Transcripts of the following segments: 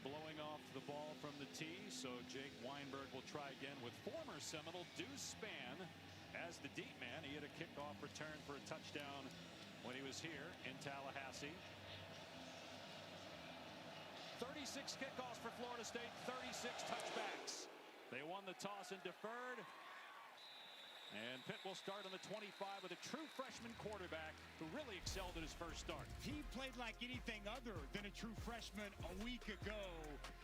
blowing off the ball from the tee, so Jake Weinberg will try again with former Seminole Deuce Spann as the deep man. He had a kickoff return for a touchdown when he was here in Tallahassee. 36 kickoffs for Florida State, 36 touchbacks. They won the toss and deferred. And Pitt will start on the 25 with a true freshman quarterback who really excelled at his first start. He played like anything other than a true freshman a week ago.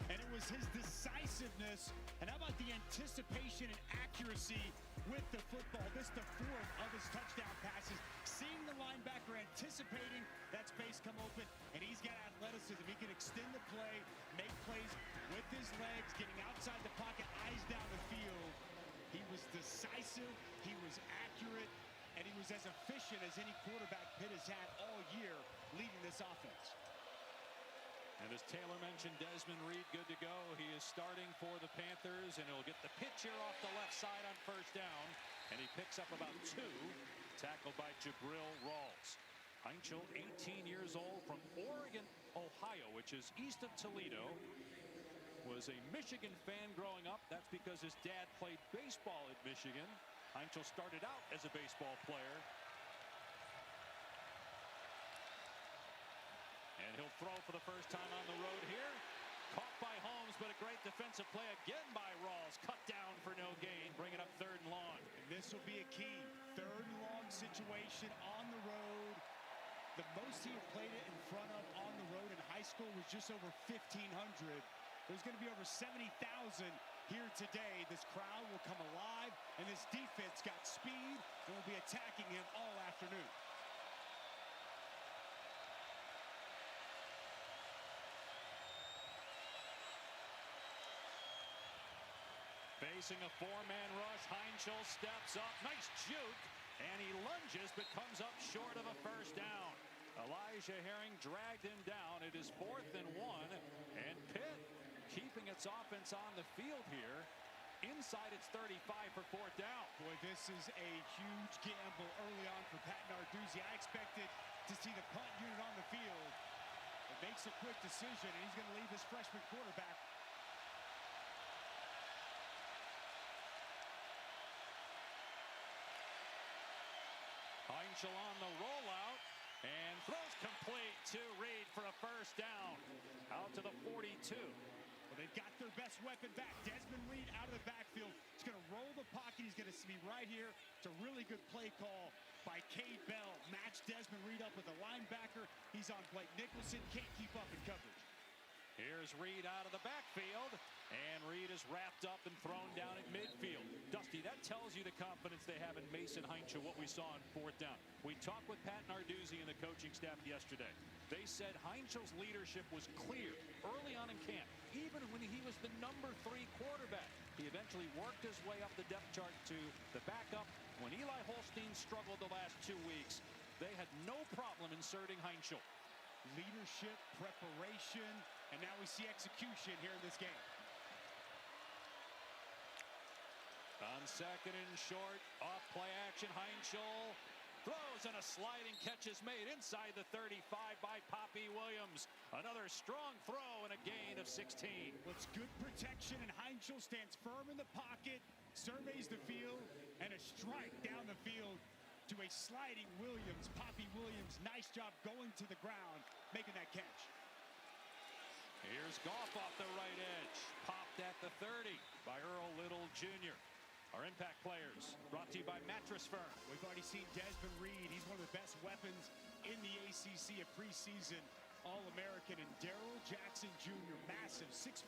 And it was his decisiveness. And how about the anticipation and accuracy with the football? This is the fourth of his touchdown passes. Seeing the linebacker anticipating that space come open. And he's got athleticism. He can extend the play, make plays with his legs, getting outside the pocket, eyes down the field. He was decisive, he was accurate, and he was as efficient as any quarterback Pitt has had all year leading this offense. And as Taylor mentioned, Desmond Reed good to go. He is starting for the Panthers, and he'll get the pitch here off the left side on first down. And he picks up about 2, tackled by Jabril Rawls. Heinchel, 18 years old, from Oregon, Ohio, which is east of Toledo. Was a Michigan fan growing up. That's because his dad played baseball at Michigan. Heinchel started out as a baseball player. And he'll throw for the first time on the road here. Caught by Holmes, but a great defensive play again by Rawls. Cut down for no gain. Bring it up 3rd and long. And this will be a key. 3rd and long situation on the road. The most he had played it in front of on the road in high school was just over 1,500. There's going to be over 70,000 here today. This crowd will come alive, and this defense got speed and will be attacking him all afternoon. Facing a 4-man rush, Heinchel steps up. Nice juke, and he lunges, but comes up short of a first down. Elijah Herring dragged him down. It is 4th and 1, and Pitt keeping its offense on the field here inside its 35 for 4th down. Boy, this is a huge gamble early on for Pat Narduzzi. I expected to see the punt unit on the field. It makes a quick decision, and he's going to leave his freshman quarterback. Heinchel on the rollout and throws complete to Reed for a first down out to the 42. Well, they've got their best weapon back. Desmond Reed out of the backfield. He's going to roll the pocket. He's going to be right here. It's a really good play call by Cade Bell. Match Desmond Reed up with a linebacker. He's on Blake Nicholson. Can't keep up in coverage. Here's Reed out of the backfield, and Reed is wrapped up and thrown down at midfield. Dusty, that tells you the confidence they have in Mason Heinchel, what we saw on 4th down. We talked with Pat Narduzzi and the coaching staff yesterday. They said Heinchel's leadership was clear early on in camp, even when he was the number 3 quarterback. He eventually worked his way up the depth chart to the backup. When Eli Holstein struggled the last 2 weeks, they had no problem inserting Heinchel. Leadership, preparation, and now we see execution here in this game. On 2nd and short, off play action, Heinchel throws, and a sliding catch is made inside the 35 by Poppy Williams. Another strong throw and a gain of 16. Well, it's good protection, and Heinchel stands firm in the pocket, surveys the field, and a strike down the field to a sliding Williams. Poppy Williams, nice job going to the ground, making that catch. Here's Goff off the right edge. Popped at the 30 by Earl Little Jr. Our impact players brought to you by Mattress Firm. We've already seen Desmond Reed. He's one of the best weapons in the ACC, a preseason All-American. And Darrell Jackson Jr., massive, 6'5",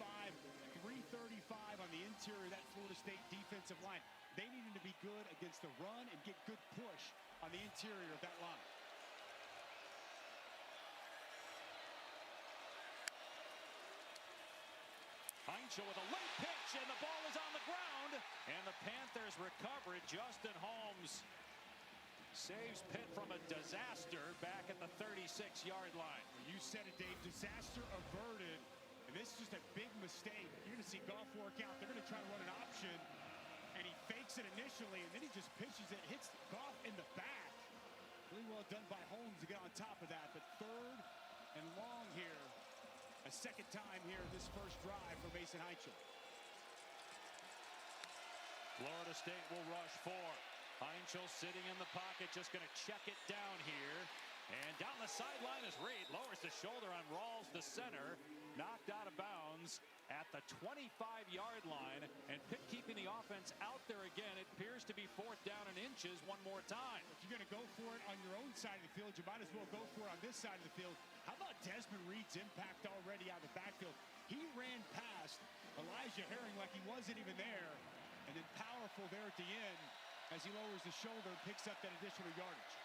335 on the interior of that Florida State defensive line. They needed to be good against the run and get good push on the interior of that line. Heinchel with a late pitch, and the ball is on the ground. And the Panthers recover it. Justin Holmes saves Pitt from a disaster back at the 36-yard line. You said it, Dave. Disaster averted. And this is just a big mistake. You're going to see Goff work out. They're going to try to run an option. And he fakes it initially, and then he just pitches it, hits Goff in the back. Really well done by Holmes to get on top of that. But 3rd and long here A second time here in this first drive for Mason Heinchel. Florida State will rush 4. Heinchel sitting in the pocket, just going to check it down here. And down the sideline is Reed. Lowers the shoulder on Rawls, the center. Knocked out of bounds at the 25-yard line. And Pitt keeping the offense out there again. It appears to be 4th down and inches one more time. If you're going to go for it on your own side of the field, you might as well go for it on this side of the field. How about Desmond Reed's impact already out of the backfield? He ran past Elijah Herring like he wasn't even there. And then powerful there at the end as he lowers the shoulder and picks up that additional yardage.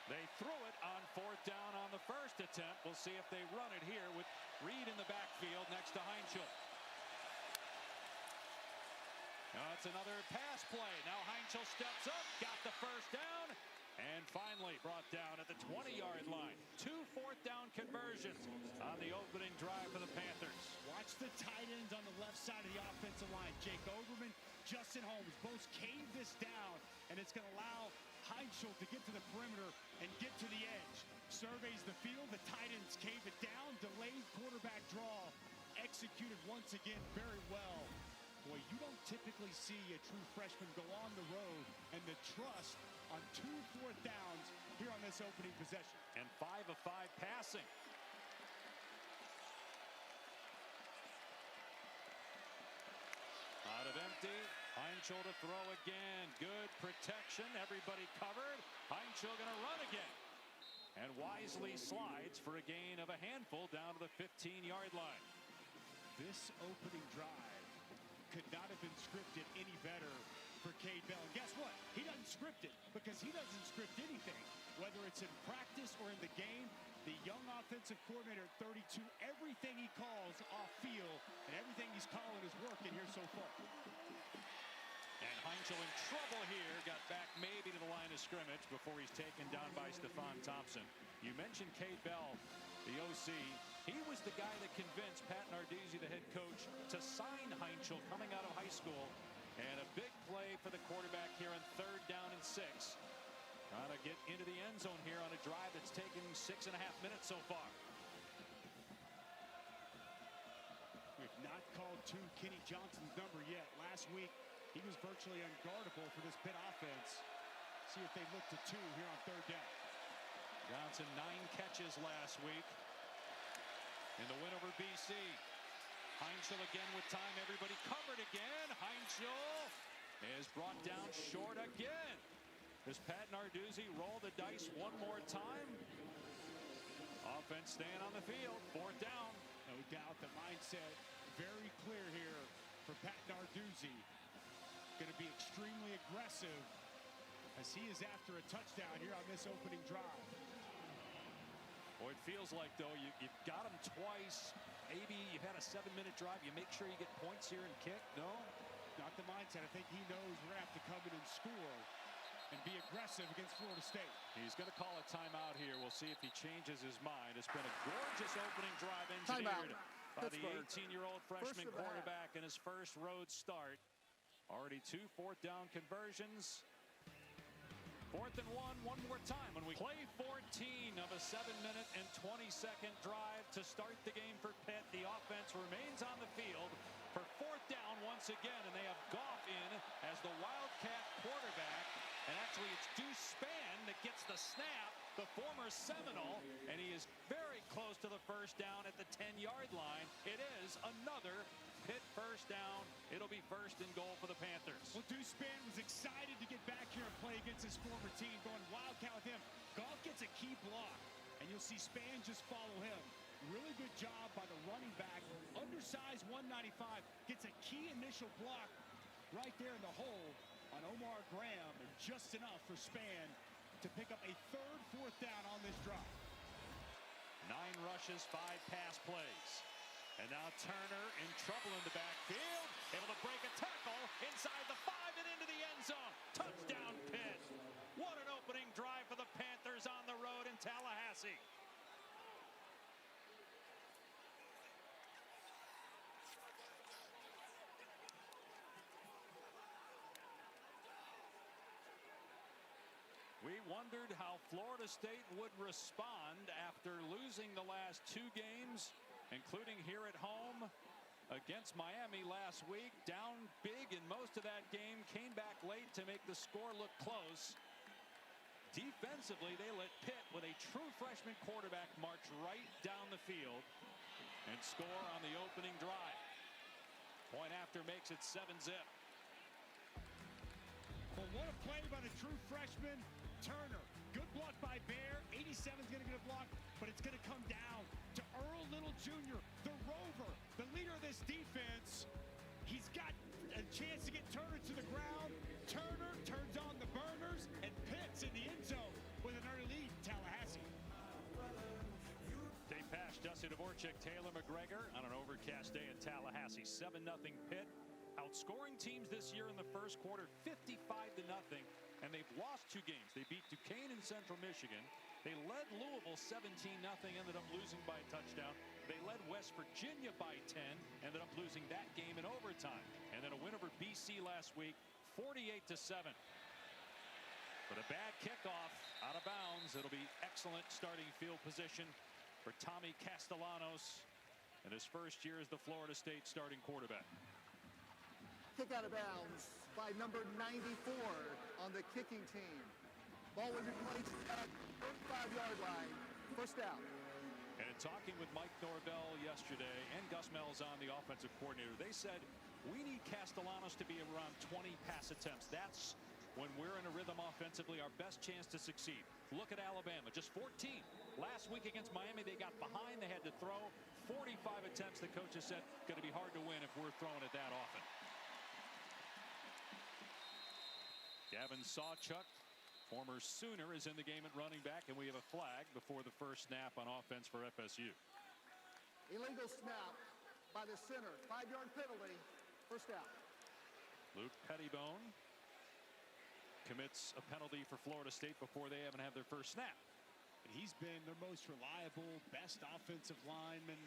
They threw it on 4th down on the first attempt. We'll see if they run it here with Reed in the backfield next to Heinchel. Now it's another pass play. Now Heinchel steps up, got the first down, and finally brought down at the 20-yard line. 2 4th down conversions on the opening drive for the Panthers. Watch the tight ends on the left side of the offensive line. Jake Overman, Justin Holmes both cave this down, and it's going to allow Heinchel to get to the perimeter and get to the edge. Surveys the field, the tight ends cave it down, delayed quarterback draw, executed once again very well. Boy, you don't typically see a true freshman go on the road and the trust on 2 4th downs here on this opening possession. And 5 of 5 passing. Out of empty, Heinchel to throw again. Good protection, everybody covered. Heinchel going to run again. And wisely slides for a gain of a handful down to the 15-yard line. This opening drive could not have been scripted any better for Cade Bell. And guess what? He doesn't script it because he doesn't script anything. Whether it's in practice or in the game, the young offensive coordinator at 32, everything he calls off field and everything he's calling is working here so far. And Heinchel in trouble here. Got back maybe to the line of scrimmage before he's taken down by Stephon Thompson. You mentioned Cade Bell, the OC. He was the guy that convinced Pat Narduzzi, the head coach, to sign Heinchel coming out of high school. And a big play for the quarterback here on 3rd down and 6. Trying to get into the end zone here on a drive that's taken 6.5 minutes so far. We've not called to Kenny Johnson's number yet. Last week, he was virtually unguardable for this Pitt offense. See if they look to 2 here on 3rd down. Johnson 9 catches last week in the win over BC. Heinchel again with time. Everybody covered again. Heinchel is brought down short again. Does Pat Narduzzi roll the dice one more time? Offense staying on the field. 4th down. No doubt the mindset very clear here for Pat Narduzzi. Going to be extremely aggressive as he is after a touchdown here on this opening drive. Boy, it feels like, though, you've got him twice. Maybe you've had a 7-minute drive. You make sure you get points here and kick. No? Not the mindset. I think he knows we're going to have to come in and score and be aggressive against Florida State. He's going to call a timeout here. We'll see if he changes his mind. It's been a gorgeous opening drive engineered by the 18-year-old freshman quarterback in his first road start. Already 2 4th down conversions. 4th and 1 more time when we play 14 of a 7-minute and 20-second drive to start the game for Pitt. The offense remains on the field for 4th down once again, and they have Goff in as the Wildcat quarterback. And actually, it's Deuce Spann that gets the snap, the former Seminole, and he is very close to the first down at the 10-yard line. It is another Pitt first down. It'll be 1st and goal for the Panthers. Well, Deuce Spann was excited to get back here and play against his former team, going Wildcat with him. Goff gets a key block, and you'll see Spann just follow him. Really good job by the running back. Undersized 195, gets a key initial block right there in the hole on Omar Graham, and just enough for Spann to pick up a 3rd, 4th down on this drive. 9 rushes, 5 pass plays. And now Turner in trouble in the backfield, able to break a tackle inside the 5 and into the end zone. Touchdown Pitt. What an opening drive for the Panthers on the road in Tallahassee. We wondered how Florida State would respond after losing the last 2 games including here at home against Miami last week. Down big in most of that game, came back late to make the score look close. Defensively, they let Pitt, with a true freshman quarterback, march right down the field and score on the opening drive. Point after makes it 7-zip. Well, what a play by the true freshman, Turner. Good block by Bear. 87 is going to get a block, but it's going to come down to Earl Little Jr., the rover, the leader of this defense. He's got a chance to get Turner to the ground. Turner turns on the burners, and Pitt's in the end zone with an early lead. Tallahassee. Dave Pasch, Dusty Dvorak, Taylor McGregor on an overcast day in Tallahassee. 7-0 Pitt. Outscoring teams this year in the first quarter 55-0, and they've lost 2 games. They beat Duquesne and Central Michigan. They led Louisville 17-0, ended up losing by a touchdown. They led West Virginia by 10, ended up losing that game in overtime. And then a win over BC last week, 48-7. But a bad kickoff out of bounds. It'll be excellent starting field position for Tommy Castellanos in his first year as the Florida State starting quarterback. Kick out of bounds by number 94 on the kicking team. Ball will be placed at 35-yard line. First down. And in talking with Mike Norvell yesterday and Gus Malzahn, the offensive coordinator, they said we need Castellanos to be around 20 pass attempts. That's when we're in a rhythm offensively, our best chance to succeed. Look at Alabama, just 14. Last week against Miami, they got behind, they had to throw. 45 attempts, the coaches said, going to be hard to win if we're throwing it that often. Gavin Sawchuk, former Sooner, is in the game at running back, and we have a flag before the first snap on offense for FSU. Illegal snap by the center. 5-yard penalty. First down. Luke Pettibone commits a penalty for Florida State before they even have their first snap. And he's been their most reliable, best offensive lineman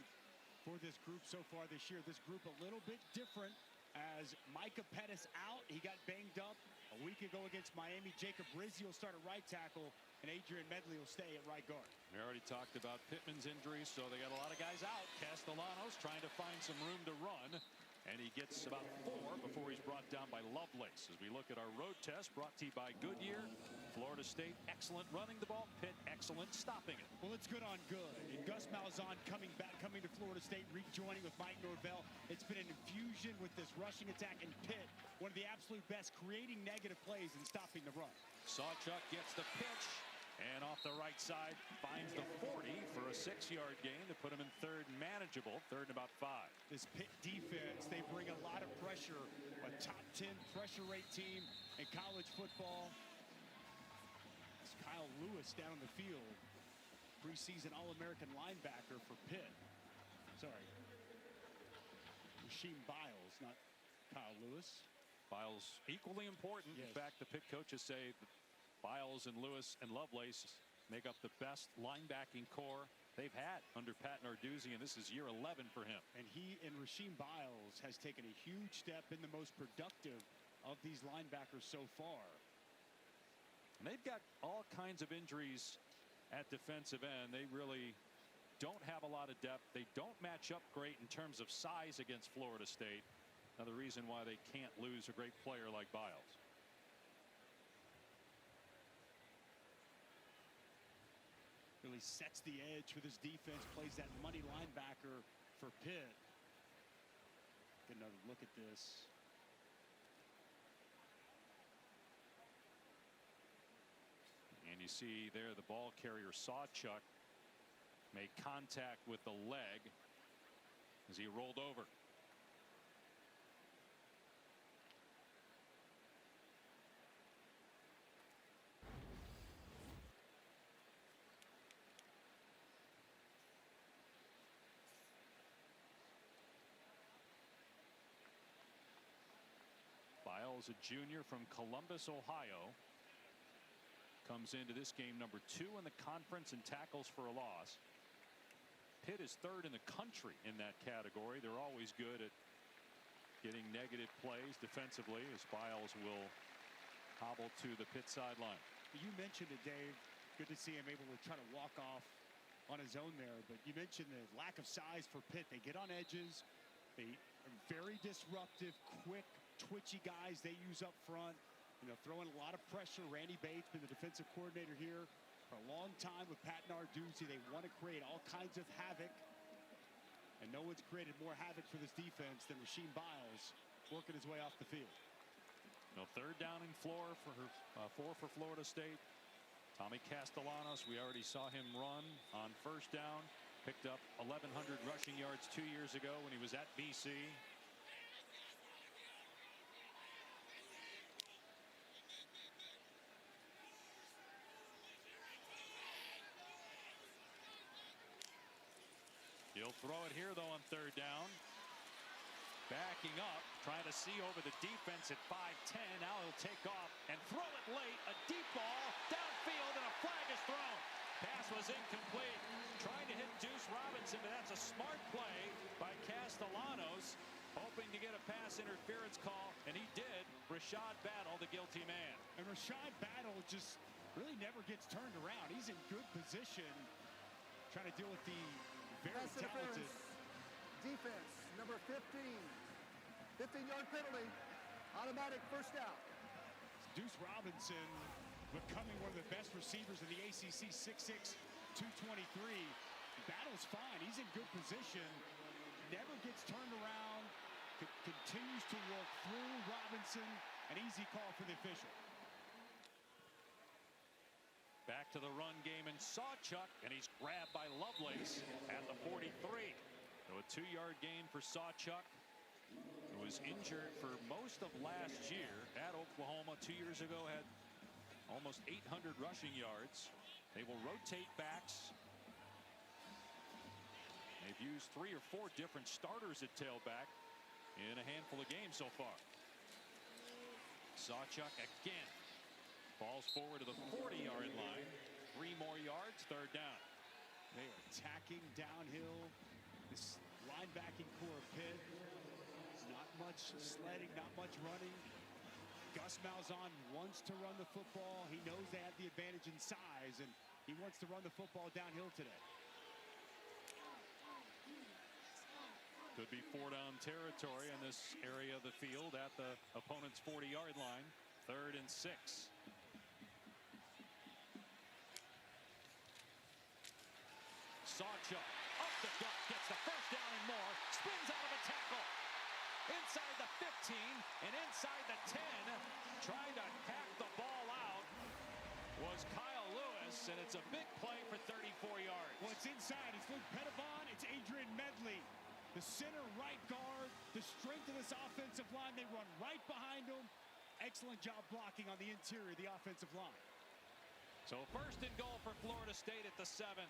for this group so far this year. This group a little bit different as Micah Pettis out. He got banged up a week ago against Miami. Jacob Rizzi will start at right tackle, and Adrian Medley will stay at right guard. We already talked about Pittman's injury, so they got a lot of guys out. Castellanos trying to find some room to run, and he gets about 4 before he's brought down by Lovelace. As we look at our road test, brought to you by Goodyear. Florida State, excellent running the ball. Pitt, excellent stopping it. Well, it's good on good. And Gus Malzahn coming to Florida State, rejoining with Mike Norvell. It's been an infusion with this rushing attack, and Pitt, one of the absolute best, creating negative plays and stopping the run. Sawchuk gets the pitch, and off the right side, finds the 40 for a 6-yard gain to put him in third manageable, third and about 5. This Pitt defense, they bring a lot of pressure, a top 10 pressure rate team in college football. It's Kyle Lewis down on the field, preseason All-American linebacker for Pitt. Sorry, Rasheem Biles, not Kyle Lewis. Biles equally important. Yes. In fact, the Pitt coaches say that Biles and Lewis and Lovelace make up the best linebacking core they've had under Pat Narduzzi, and this is year 11 for him. And he and Rasheem Biles has taken a huge step in the most productive of these linebackers so far. And they've got all kinds of injuries at defensive end. They really don't have a lot of depth. They don't match up great in terms of size against Florida State. Another reason why they can't lose a great player like Biles. Really sets the edge with his defense, plays that money linebacker for Pitt. Get another look at this. And you see there the ball carrier Sawchuk made contact with the leg as he rolled over. Biles, a junior from Columbus, Ohio, comes into this game number 2 in the conference in tackles for a loss. Pitt is 3rd in the country in that category. They're always good at getting negative plays defensively, as Biles will hobble to the Pitt sideline. You mentioned it, Dave. Good to see him able to try to walk off a on his own there. But you mentioned the lack of size for Pitt. They get on edges. They are very disruptive, quick, twitchy guys they use up front. You know, throwing a lot of pressure. Randy Bates, been the defensive coordinator here for a long time with Pat Narduzzi. They want to create all kinds of havoc. And no one's created more havoc for this defense than Rasheem Biles working his way off the field. No, third down and four for Florida State. Tommy Castellanos, we already saw him run on first down. Picked up 1,100 rushing yards 2 years ago when he was at BC. He'll throw it here, though, on third down. Backing up, trying to see over the defense at 5'10". Now he'll take off and throw it late. A deep ball downfield, and a flag is thrown. Pass was incomplete. Trying to hit Deuce Robinson, but that's a smart play by Castellanos. Hoping to get a pass interference call, and he did. Rashad Battle, the guilty man. And Rashad Battle just really never gets turned around. He's in good position, trying to deal with the very talented defense. Number 15. 15-yard penalty. Automatic first down. Deuce Robinson becoming one of the best receivers in the ACC, 6'6", 223. Battle's fine. He's in good position. Never gets turned around. Continues to work through Robinson. An easy call for the official. Back to the run game and Sawchuk, and he's grabbed by Lovelace at the 43. So a 2-yard gain for Sawchuk, who was injured for most of last year at Oklahoma. 2 years ago had almost 800 rushing yards. They will rotate backs. They've used 3 or 4 different starters at tailback in a handful of games so far. Sawchuk again falls forward to the 40-yard line. 3 more yards, third down. They are attacking downhill. This linebacking core of Pitt. Not much sledding, not much running. Gus Malzahn wants to run the football. He knows they have the advantage in size, and he wants to run the football downhill today. Could be 4-down territory in this area of the field at the opponent's 40-yard line. 3rd and 6. Sawchuk up the gut, gets the first down and more, spins out of a tackle. Inside the 15 and inside the 10, trying to hack the ball out was Kyle Lewis, and it's a big play for 34 yards. Well, it's inside. It's Luke Pettivon. It's Adrian Medley. The center right guard, the strength of this offensive line. They run right behind him. Excellent job blocking on the interior of the offensive line. So 1st and goal for Florida State at the 7.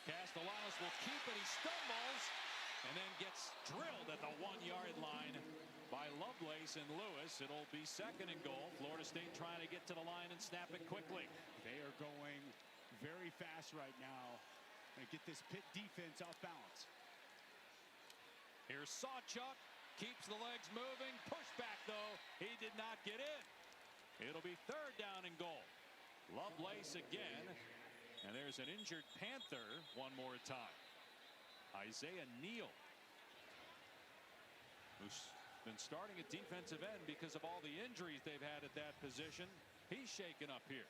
Castellanos will keep it. He stumbles and then gets drilled at the 1-yard line by Lovelace and Lewis. It'll be 2nd and goal. Florida State trying to get to the line and snap it quickly. They are going very fast right now and get this Pitt defense off balance. Here's Sawchuk. Keeps the legs moving. Pushback, though. He did not get in. It'll be 3rd down and goal. Lovelace again. And there's an injured Panther one more time. Isaiah Neal, who's been starting at defensive end because of all the injuries they've had at that position. He's shaken up here.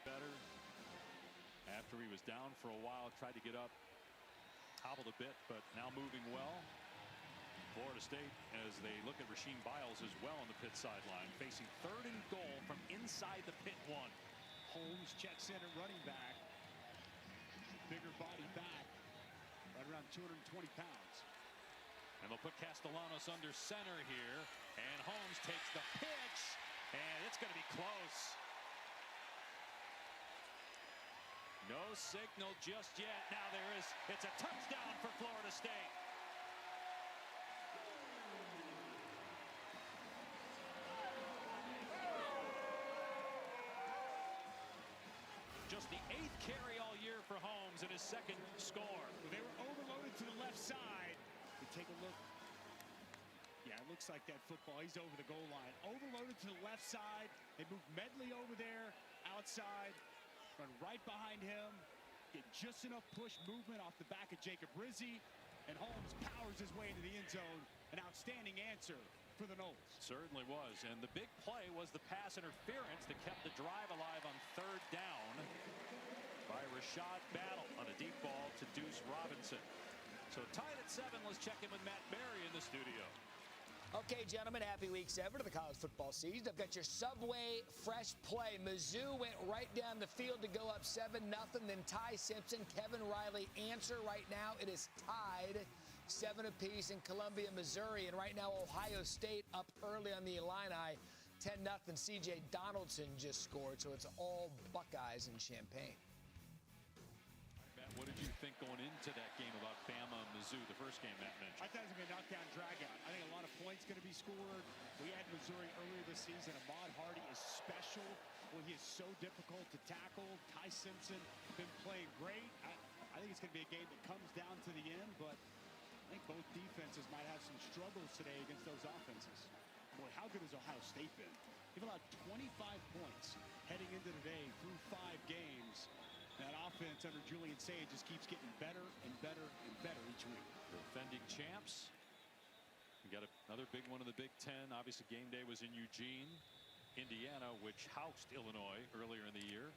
Better after he was down for a while, tried to get up, hobbled a bit, but now moving well. Florida State, as they look at Rasheem Biles as well on the Pitt sideline, facing 3rd and goal from inside the Pitt 1. Holmes checks in at running back. Bigger body back, right around 220 pounds. And they'll put Castellanos under center here, and Holmes takes the pitch, and it's going to be close. No signal just yet. Now there is. It's a touchdown for Florida State. Just the 8th carry all year for Holmes. Williams in his second score. Well, they were overloaded to the left side. We take a look. Yeah, it looks like that football. He's over the goal line. Overloaded to the left side. They move Medley over there, outside. Run right behind him. Get just enough push movement off the back of Jacob Rizzi. And Holmes powers his way into the end zone. An outstanding answer for the Noles. Certainly was. And the big play was the pass interference that kept the drive alive on third down by Rashad Battle on a deep ball to Deuce Robinson. So tied at 7. Let's check in with Matt Berry in the studio. Okay, gentlemen, happy week 7 of the college football season. I've got your Subway fresh play. Mizzou went right down the field to go up 7-0. Then Ty Simpson, Kevin Riley answer. Right now it is tied 7 apiece in Columbia, Missouri. And right now Ohio State up early on the Illini 10-0. C.J. Donaldson just scored. So it's all Buckeyes in Champaign. Matt, what did you think going into that game about Bama and Mizzou, the first game Matt mentioned? I thought it was going to be a knockdown, drag-out. I think a lot of points going to be scored. We had Missouri earlier this season. Ahmad Hardy is special. Well, he is so difficult to tackle. Ty Simpson been playing great. I think it's going to be a game that comes down to the end, but I think both defenses might have some struggles today against those offenses. Boy, how good has Ohio State been? They've allowed 25 points heading into today through 5 games. That offense under Julian Sage just keeps getting better and better and better each week. Defending champs. We got another big one in the Big Ten. Obviously, game day was in Eugene, Indiana, which housed Illinois earlier in the year.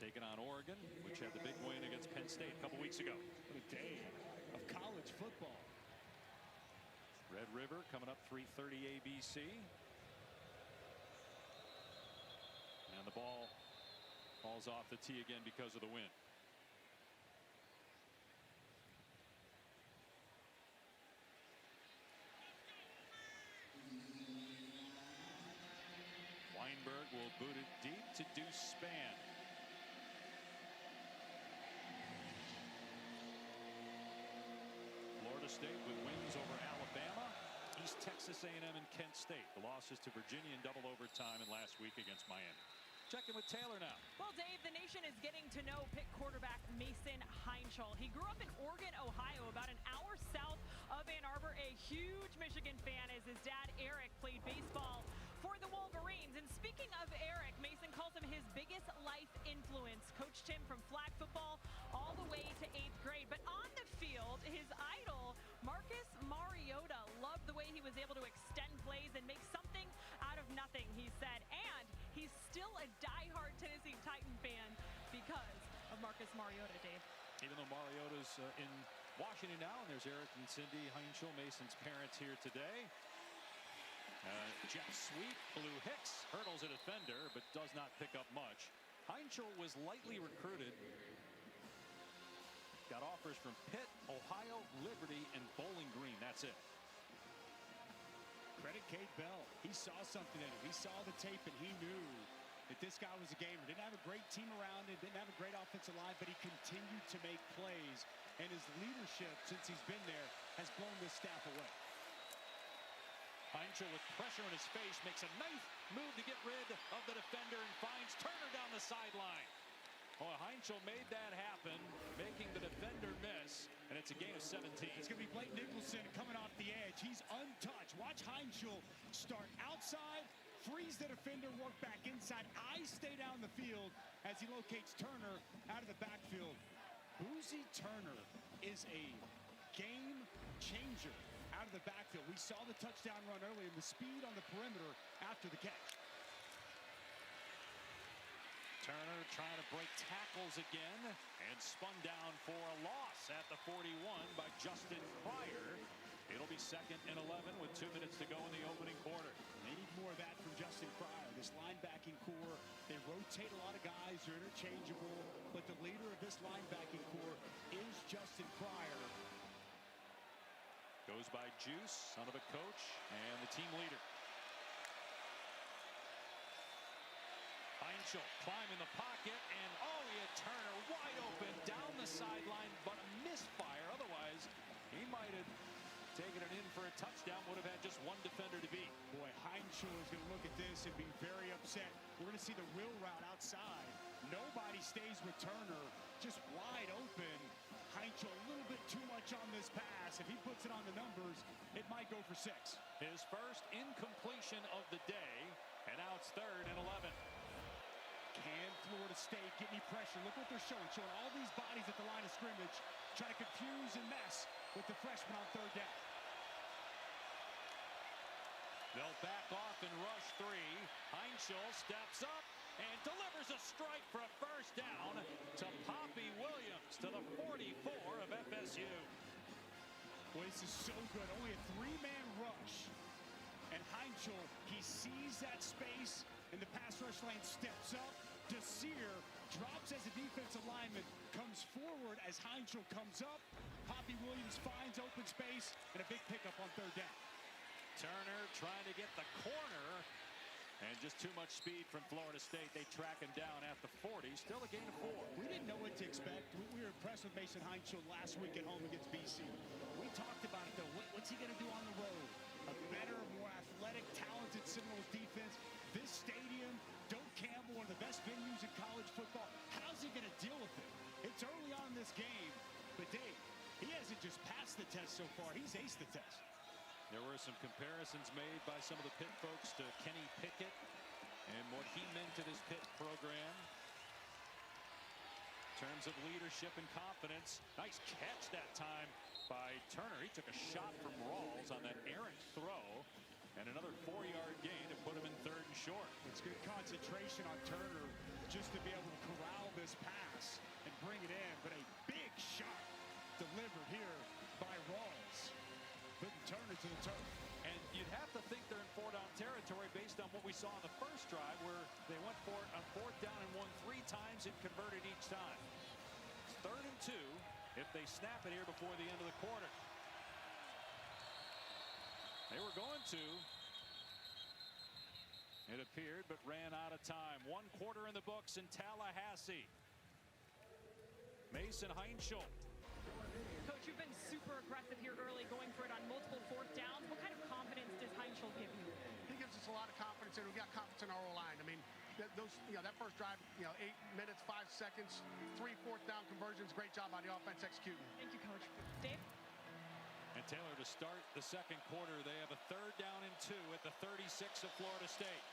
Taking on Oregon, which had the big win against Penn State a couple weeks ago. What a day of college football. Red River coming up 3:30 ABC. And the ball falls off the tee again because of the wind. Weinberg will boot it deep to Deuce Spann. Florida State with wins over Alabama, East Texas A&M, and Kent State. The losses to Virginia in double overtime and last week against Miami. Checking with Taylor now. Well, Dave, the nation is getting to know Pitt quarterback Mason Heinschel. He grew up in Oregon, Ohio, about an hour south of Ann Arbor. A huge Michigan fan, as his dad, Eric, played baseball for the Wolverines. And speaking of Eric, Mason calls him his biggest life influence. Coached him from flag football all the way to 8th grade. But on the field, his idol, Marcus Mariota, loved the way he was able to extend plays and make something out of nothing, he said. And he's still a diehard Tennessee Titan fan because of Marcus Mariota, Dave. Even though Mariota's in Washington now, and there's Eric and Cindy Heinschel, Mason's parents, here today. Jet sweep, Blue Hicks hurdles a defender, but does not pick up much. Heinschel was lightly recruited. Got offers from Pitt, Ohio, Liberty, and Bowling Green. That's it. Credit Cade Bell. He saw something in him. He saw the tape, and he knew that this guy was a gamer. Didn't have a great team around him, didn't have a great offensive line, but he continued to make plays. And his leadership, since he's been there, has blown this staff away. Heinschel with pressure in his face makes a nice move to get rid of the defender and finds Turner down the sideline. Oh, Heinschel made that happen, making the defender miss, and it's a gain of 17. It's going to be Blake Nicholson coming off the edge. He's untouched. Watch Heinschel start outside, freeze the defender, work back inside. Eyes stay down the field as he locates Turner out of the backfield. Boozy Turner is a game changer out of the backfield. We saw the touchdown run earlier, and the speed on the perimeter after the catch. Turner trying to break tackles again and spun down for a loss at the 41 by Justin Pryor. It'll be 2nd and 11 with 2 minutes to go in the opening quarter. They need more of that from Justin Pryor. This linebacking core, they rotate a lot of guys. They're interchangeable, but the leader of this linebacking core is Justin Pryor. Goes by Juice, son of a coach, and the team leader. Heinschel climbing the pocket, and oh, he had Turner wide open down the sideline, but a misfire. Otherwise, he might have taken it in for a touchdown. Would have had just one defender to beat. Boy, Heinschel is going to look at this and be very upset. We're going to see the wheel route outside. Nobody stays with Turner, just wide open. Heinkel a little bit too much on this pass. If he puts it on the numbers, it might go for 6. His first incompletion of the day, and now it's 3rd and 11. Can Florida State get any pressure? Look what they're showing all these bodies at the line of scrimmage, trying to confuse and mess with the freshman on 3rd down. They'll back off and rush 3. Heinkel steps up and delivers a strike for a first down to Poppy Williams to the 44 of FSU. Boy, this is so good. Only a 3-man rush. And Heinkel, he sees that space and the pass rush lane, steps up. Desir drops as a defensive lineman, comes forward as Heinkel comes up. Poppy Williams finds open space and a big pickup on 3rd down. Turner trying to get the corner, and just too much speed from Florida State. They track him down at the 40. Still a gain of 4. We didn't know what to expect. We were impressed with Mason Heinkel last week at home against BC. We talked about it, though. What's he going to do on the road? A better, more athletic, talented Seminoles defense. This stadium, Doak Campbell, one of the best venues in college football. How's he going to deal with it? It's early on in this game, but Dave, he hasn't just passed the test so far. He's aced the test. There were some comparisons made by some of the Pitt folks to Kenny Pickett and what he meant to this Pitt program in terms of leadership and confidence. Nice catch that time by Turner. He took a shot from Rawls on that errant throw, and another 4-yard gain to put him in 3rd and short. It's good concentration on Turner just to be able to corral this pass and bring it in, but a big shot delivered here by Rawls. Putting Turner to the turf. And you'd have to think they're in 4-down territory based on what we saw on the first drive, where they went for it on 4th down and won 3 times and converted each time. It's 3rd and 2 if they snap it here before the end of the quarter. They were going to, it appeared, but ran out of time. 1 quarter in the books in Tallahassee. Mason Heinkel. Coach, you've been super aggressive here early, going for it on multiple 4th downs. What kind of confidence does Heinkel give you? He gives us a lot of confidence, and we got confidence in our O-line. I mean, that first drive, 8 minutes, 5 seconds, 3 4th down conversions. Great job by the offense executing. Thank you, Coach. Dave? And Taylor, to start the 2nd quarter, they have a 3rd down and 2 at the 36 of Florida State.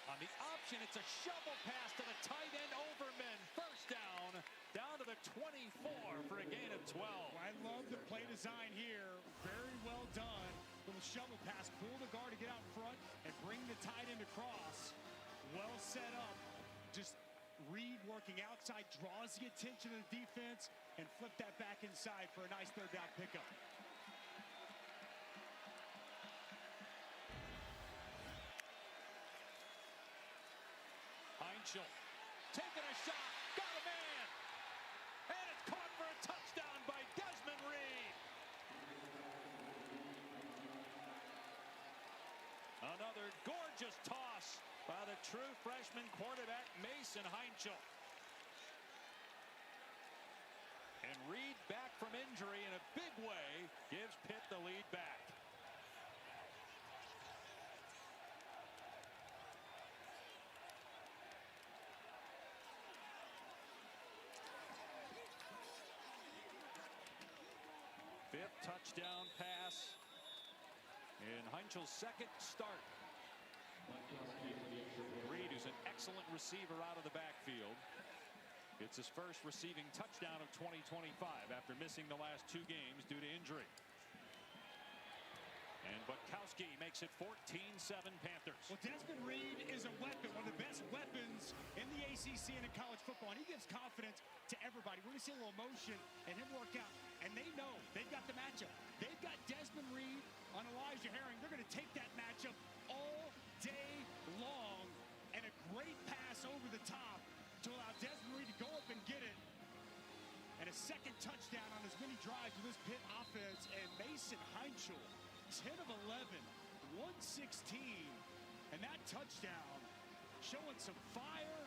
On the option, it's a shovel pass to the tight end Overman. First down to the 24 for a gain of 12. I love the play design here. Very well done. Little shovel pass, pull the guard to get out in front and bring the tight end across. Well set up. Just Reed working outside, draws the attention of the defense, and flip that back inside for a nice 3rd down pickup. Heinkel taking a shot, got a man, and it's caught for a touchdown by Desmond Reed. Another gorgeous toss by the true freshman quarterback Mason Heinkel. And Reed, back from injury in a big way, gives Pitt the lead back. Fifth touchdown pass in Heinkel's 2nd start. Reed, who's an excellent receiver out of the backfield, gets his first receiving touchdown of 2025 after missing the last 2 games due to injury. And Butkowski makes it 14-7 Panthers. Well, Desmond Reed is a weapon, one of the best weapons in the ACC and in college football, and he gives confidence to everybody. We're going to see a little motion and him work out, and they know they've got the matchup. They've got Desmond Reed on Elijah Herring. They're going to take that matchup all day long, and a great pass over the top to allow Desmond Reed to go up and get it. And a 2nd touchdown on as many drives with this Pitt offense, and Mason Heinkel, 10 of 11, 116, and that touchdown showing some fire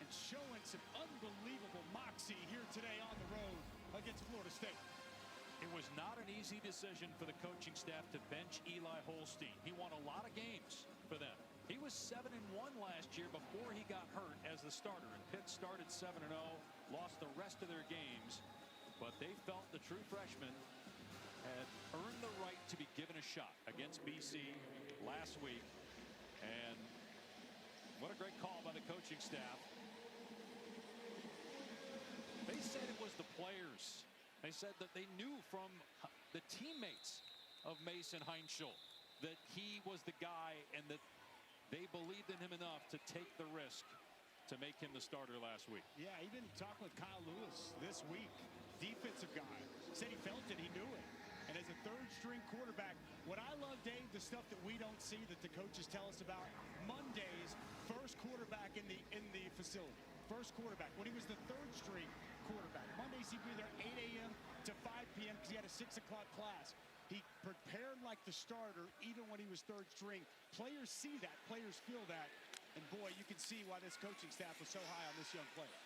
and showing some unbelievable moxie here today on the road against Florida State. It was not an easy decision for the coaching staff to bench Eli Holstein. He won a lot of games for them. He was 7-1 last year before he got hurt as the starter. And Pitt started 7-0, lost the rest of their games. But they felt the true freshman had earned the right to be given a shot against BC last week. And what a great call by the coaching staff. They said it was the players. They said that they knew from the teammates of Mason Heinschel that he was the guy and that they believed in him enough to take the risk to make him the starter last week. Yeah, even talking with Kyle Lewis this week, defensive guy, said he felt it, he knew it. And as a third-string quarterback, what I love, Dave, the stuff that we don't see that the coaches tell us about. Mondays, first quarterback in the facility. First quarterback. When he was the third-string quarterback, Mondays he'd be there 8 a.m. to 5 p.m. because he had a 6 o'clock class. He prepared like the starter even when he was third string. Players see that. Players feel that. And boy, you can see why this coaching staff was so high on this young player.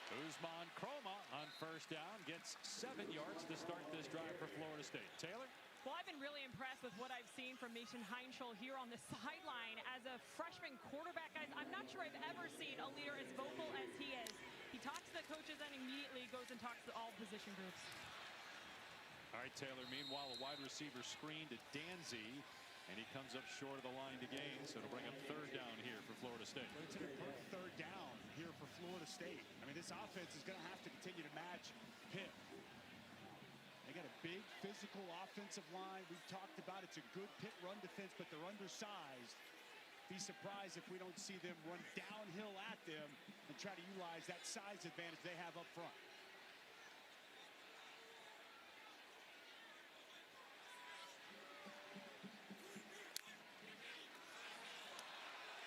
Usman Kroma on first down gets 7 yards to start this drive for Florida State. Taylor? Well, I've been really impressed with what I've seen from Mason Heinschel here on the sideline as a freshman quarterback. Guys, I'm not sure I've ever seen a leader as vocal as he is. He talks to the coaches and immediately goes and talks to all position groups. All right, Taylor. Meanwhile, a wide receiver screen to Danzy, and he comes up short of the line to gain, so it'll bring up third down here for Florida State. But it's an important third down here for Florida State. I mean, this offense is going to have to continue to match Pitt. They got a big physical offensive line. We've talked about it's a good Pitt run defense, but they're undersized. Be surprised if we don't see them run downhill at them and try to utilize that size advantage they have up front.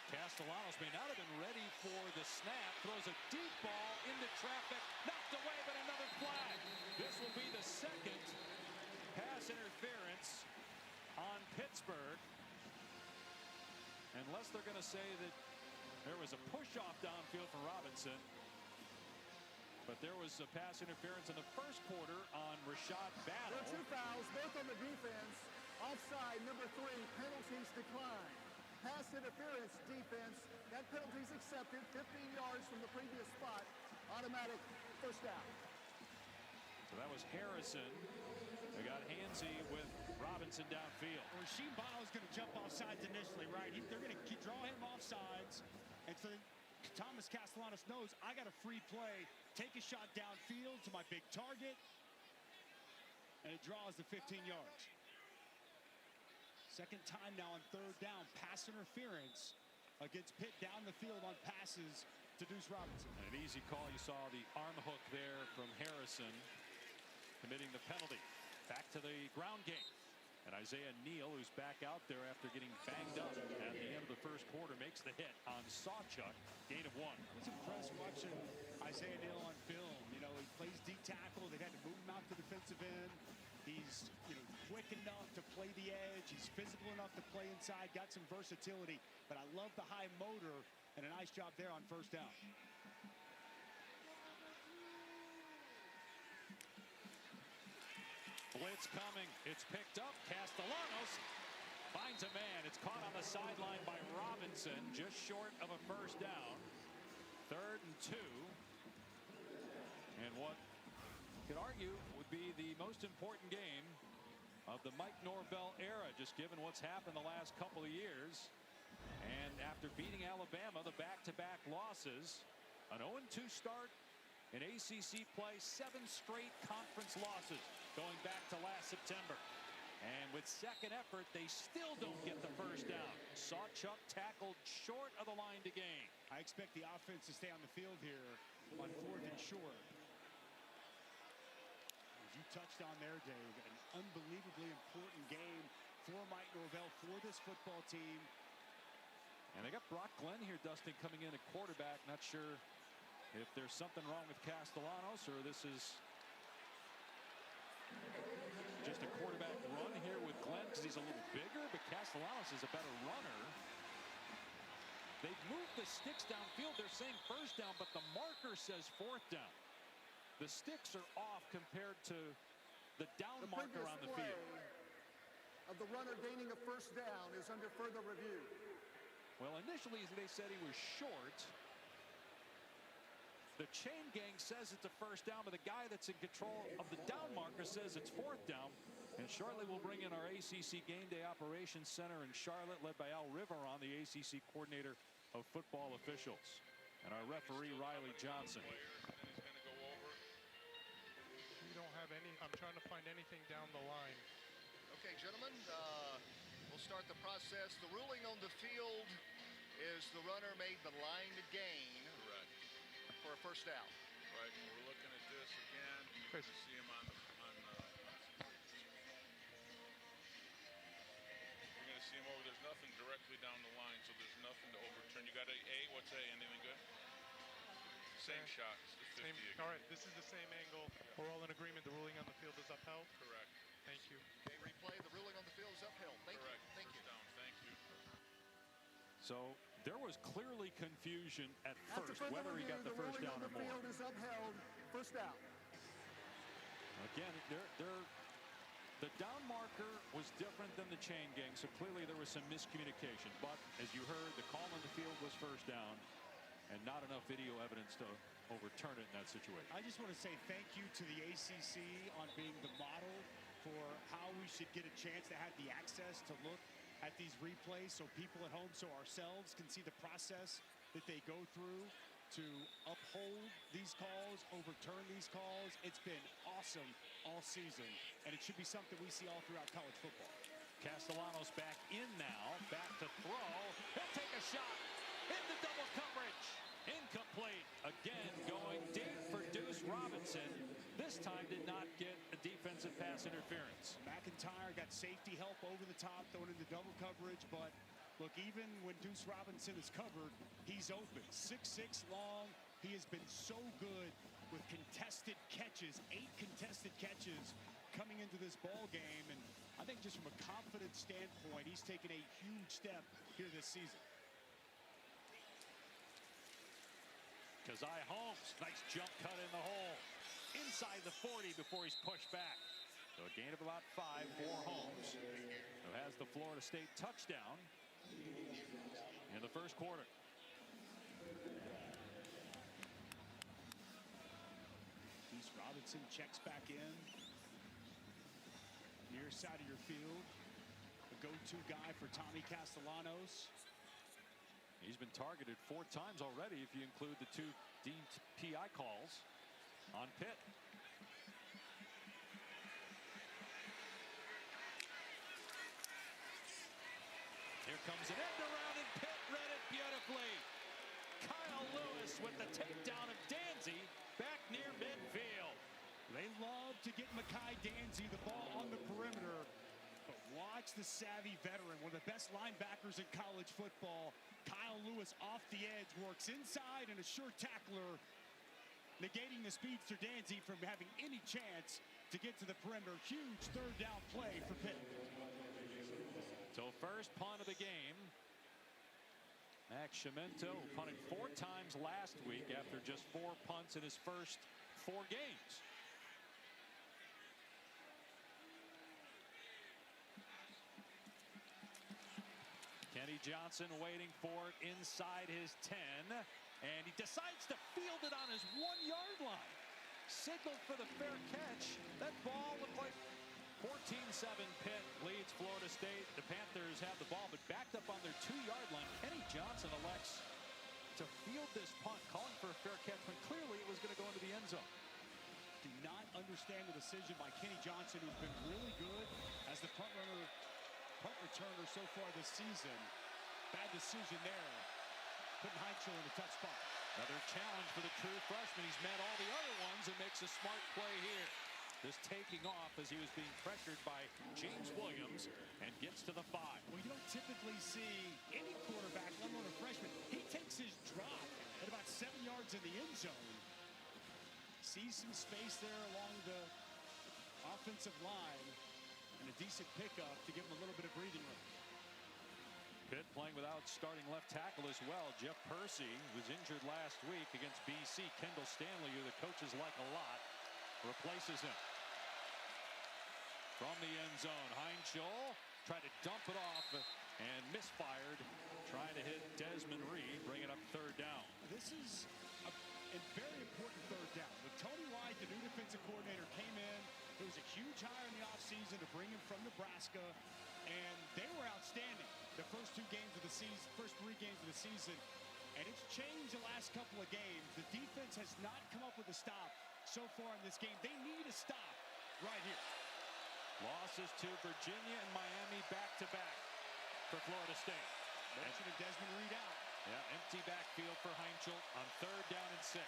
Castellanos may not have been ready for the snap. Throws a deep ball into traffic. Knocked away, but another flag. This will be the second pass interference on Pittsburgh. Unless they're going to say that there was a push-off downfield for Robinson. But there was a pass interference in the first quarter on Rashad Battle. There are 2 fouls, both on the defense. Offside, number 3, penalties decline. Pass interference defense, that penalty is accepted. 15 yards from the previous spot. Automatic first down. So that was Harrison. They got handsy with Robinson downfield. Rasheed Baugh is going to jump off sides initially, right? They're going to draw him off sides. And so Thomas Castellanos knows I got a free play. Take a shot downfield to my big target. And it draws the 15 yards. Second time now on third down. Pass interference against Pitt down the field on passes to Deuce Robinson. And an easy call. You saw the arm hook there from Harrison committing the penalty. Back to the ground game. And Isaiah Neal, who's back out there after getting banged up at the end of the first quarter, makes the hit on Sawchuk. Gain of 1. I was impressed watching Isaiah Neal on film. You know, he plays D tackle. They had to move him out to defensive end. He's, quick enough to play the edge. He's physical enough to play inside. Got some versatility. But I love the high motor and a nice job there on first down. Blitz coming. It's picked up. Castellanos finds a man. It's caught on the sideline by Robinson, just short of a first down. 3rd and 2. And what you could argue would be the most important game of the Mike Norvell era, just given what's happened the last couple of years. And after beating Alabama, the back-to-back losses, an 0-2 start in ACC play, 7 straight conference losses going back to last September. And with second effort, they still don't get the first down. Sawchuk tackled short of the line to gain. I expect the offense to stay on the field here on 4th and short. As you touched on there, Dave, an unbelievably important game for Mike Norvell, for this football team. And they got Brock Glenn here, Dustin, coming in at quarterback. Not sure if there's something wrong with Castellanos or this is just a quarterback run here with Glenn because he's a little bigger, but Castellanos is a better runner. They've moved the sticks downfield. They're saying first down, but the marker says 4th down. The sticks are off compared to the down marker on the field. Of the runner gaining a first down is under further review. Well, initially they said he was short. The chain gang says it's a first down, but the guy that's in control of the down marker says it's fourth down. And shortly we'll bring in our ACC Game Day Operations Center in Charlotte, led by Al Riveron, the ACC coordinator of football officials, and our referee Riley Johnson. We don't have any. I'm trying to find anything down the line. Okay, gentlemen, we'll start the process. The ruling on the field is the runner made the line to gain. Correct. For a first down. Right. We're looking at this again. You can see him on you're going to see him over. There's nothing directly down the line, so there's nothing to overturn. You got a what's A? Anything good? Same shot. It's the 50 again. All right, this is the same angle. We're all in agreement. The ruling on the field is upheld. Correct. Thank you. Okay, replay. The ruling on the field is upheld. Thank Correct. you. Thank you. Down. Thank you. So there was clearly confusion at first whether he got the first down or more. The field is upheld. First down. Again, the down marker was different than the chain gang, so clearly there was some miscommunication. But as you heard, the call on the field was first down, and not enough video evidence to overturn it in that situation. I just want to say thank you to the ACC on being the model for how we should get a chance to have the access to look at these replays, so people at home, so ourselves, can see the process that they go through to uphold these calls, overturn these calls. It's been awesome all season, and it should be something we see all throughout college football. Castellanos back in now, back to throw. He'll take a shot into double coverage. Incomplete. Again, going deep for Deuce Robinson. This time did not get a defensive pass interference. McIntyre got safety help over the top, throwing into double coverage, but look, even when Deuce Robinson is covered, he's open. 6'6" long. He has been so good with contested catches, 8 contested catches coming into this ball game. And I think just from a confidence standpoint, he's taken a huge step here this season. Keziah Holmes, nice jump cut in the hole. Inside the 40 before he's pushed back. So a gain of about 5 for Holmes, who has the Florida State touchdown in the first quarter. Deuce Robinson checks back in. Near side of your field. The go-to guy for Tommy Castellanos. He's been targeted 4 times already if you include the 2 deemed PI calls on Pitt. Here comes an end around, and Pitt read it beautifully. Kyle Lewis with the takedown of Danzy back near midfield. They love to get Mekhi Danzy the ball on the perimeter. But watch the savvy veteran, one of the best linebackers in college football. Kyle Lewis off the edge, works inside, and a sure tackler, negating the speedster Danzy from having any chance to get to the perimeter. Huge third down play for Pitt. So first punt of the game. Max Chiamento punted 4 times last week after just 4 punts in his first 4 games. Kenny Johnson waiting for it inside his 10, and he decides to field it on his 1-yard line. Signaled for the fair catch. That ball looked like 14-7 Pitt leads Florida State. The Panthers have the ball, but backed up on their 2-yard line. Kenny Johnson elects to field this punt, calling for a fair catch when clearly it was going to go into the end zone. Do not understand the decision by Kenny Johnson, who's been really good as the punt returner so far this season. Bad decision there, putting Heinzel in a tough spot. Another challenge for the true freshman. He's met all the other ones and makes a smart play here. This taking off as he was being pressured by James Williams and gets to the 5. Well, you don't typically see any quarterback, let alone a freshman. He takes his drop at about 7 yards in the end zone. Sees some space there along the offensive line, and a decent pickup to give him a little bit of breathing room. Pitt playing without starting left tackle as well. Jeff Percy was injured last week against BC. Kendall Stanley, who the coaches like a lot, replaces him. From the end zone, Heinzel Tried to dump it off and misfired. Trying to hit Desmond Reed, bring it up third down. This is a very important third down. With Tony White, the new defensive coordinator, came in. It was a huge hire in the offseason to bring him from Nebraska, and they were outstanding the first 2 games of the season, first 3 games of the season, and it's changed the last couple of games. The defense has not come up with a stop so far in this game. They need a stop right here. Losses to Virginia and Miami back-to-back for Florida State. Mentioning Desmond Reed out. Yeah, empty backfield for Heinchel on third down and 6.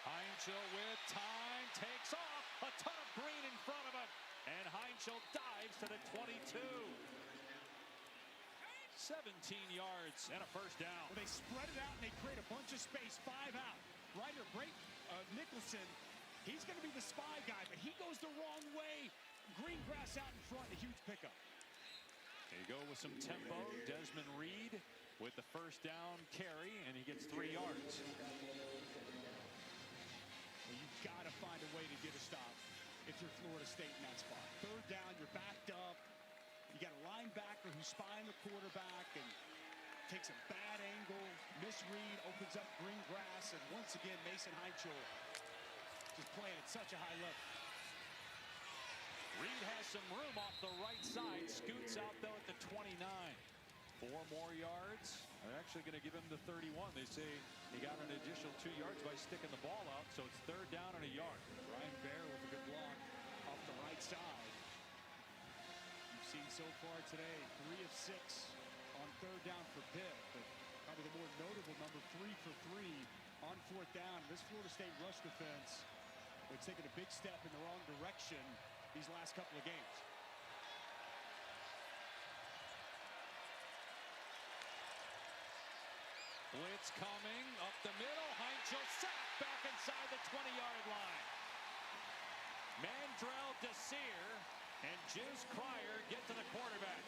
Heinchel with time, takes off, a ton of green in front of him, and Heinchel dives to the 22. 17 yards and a first down. Well, they spread it out and they create a bunch of space, 5 out. Right here, Nicholson, he's going to be the spy guy, but he goes the wrong way. Green grass out in front, a huge pickup. There you go with some tempo. Desmond Reed with the first down carry, and he gets 3 yards. Well, you've got to find a way to get a stop if you're Florida State in that spot. Third down, you're backed up. You got a linebacker who's spying the quarterback and takes a bad angle. Misread, opens up green grass, and once again, Mason Heinchel just playing at such a high level. Reed has some room off the right side. Scoots out, though, at the 29. 4 more yards. They're actually going to give him the 31. They say he got an additional 2 yards by sticking the ball out, so it's third down and a yard. Ryan Baer with a good block off the right side. You've seen so far today 3 of 6 on third down for Pitt, but probably the more notable number 3 for 3 on fourth down. This Florida State rush defense, they're taking a big step in the wrong direction these last couple of games. Blitz coming up the middle. Heinchel sacked back inside the 20-yard line. Mandrell Desir and Jiz Cryer get to the quarterback.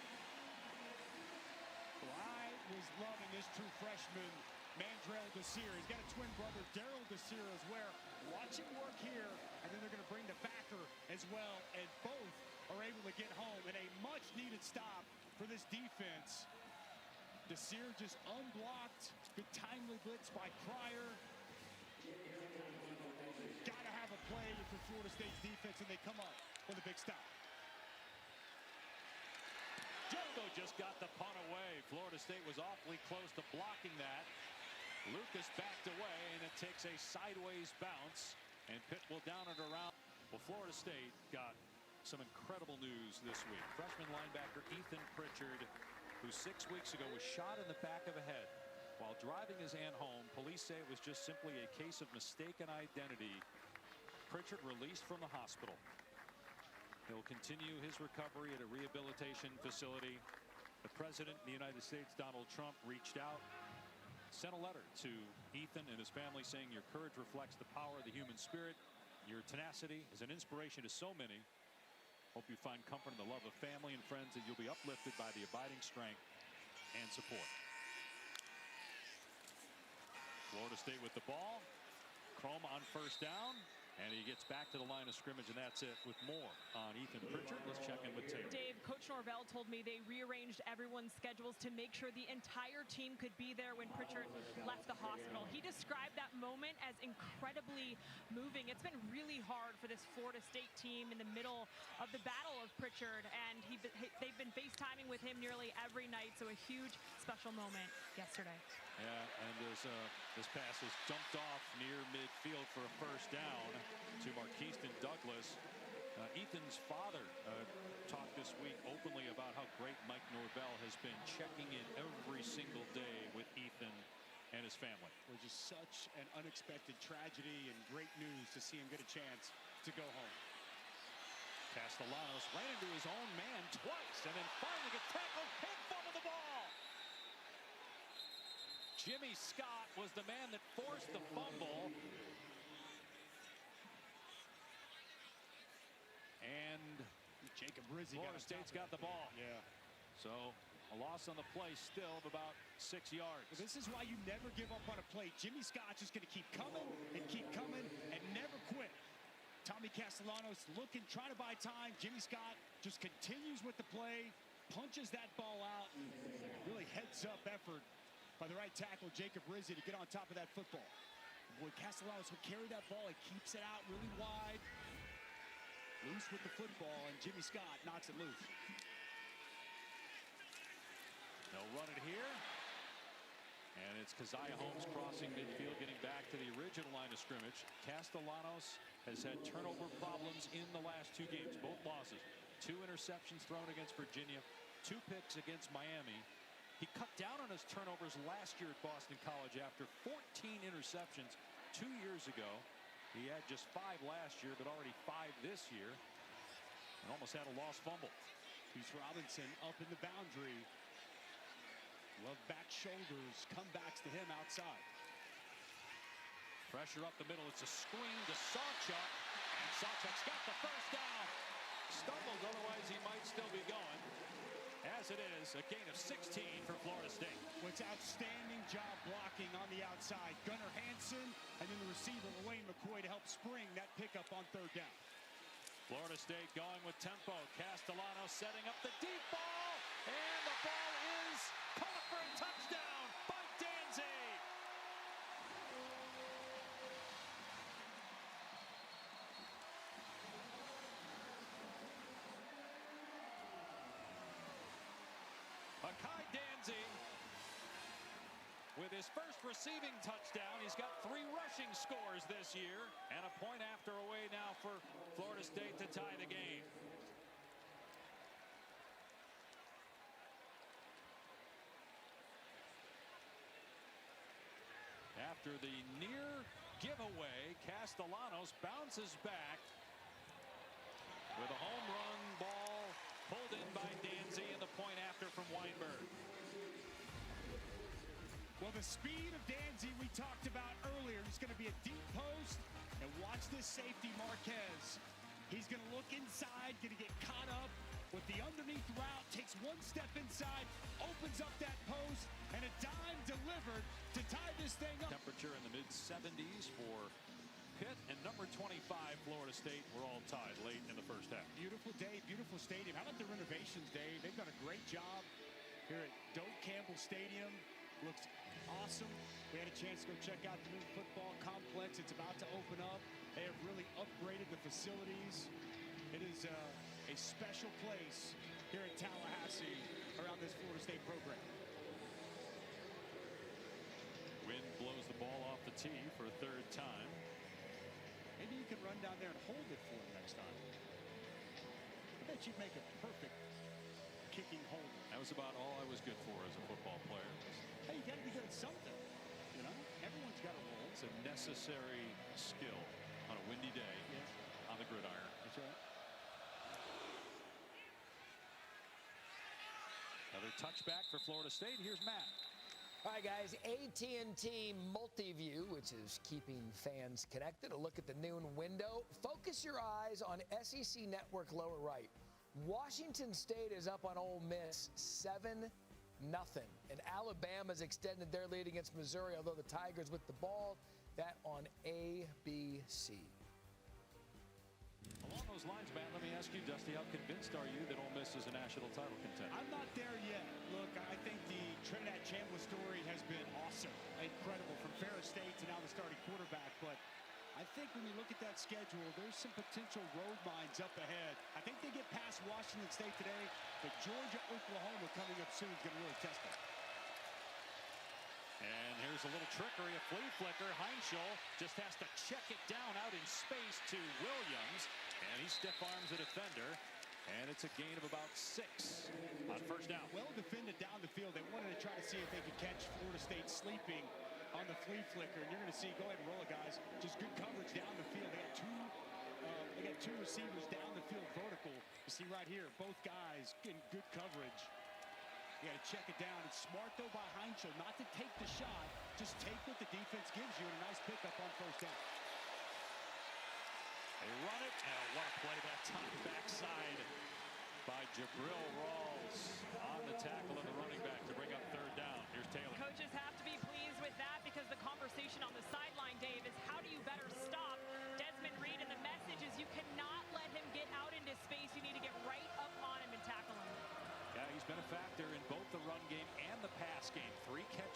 Well, I was loving this true freshman, Mandrell Desir. He's got a twin brother, Daryl Desir, as well. Watch him work here, and then they're going to bring the backer as well, and both are able to get home in a much-needed stop for this defense. Desir just unblocked. Good timely blitz by Cryer. Got to have a play for Florida State's defense, and they come up with a big stop. Jogo just got the punt away. Florida State was awfully close to blocking that. Lucas backed away, and it takes a sideways bounce, and Pitt will down it around. Well, Florida State got some incredible news this week. Freshman linebacker Ethan Pritchard, who 6 weeks ago was shot in the back of the head while driving his aunt home. Police say it was just simply a case of mistaken identity. Pritchard released from the hospital. He'll continue his recovery at a rehabilitation facility. The President of the United States, Donald Trump, reached out, sent a letter to Ethan and his family saying your courage reflects the power of the human spirit. Your tenacity is an inspiration to so many. Hope you find comfort in the love of family and friends, and you'll be uplifted by the abiding strength and support. Florida State with the ball. Chrome on first down. And he gets back to the line of scrimmage, and that's it. With more on Ethan Pritchard, let's check in with Taylor. Dave, Coach Norvell told me they rearranged everyone's schedules to make sure the entire team could be there when Pritchard left the hospital. He described that moment as incredibly moving. It's been really hard for this Florida State team in the middle of the battle of Pritchard, and they've been FaceTiming with him nearly every night, so a huge special moment yesterday. Yeah, and this pass is dumped off near midfield for a first down to Marquiston Douglas. Ethan's father talked this week openly about how great Mike Norvell has been, checking in every single day with Ethan and his family. It was just such an unexpected tragedy and great news to see him get a chance to go home. Castellanos ran into his own man twice and then finally gets tackled and fumbled the ball. Jimmy Scott was the man that forced the fumble. And Jacob Rizzi Florida State's got the ball. Yeah. So a loss on the play still of about 6 yards. Well, this is why you never give up on a play. Jimmy Scott's just going to keep coming and never quit. Tom Tommy Castellanos looking, trying to buy time. Jimmy Scott just continues with the play, punches that ball out, and really heads-up effort by the right tackle, Jacob Rizzi, to get on top of that football. Boy, Castellanos will carry that ball. He keeps it out really wide. Loose with the football, and Jimmy Scott knocks it loose. They'll run it here. And it's Keziah Holmes crossing midfield, getting back to the original line of scrimmage. Castellanos has had turnover problems in the last 2 games, both losses. 2 interceptions thrown against Virginia, 2 picks against Miami. He cut down on his turnovers last year at Boston College after 14 interceptions 2 years ago. He had just 5 last year, but already 5 this year. And almost had a lost fumble. Here's Robinson up in the boundary. Love back shoulders, comebacks to him outside. Pressure up the middle. It's a screen to Sawchuk. And Sawchuk's got the first down. Stumbled, otherwise he might still be going. As it is, a gain of 16 for Florida State. What's outstanding job blocking on the outside. Gunnar Hansen and then the receiver, Wayne McCoy, to help spring that pickup on 3rd down. Florida State going with tempo. Castellanos setting up the deep ball. And the ball is caught for a touchdown by Danzy. Akai Danzy with his first receiving touchdown. He's got 3 rushing scores this year, and a point after away now for Florida State to tie the game. After the near giveaway, Castellanos bounces back with a home run ball pulled in by Danzy, and the point after from Weinberg. Well, the speed of Danzy we talked about earlier. He's going to be a deep post, and watch this safety, Marquez. He's going to look inside, going to get caught up with the underneath route, takes 1 step inside, opens up that post, and a dime delivered to tie this thing up. Temperature in the mid-70s for Pitt and number 25 Florida State were all tied late in the first half. Beautiful day, beautiful stadium. How about the renovations, Dave? They've done a great job here at Doak Campbell Stadium. Looks awesome. We had a chance to go check out the new football complex. It's about to open up. They have really upgraded the facilities. It is a special place here in Tallahassee around this Florida State program. Wind blows the ball off the tee for a 3rd time. Maybe you can run down there and hold it for him next time. I bet you'd make a perfect kicking holder. That was about all I was good for as a football player. Hey, you got to be good at something. You know, everyone's got a role. It's a necessary skill on a windy day on the gridiron. That's right. Another touchback for Florida State. Here's Matt. All right, guys, AT&T Multiview, which is keeping fans connected. A look at the noon window. Focus your eyes on SEC Network lower right. Washington State is up on Ole Miss 7-0. And Alabama's extended their lead against Missouri, although the Tigers with the ball. That on ABC. Along those lines, Matt, let me ask you, Dusty, how convinced are you that Ole Miss is a national title contender? I'm not there yet. Look, I think the Trinidad Chambliss story has been awesome, incredible, from Ferris State to now the starting quarterback. But I think when you look at that schedule, there's some potential road mines up ahead. I think they get past Washington State today, but Georgia, Oklahoma coming up soon is going to really test them. And here's a little trickery, a flea flicker. Heinschel just has to check it down out in space to Williams. And he stiff arms the defender. And it's a gain of about 6 on 1st down. Well defended down the field. They wanted to try to see if they could catch Florida State sleeping on the flea flicker. And you're going to see, go ahead and roll it, guys. Just good coverage down the field. They got 2 receivers down the field vertical. You see right here, both guys getting good coverage. You got to check it down. It's smart, though, by Heinschel not to take the shot. Just take what the defense gives you, and a nice pickup on 1st down. They run it, and what a play that time. Backside by Jabril Rawls on the tackle of the running back to bring up 3rd down. Here's Taylor. Coaches have to be pleased with that because the conversation on the sideline, Dave, is how do you better stop Desmond Reed? And the message is you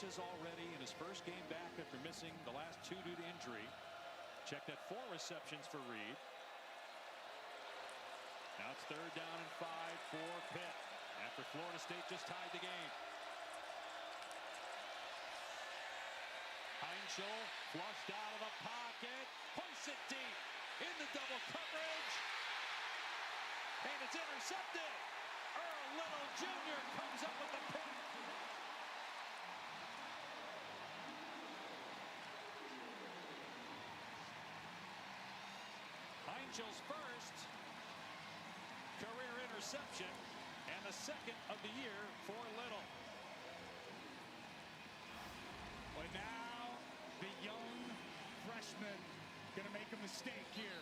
touches already in his first game back after missing the last 2 due to injury. Check that, 4 receptions for Reed. Now it's 3rd down and 5 for Pitt after Florida State just tied the game. Heinschel flushed out of the pocket, hoists it deep into double coverage, and it's intercepted. Earl Little Jr. comes up with the pick. Heinschel's first career interception and the 2nd of the year for Little. But now the young freshman going to make a mistake here.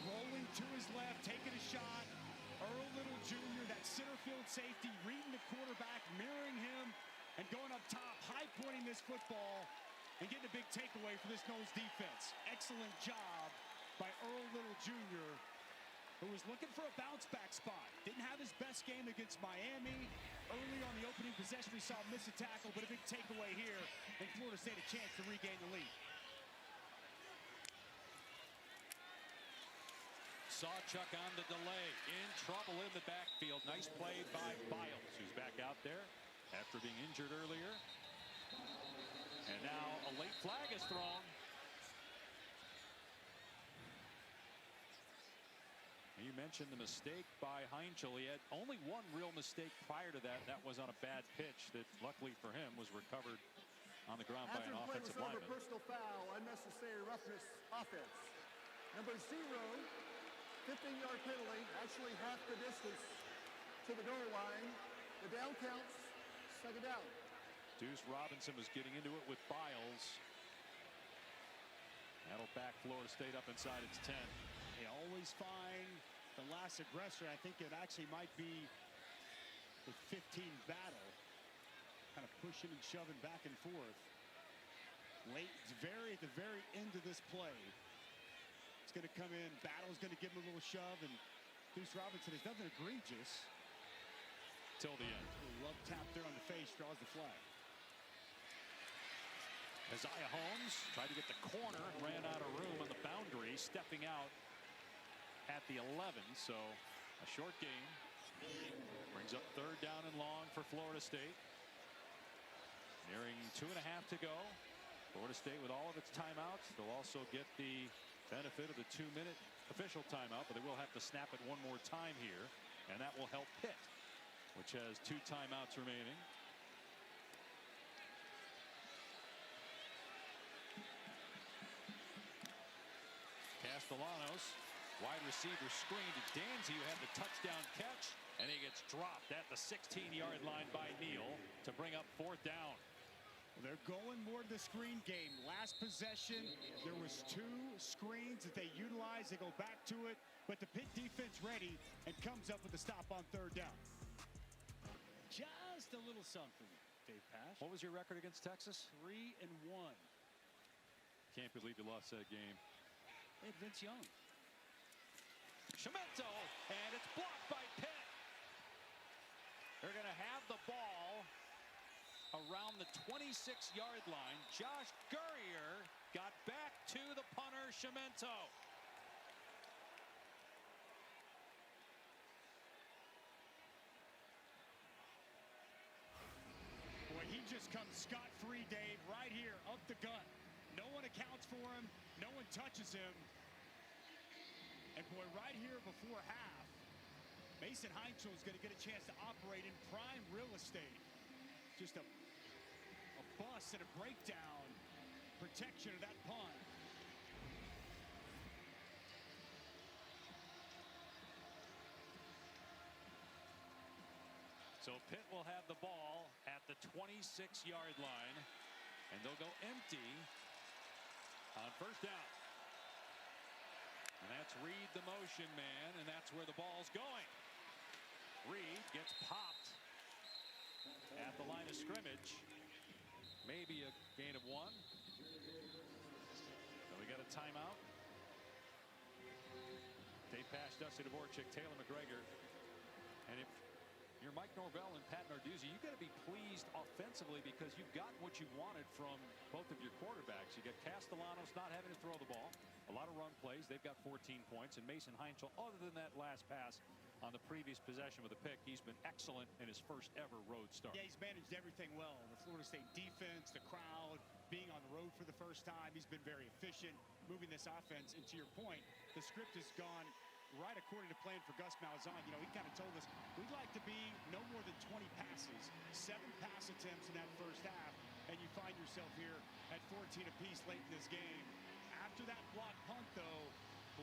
Rolling to his left, taking a shot. Earl Little Jr., that center field safety, reading the quarterback, mirroring him, and going up top, high pointing this football, and getting a big takeaway for this Noles defense. Excellent job by Earl Little Jr., who was looking for a bounce back spot. Didn't have his best game against Miami. Early on the opening possession, we saw him miss a tackle, but a big takeaway here, and Florida State a chance to regain the lead. Sawchuk on the delay, in trouble in the backfield. Nice play by Biles, who's back out there after being injured earlier. And now a late flag is thrown. You mentioned the mistake by Heinschel. He had only one real mistake prior to that. That was on a bad pitch that, luckily for him, was recovered on the ground by an offensive lineman. Personal foul, unnecessary roughness offense. Number 0, 15-yard penalty, actually half the distance to the goal line. The down counts, 2nd down. Deuce Robinson was getting into it with Biles. That'll back Florida State up inside its 10. They always find the last aggressor. I think it actually might be the 15 battle. Kind of pushing and shoving back and forth. Late, at the very end of this play. It's going to come in. Battle's going to give him a little shove, and Deuce Robinson is nothing egregious. Till the end. Love tap there on the face, draws the flag. Isaiah Holmes tried to get the corner and ran out of room on the boundary, stepping out at the 11. So a short game brings up 3rd down and long for Florida State. Nearing 2.5 to go. Florida State with all of its timeouts. They'll also get the benefit of the 2-minute official timeout, but they will have to snap it one more time here, and that will help Pitt, which has 2 timeouts remaining. Castellanos, wide receiver screen to Danzy, who had the touchdown catch, and he gets dropped at the 16-yard line by Neal to bring up 4th down. They're going more to the screen game. Last possession, there was 2 screens that they utilized. They go back to it, but the Pitt defense ready and comes up with a stop on 3rd down. Just a little something, Dave Pasch. What was your record against Texas? 3-1. Can't believe you lost that game. Hey, Vince Young. Cemento, and it's blocked by Pitt. They're going to have the ball around the 26-yard line. Josh Gurrier got back to the punter, Cemento. Boy, he just comes scot-free, Dave, right here, up the gut. No one accounts for him. No one touches him. And boy, right here before half, Mason Heinschel is going to get a chance to operate in prime real estate. Just a bust and a breakdown. Protection of that punt. So Pitt will have the ball at the 26-yard line, and they'll go empty on 1st down. And that's Reed, the motion man, and that's where the ball's going. Reed gets popped at the line of scrimmage. Maybe a gain of 1. So we got a timeout. Dave Pasch, Dusty Dvorak, Taylor McGregor. And if You're Mike Norvell and Pat Narduzzi. You've got to be pleased offensively because you've gotten what you wanted from both of your quarterbacks. You got Castellanos not having to throw the ball. A lot of run plays. They've got 14 points. And Mason Heinchel, other than that last pass on the previous possession with a pick, he's been excellent in his first ever road start. Yeah, he's managed everything well. The Florida State defense, the crowd, being on the road for the first time. He's been very efficient moving this offense. And to your point, the script has gone right according to plan for Gus Malzahn. You know, he kind of told us we'd like to be no more than 20 passes, 7 pass attempts in that first half, and you find yourself here at 14 apiece late in this game. After that block punt, though,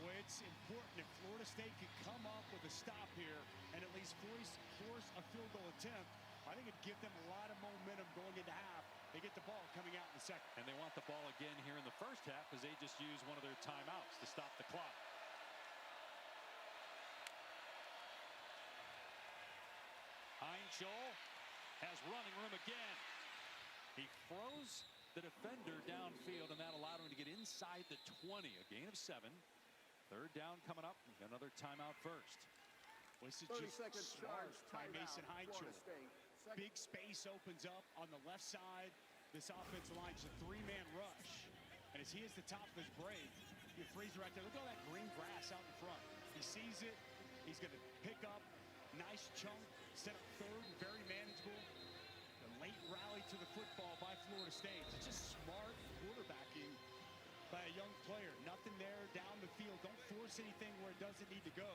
boy, it's important if Florida State could come up with a stop here and at least force a field goal attempt. I think it'd give them a lot of momentum going into half. They get the ball coming out in the second. And they want the ball again here in the first half because they just used one of their timeouts to stop the clock. Heinchel has running room again. He throws the defender downfield, and that allowed him to get inside the 20. A gain of 7. Third down coming up. We've got another timeout first. Well, this is just smart by Mason Heinchel. Big space opens up on the left side. This offensive line is a 3-man rush. And as he is the top of his break, you freeze right there. Look at all that green grass out in front. He sees it. He's going to pick up. Nice chunk. Set up third. Very manageable. The late rally to the football by Florida State. It's just smart quarterbacking by a young player. Nothing there down the field. Don't force anything where it doesn't need to go.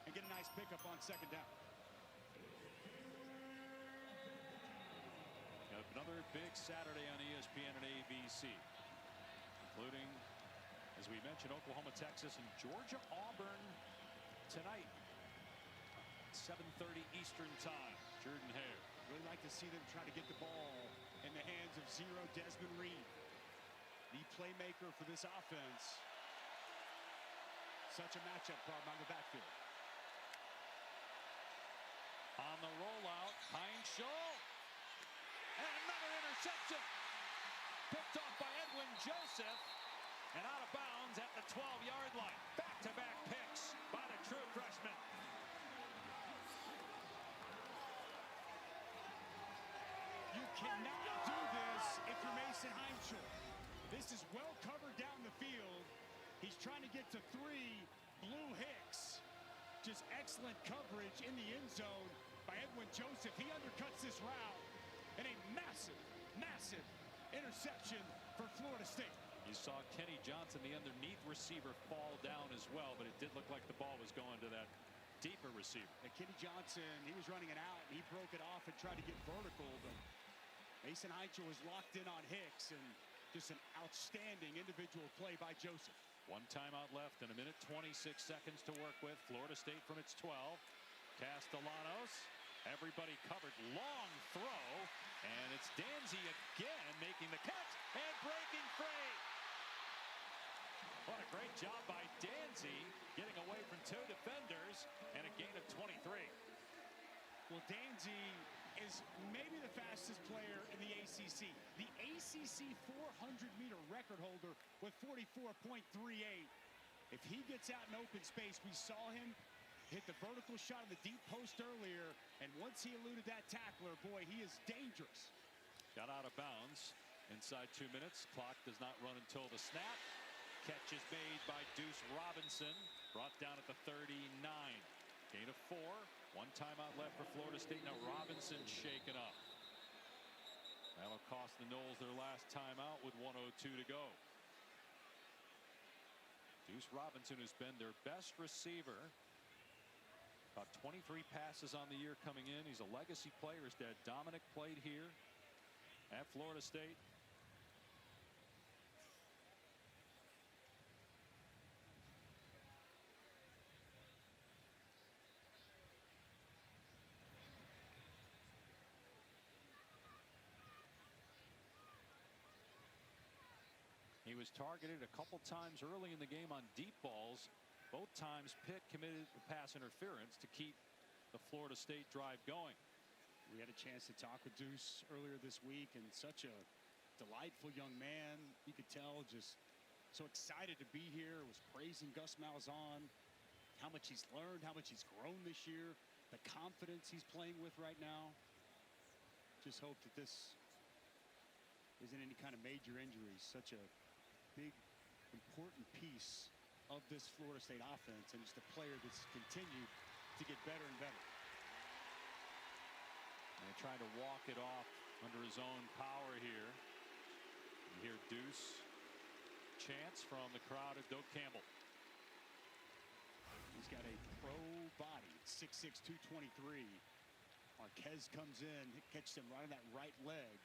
And get a nice pickup on second down. Another big Saturday on ESPN and ABC, including, as we mentioned, Oklahoma, Texas, and Georgia, Auburn tonight, 7:30 Eastern time. Jordan Hare. Really like to see them try to get the ball in the hands of zero Desmond Reed, the playmaker for this offense. Such a matchup problem on the backfield. On the rollout, Heinchel. And another interception. Picked off by Edwin Joseph. And out of bounds at the 12-yard line. Back-to-back picks by the true freshman. You cannot do this if you're Mason Heinchel. This is well covered down the field. He's trying to get to 3. Blue Hicks. Just excellent coverage in the end zone by Edwin Joseph. He undercuts this route. And a massive, massive interception for Florida State. You saw Kenny Johnson, the underneath receiver, fall down as well, but it did look like the ball was going to that deeper receiver. And Kenny Johnson, he was running it out, and he broke it off and tried to get vertical, but Mason Heinchel was locked in on Hicks, and just an outstanding individual play by Joseph. One timeout left and a minute 26 seconds to work with. Florida State from its 12. Castellanos. Everybody covered. Long throw. And it's Danzy again making the catch and breaking free. What a great job by Danzy getting away from 2 defenders and a gain of 23. Well, Danzy is maybe the fastest player in the ACC. The ACC 400-meter record holder with 44.38. If he gets out in open space, we saw him hit the vertical shot in the deep post earlier, and once he eluded that tackler, boy, he is dangerous. Got out of bounds inside 2 minutes. Clock does not run until the snap. Catch is made by Deuce Robinson, brought down at the 39. Gain of 4. 1 timeout left for Florida State. Now Robinson shaken up. That'll cost the Noles their last timeout with 1:02 to go. Deuce Robinson, who's been their best receiver. About 23 passes on the year coming in. He's a legacy player. His dad Dominic played here at Florida State. He was targeted a couple times early in the game on deep balls. Both times Pitt committed pass interference to keep the Florida State drive going. We had a chance to talk with Deuce earlier this week, and such a delightful young man. You could tell just so excited to be here. Was praising Gus Malzahn, how much he's learned, how much he's grown this year. the confidence he's playing with right now. Just hope that this isn't any kind of major injuries. Such a big, important piece of this Florida State offense, and just a player that's continued to get better and better. And trying to walk it off under his own power here. You hear Deuce chants from the crowd at Doak Campbell. He's got a pro body, 6'6", 223. Marquez comes in, catches him right on that right leg.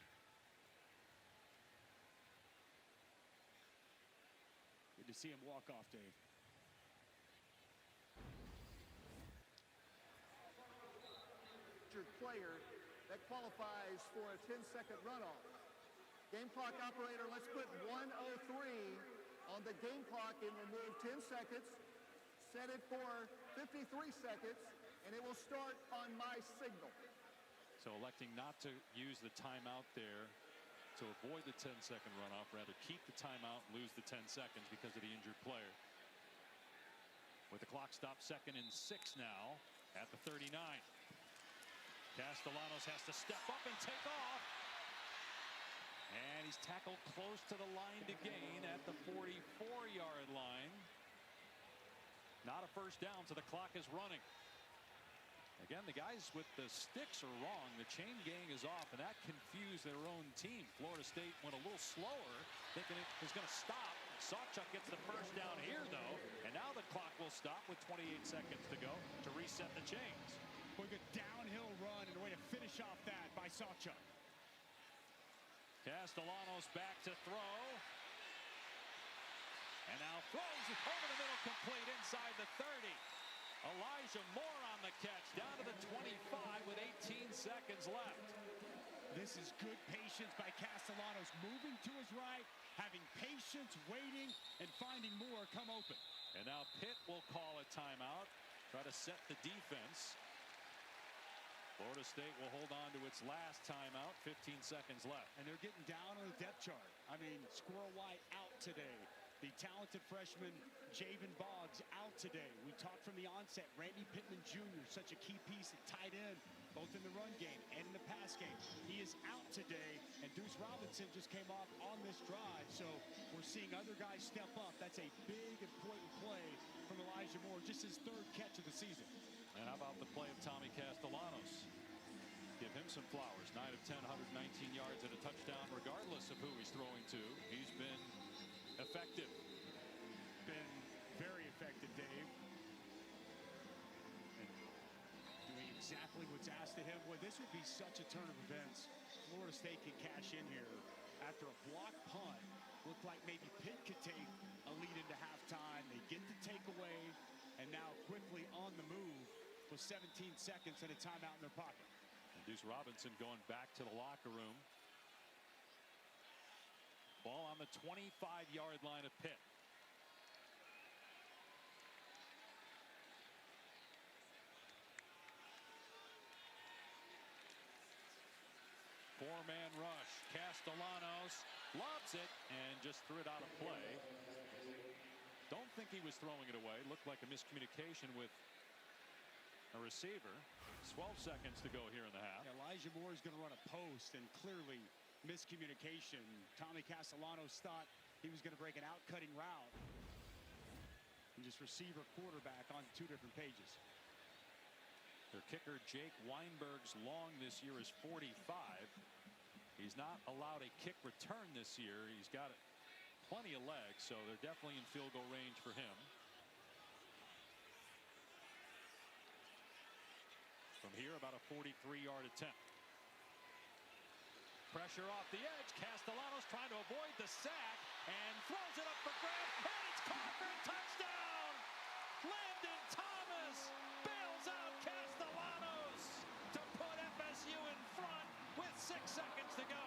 Good to see him walk off, Dave. Player that qualifies for a 10-second runoff. Game clock operator, let's put 1:03 on the game clock and remove 10 seconds. Set it for 53 seconds, and it will start on my signal. So electing not to use the timeout there to avoid the 10-second runoff, rather keep the timeout and lose the 10 seconds because of the injured player. With the clock stopped, 2nd and 6 now at the 39. Castellanos has to step up and take off. And he's tackled close to the line to gain at the 44-yard line. Not a first down, so the clock is running. Again, the guys with the sticks are wrong. The chain gang is off, and that confused their own team. Florida State went a little slower, thinking it was going to stop. Sawchuk gets the first down here, though, and now the clock will stop with 28 seconds to go to reset the chains. With a downhill run and a way to finish off that by Sawchuk. Castellanos back to throw. And now throws it over the middle, complete inside the 30. Elijah Moore on the catch, down to the 25 with 18 seconds left. This is good patience by Castellanos, moving to his right, having patience, waiting, and finding Moore come open. And now Pitt will call a timeout, try to set the defense. Florida State will hold on to its last timeout, 15 seconds left. And they're getting down on the depth chart. I mean, Squirrel White out today. The talented freshman Javen Boggs out today. We talked from the onset, Randy Pittman Jr., such a key piece at tight end, both in the run game and in the pass game. He is out today, and Deuce Robinson just came off on this drive, so we're seeing other guys step up. That's a big, important play from Elijah Moore, just his 3rd catch of the season. And how about the play of Tommy Castellanos? Give him some flowers. 9 of 10, 119 yards and a touchdown, regardless of who he's throwing to. He's been effective. Been very effective, Dave. And doing exactly what's asked of him. Well, this would be such a turn of events. Florida State can cash in here after a block punt. Looked like maybe Pitt could take a lead into halftime. They get the takeaway, and now quickly on the move with 17 seconds and a timeout in their pocket. And Deuce Robinson going back to the locker room. Ball on the 25-yard line of Pitt. Four-man rush. Castellanos lobs it and just threw it out of play. Don't think he was throwing it away. Looked like a miscommunication with a receiver. 12 seconds to go here in the half. Elijah Moore is going to run a post, and clearly miscommunication. Tommy Castellanos thought he was going to break an out-cutting route. And just receiver quarterback on 2 different pages. Their kicker, Jake Weinberg's long this year is 45. He's not allowed a kick return this year. He's got plenty of legs, so they're definitely in field goal range for him. From here, about a 43-yard attempt. Pressure off the edge. Castellanos trying to avoid the sack and throws it up for grabs, and it's caught for a touchdown. Landon Thomas bails out Castellanos to put FSU in front with 6 seconds to go.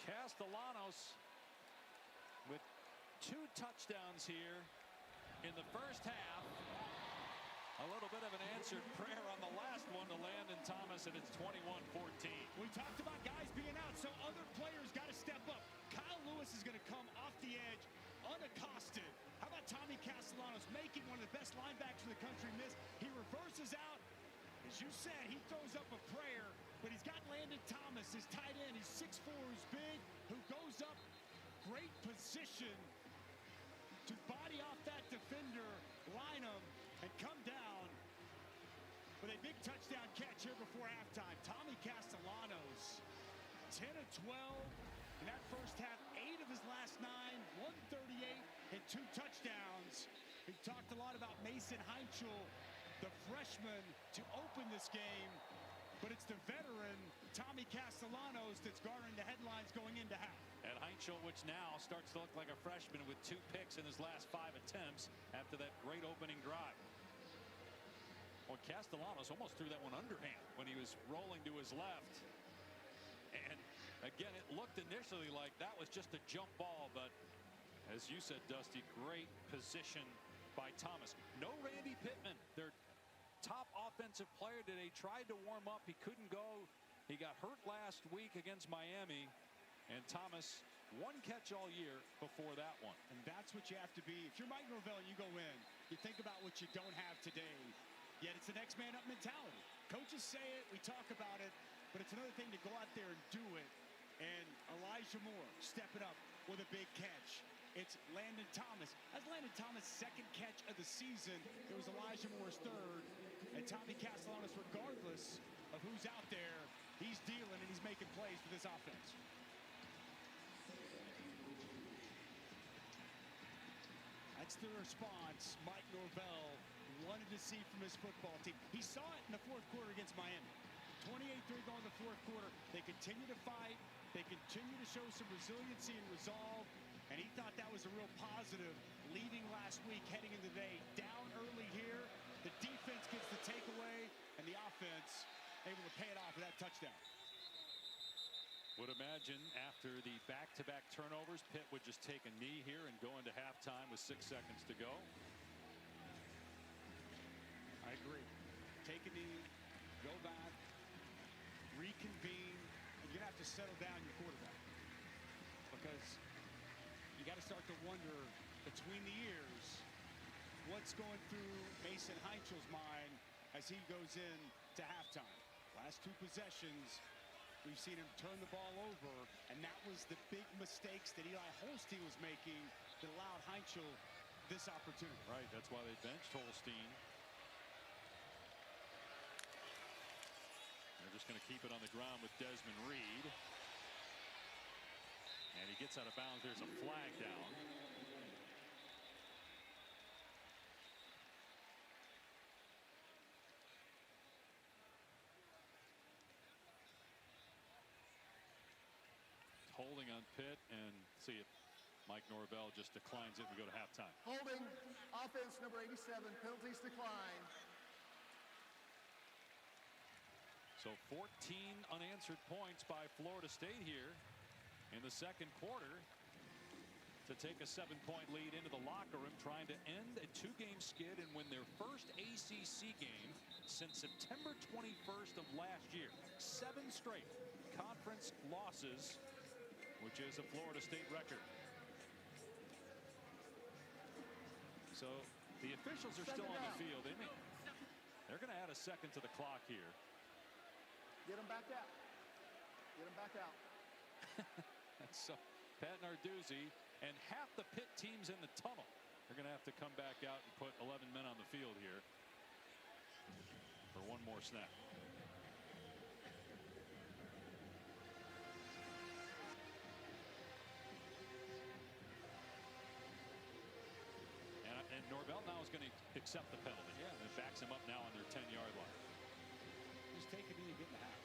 Castellanos with 2 touchdowns here in the first half. A little bit of an answered prayer on the last one to Landon Thomas, and it's 21-14. We talked about guys being out, so other players got to step up. Kyle Lewis is going to come off the edge unaccosted. How about Tommy Castellanos making one of the best linebackers in the country miss? He reverses out. As you said, he throws up a prayer, but he's got Landon Thomas, his tight end. He's 6'4", who's big, who goes up. Great position to body off that defender, line him, and come down with a big touchdown catch here before halftime. Tommy Castellanos, 10 of 12 in that first half, 8 of his last 9, 138 and 2 touchdowns. We've talked a lot about Mason Heinchel, the freshman, to open this game, but it's the veteran Tommy Castellanos that's garnering the headlines going into half. And Heinchel, which now starts to look like a freshman with 2 picks in his last 5 attempts after that great opening drive. Well, Castellanos almost threw that one underhand when he was rolling to his left. And again, it looked initially like that was just a jump ball, but as you said, Dusty, great position by Thomas. No Randy Pittman, their top offensive player today, tried to warm up. He couldn't go. He got hurt last week against Miami. And Thomas, 1 catch all year before that one. And that's what you have to be. If you're Mike Norvell and you go in, you think about what you don't have today. Yet it's the next man up mentality. Coaches say it, we talk about it, but it's another thing to go out there and do it. And Elijah Moore stepping up with a big catch. It's Landon Thomas. That's Landon Thomas' 2nd catch of the season. It was Elijah Moore's 3rd. And Tommy Castellanos, regardless of who's out there, he's dealing and he's making plays for this offense. That's the response Mike Norvell wanted to see from his football team. He saw it in the 4th quarter against Miami. 28-3 going in the 4th quarter. They continue to fight. They continue to show some resiliency and resolve. And he thought that was a real positive leaving last week, heading into the day. Down early here. The defense gets the takeaway, and the offense able to pay it off with that touchdown. Would imagine after the back-to-back turnovers, Pitt would just take a knee here and go into halftime with 6 seconds to go. I agree. Take a knee, go back, reconvene, and you're going to have to settle down your quarterback. Because you got to start to wonder between the years what's going through Mason Heinchel's mind as he goes in to halftime. Last 2 possessions, we've seen him turn the ball over, and that was the big mistakes that Eli Holstein was making that allowed Heinchel this opportunity. Right, that's why they benched Holstein. They're just going to keep it on the ground with Desmond Reed. And he gets out of bounds. There's a flag down. Holding on Pitt, and see if Mike Norvell just declines it. We go to halftime. Holding, offense number 87, penalties decline. So 14 unanswered points by Florida State here in the 2nd quarter to take a 7-point lead into the locker room, trying to end a 2-game skid and win their first ACC game since September 21st of last year. 7 straight conference losses, which is a Florida State record. So the officials are still on the field. They're going to add a second to the clock here. Get them back out. Get them back out. So Pat Narduzzi and half the Pitt teams in the tunnel are going to have to come back out and put 11 men on the field here for 1 more snap. And Norvell now is going to accept the penalty. Yeah, and it backs him up now on their 10-yard line. Just take it in and get in the half.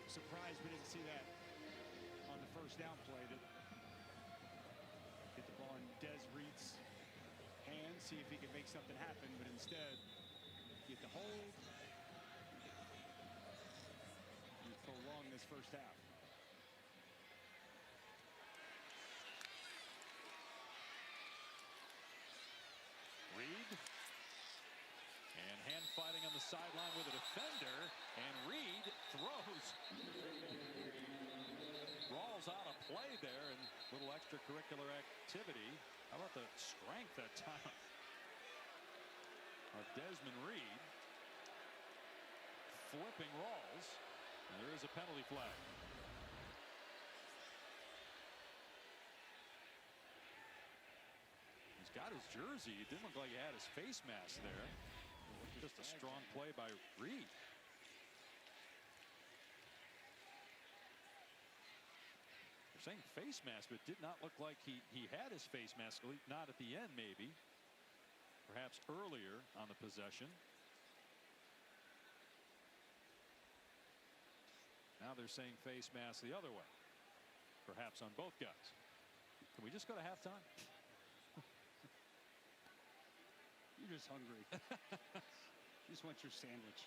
Surprised we didn't see that on the first down play. To get the ball in Des Reed's hands, see if he can make something happen, but instead get the hold and prolong this first half. defender, and Reed throws. Rawls out of play there, and a little extracurricular activity. How about the strength that time of Desmond Reed flipping Rawls, and there is a penalty flag. He's got his jersey. It didn't look like he had his face mask there. Just a strong play by Reed. They're saying face mask, but it did not look like he had his face mask, not at the end maybe. Perhaps earlier on the possession. Now they're saying face mask the other way. Perhaps on both guys. Can we just go to halftime? You're just hungry. You just want your sandwich.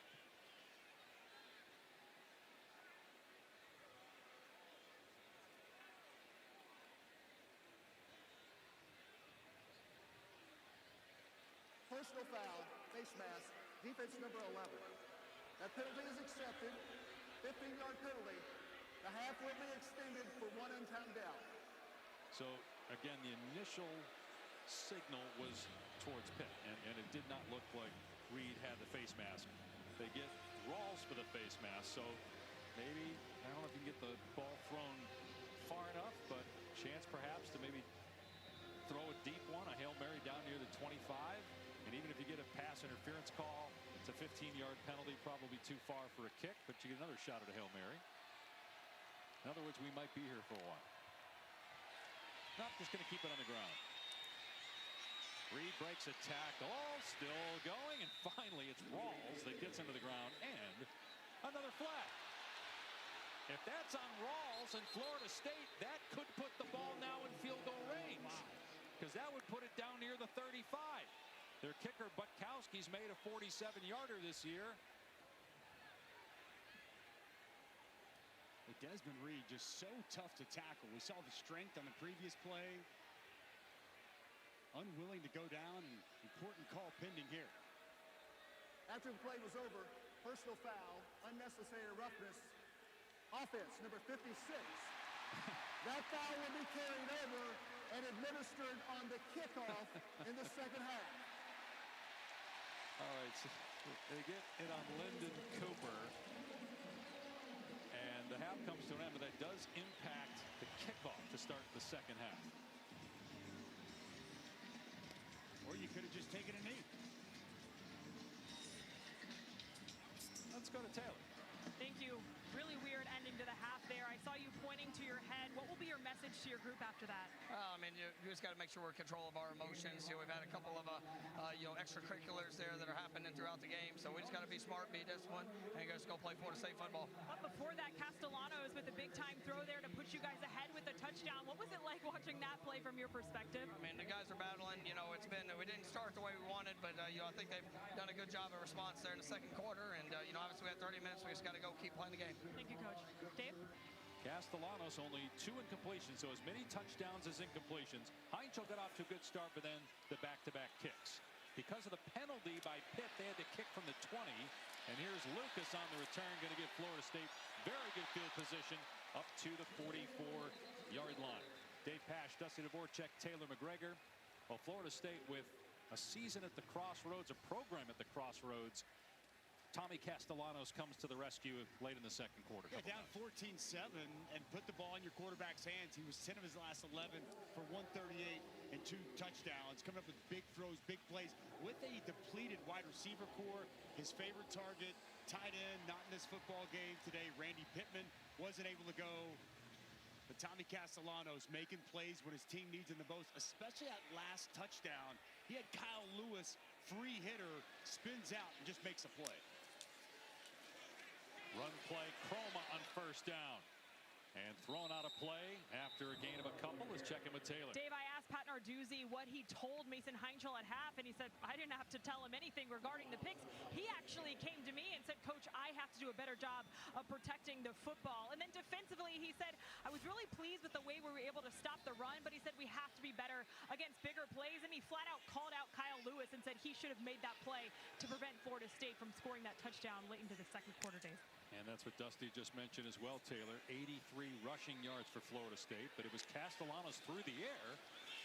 Personal foul, face mask, defense number 11. That penalty is accepted. 15-yard penalty. The half will be extended for one untimed out. So again, the initial signal was towards Pitt, and it did not look like Reed had the face mask. They get Rawls for the face mask, so maybe, I don't know if you can get the ball thrown far enough, but chance perhaps to maybe throw a deep one, a Hail Mary down near the 25. And even if you get a pass interference call, it's a 15-yard penalty, probably too far for a kick, but you get another shot at a Hail Mary. In other words, we might be here for a while. Nope, just going to keep it on the ground. Reed breaks a tackle, still going, and finally it's Rawls that gets into the ground, and another flag. If that's on Rawls and Florida State, that could put the ball now in field goal range, because that would put it down near the 35. Their kicker, Butkowski's made a 47-yarder this year. Desmond Reed just so tough to tackle. We saw the strength on the previous play. Unwilling to go down, and important call pending here. After the play was over, personal foul, unnecessary roughness, offense number 56. That foul will be carried over and administered on the kickoff in the second half. All right, so they get it on Lyndon Cooper, and the half comes to an end, but that does impact the kickoff to start the second half. Or you could have just taken a knee. Let's go to Taylor. Thank you. Really weird ending to the half there. I saw you pointing to your head. What will be your message to your group after that? I mean, you just got to make sure we're in control of our emotions. We've had a couple of extracurriculars there that are happening throughout the game, so we just got to be smart, be disciplined, and just go play Florida State football. But before that, Castellanos with a big-time throw there to put you guys ahead with a touchdown. What was it like watching that play from your perspective? I mean, the guys are battling. We didn't start the way we wanted, but I think they've done a good job of response there in the second quarter, and obviously we had 30 minutes. We just got to go keep playing the game. Thank you, Coach. Dave? Castellanos only 2 incompletions, so as many touchdowns as incompletions. Heinzel got off to a good start, but then the back-to-back kicks. Because of the penalty by Pitt, they had to kick from the 20. And here's Lucas on the return, going to give Florida State very good field position up to the 44-yard line. Dave Pasch, Dusty Dvorak, Taylor McGregor. Well, Florida State with a season at the crossroads, a program at the crossroads. Tommy Castellanos comes to the rescue late in the second quarter. Yeah, down 14-7 and put the ball in your quarterback's hands. He was 10 of his last 11 for 138 and 2 touchdowns. Coming up with big throws, big plays. With a depleted wide receiver core, his favorite target, tight end, not in this football game today. Randy Pittman wasn't able to go. But Tommy Castellanos making plays when his team needs him the most, especially that last touchdown. He had Kyle Lewis, free hitter, spins out and just makes a play. Run play, Chroma on first down. And thrown out of play after a gain of a couple is checking with Taylor. Dave, I asked Pat Narduzzi what he told Mason Heinzel at half, and he said, I didn't have to tell him anything regarding the picks. He actually came to me and said, Coach, I have to do a better job of protecting the football. And then defensively, he said, I was really pleased with the way we were able to stop the run, but he said we have to be better against bigger plays, and he flat out called out Kyle Lewis and said he should have made that play to prevent Florida State from scoring that touchdown late into the second quarter, Dave. And that's what Dusty just mentioned as well, Taylor. 83 rushing yards for Florida State, but it was Castellanos through the air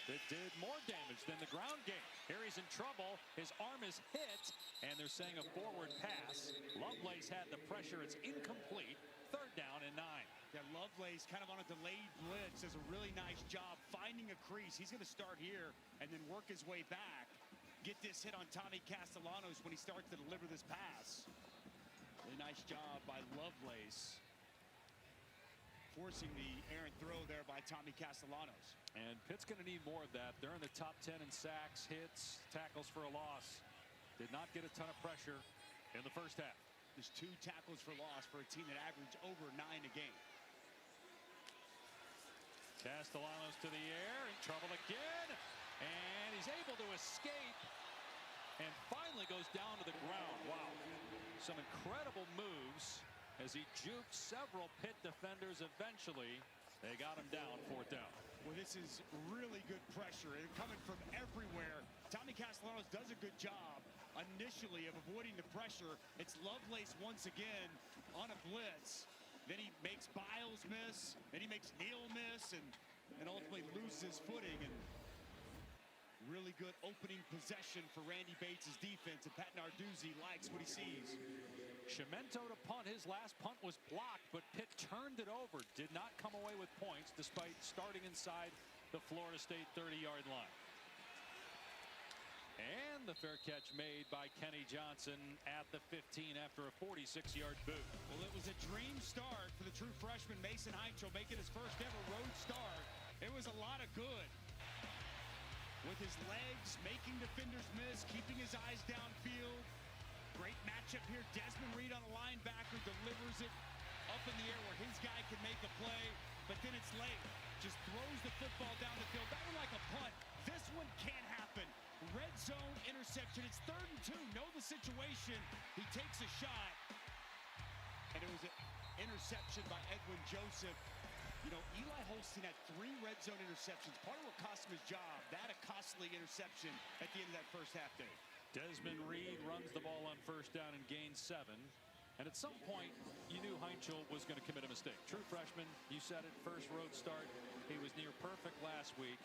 that did more damage than the ground game. Here he's in trouble. His arm is hit, and they're saying a forward pass. Lovelace had the pressure. It's incomplete. Third down and 9. Yeah, Lovelace kind of on a delayed blitz does a really nice job finding a crease. He's going to start here and then work his way back. Get this hit on Tommy Castellanos when he starts to deliver this pass. Really nice job by Lovelace, forcing the errant throw there by Tommy Castellanos. And Pitt's going to need more of that. They're in the top 10 in sacks, hits, tackles for a loss. Did not get a ton of pressure in the first half. There's 2 tackles for loss for a team that averaged over 9 a game. Castellanos to the air, in trouble again, and he's able to escape and finally goes down to the ground. Wow, some incredible moves as he juked several Pitt defenders. Eventually, they got him down, 4th down. Well, this is really good pressure, and coming from everywhere. Tommy Castellanos does a good job initially of avoiding the pressure. It's Lovelace once again on a blitz. Then he makes Biles miss, then he makes Neal miss, and ultimately loses his footing. And really good opening possession for Randy Bates' defense, and Pat Narduzzi likes what he sees. Cimento to punt. His last punt was blocked, but Pitt turned it over. Did not come away with points despite starting inside the Florida State 30-yard line. And the fair catch made by Kenny Johnson at the 15 after a 46-yard boot. Well, it was a dream start for the true freshman Mason Heinchel, making his first ever road start. It was a lot of good. With his legs, making defenders miss, keeping his eyes downfield. Great matchup here. Desmond Reed on a linebacker, delivers it up in the air where his guy can make a play, but then it's late. Just throws the football down the field. That one like a punt. This one can't happen. Red zone interception. It's 3rd and 2. Know the situation. He takes a shot. And it was an interception by Edwin Joseph. You know, Eli Holstein had 3 red zone interceptions. Part of what cost him his job. That a costly interception at the end of that first half, Dave. Desmond Reed runs the ball on 1st down and gains 7. And at some point, you knew Heinchel was going to commit a mistake. True freshman, you said it, first road start. He was near perfect last week.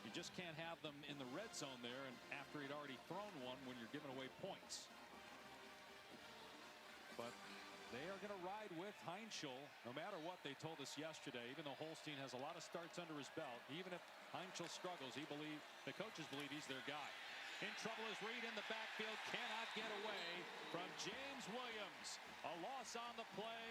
You just can't have them in the red zone there, and after he'd already thrown one when you're giving away points. But they are going to ride with Heinchel no matter what they told us yesterday. Even though Holstein has a lot of starts under his belt, even if Heinchel struggles, the coaches believe he's their guy. In trouble is Reed in the backfield, cannot get away from James Williams. A loss on the play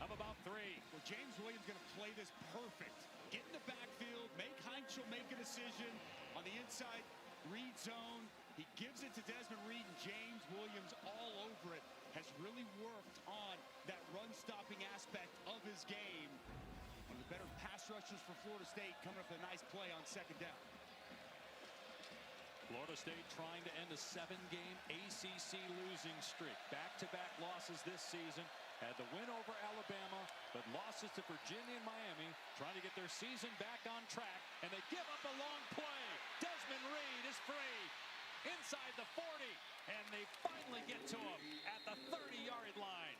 of about 3. Well, James Williams going to play this perfect. Get in the backfield, make Heinchel make a decision on the inside Reed zone. He gives it to Desmond Reed, and James Williams all over it. Has really worked on that run-stopping aspect of his game. One of the better pass rushers for Florida State, coming up with a nice play on 2nd down. Florida State trying to end a 7-game ACC losing streak. Back-to-back losses this season. Had the win over Alabama, but losses to Virginia and Miami, trying to get their season back on track, and they give up a long play. Desmond Reed is free inside the 40, and they finally get to him at the 30-yard line.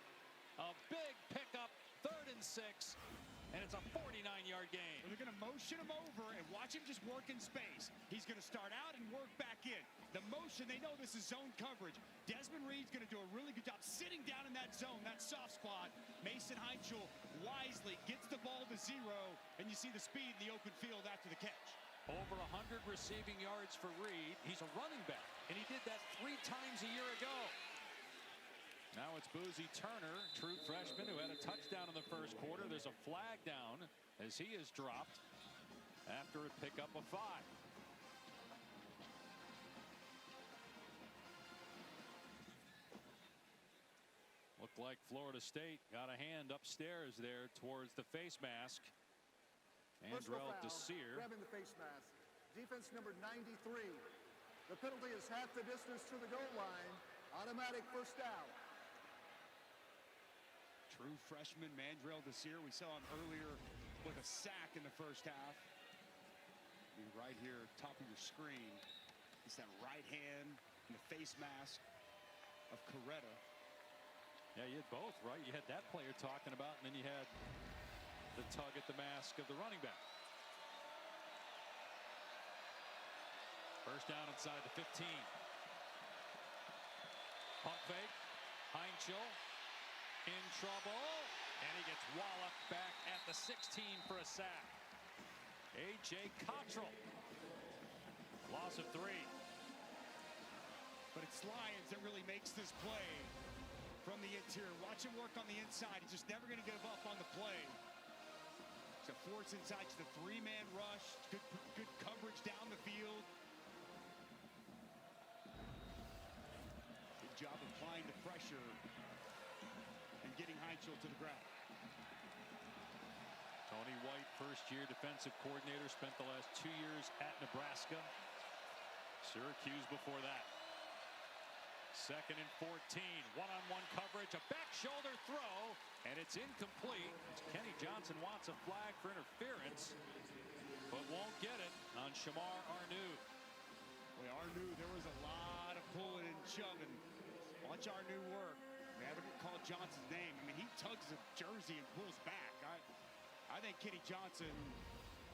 A big pickup, 3rd and 6, and it's a 49-yard gain. Well, they're going to motion him over and watch him just work in space. He's going to start out and work back in. The motion, they know this is zone coverage. Desmond Reed's going to do a really good job sitting down in that zone, that soft spot. Mason Heinchel wisely gets the ball to 0, and you see the speed in the open field after the catch. Over 100 receiving yards for Reed. He's a running back, and he did that 3 times a year ago. Now it's Boozy Turner, true freshman, who had a touchdown in the first quarter. There's a flag down as he is dropped after a pickup of 5. Looked like Florida State got a hand upstairs there towards the face mask. Andrell Desir grabbing the face mask. Defense number 93. The penalty is half the distance to the goal line. Automatic first down. True freshman Mandrell Desir. We saw him earlier with a sack in the first half. Right here, top of your screen. It's that right hand and the face mask of Coretta. Yeah, you had both, right? You had that player talking about, and then you had the tug at the mask of the running back. First down inside the 15. Pump fake. Heinchel in trouble, and he gets walloped back at the 16 for a sack. A.J. Cottrell. Loss of 3. But it's Lyons that really makes this play from the interior. Watch him work on the inside. He's just never going to give up on the play. It's a force inside to the 3-man rush. Good coverage down the field. Good job applying the pressure and getting Heinchel to the ground. Tony White, first-year defensive coordinator, spent the last 2 years at Nebraska. Syracuse before that. Second and 14. One-on-one coverage, a back shoulder throw, and it's incomplete. Kenny Johnson wants a flag for interference, but won't get it on Shamar Arnoux. Boy, Arnoux, there was a lot of pulling and shoving. Watch Arnoux work. They haven't called Johnson's name. I mean, he tugs the jersey and pulls back. I think Kenny Johnson,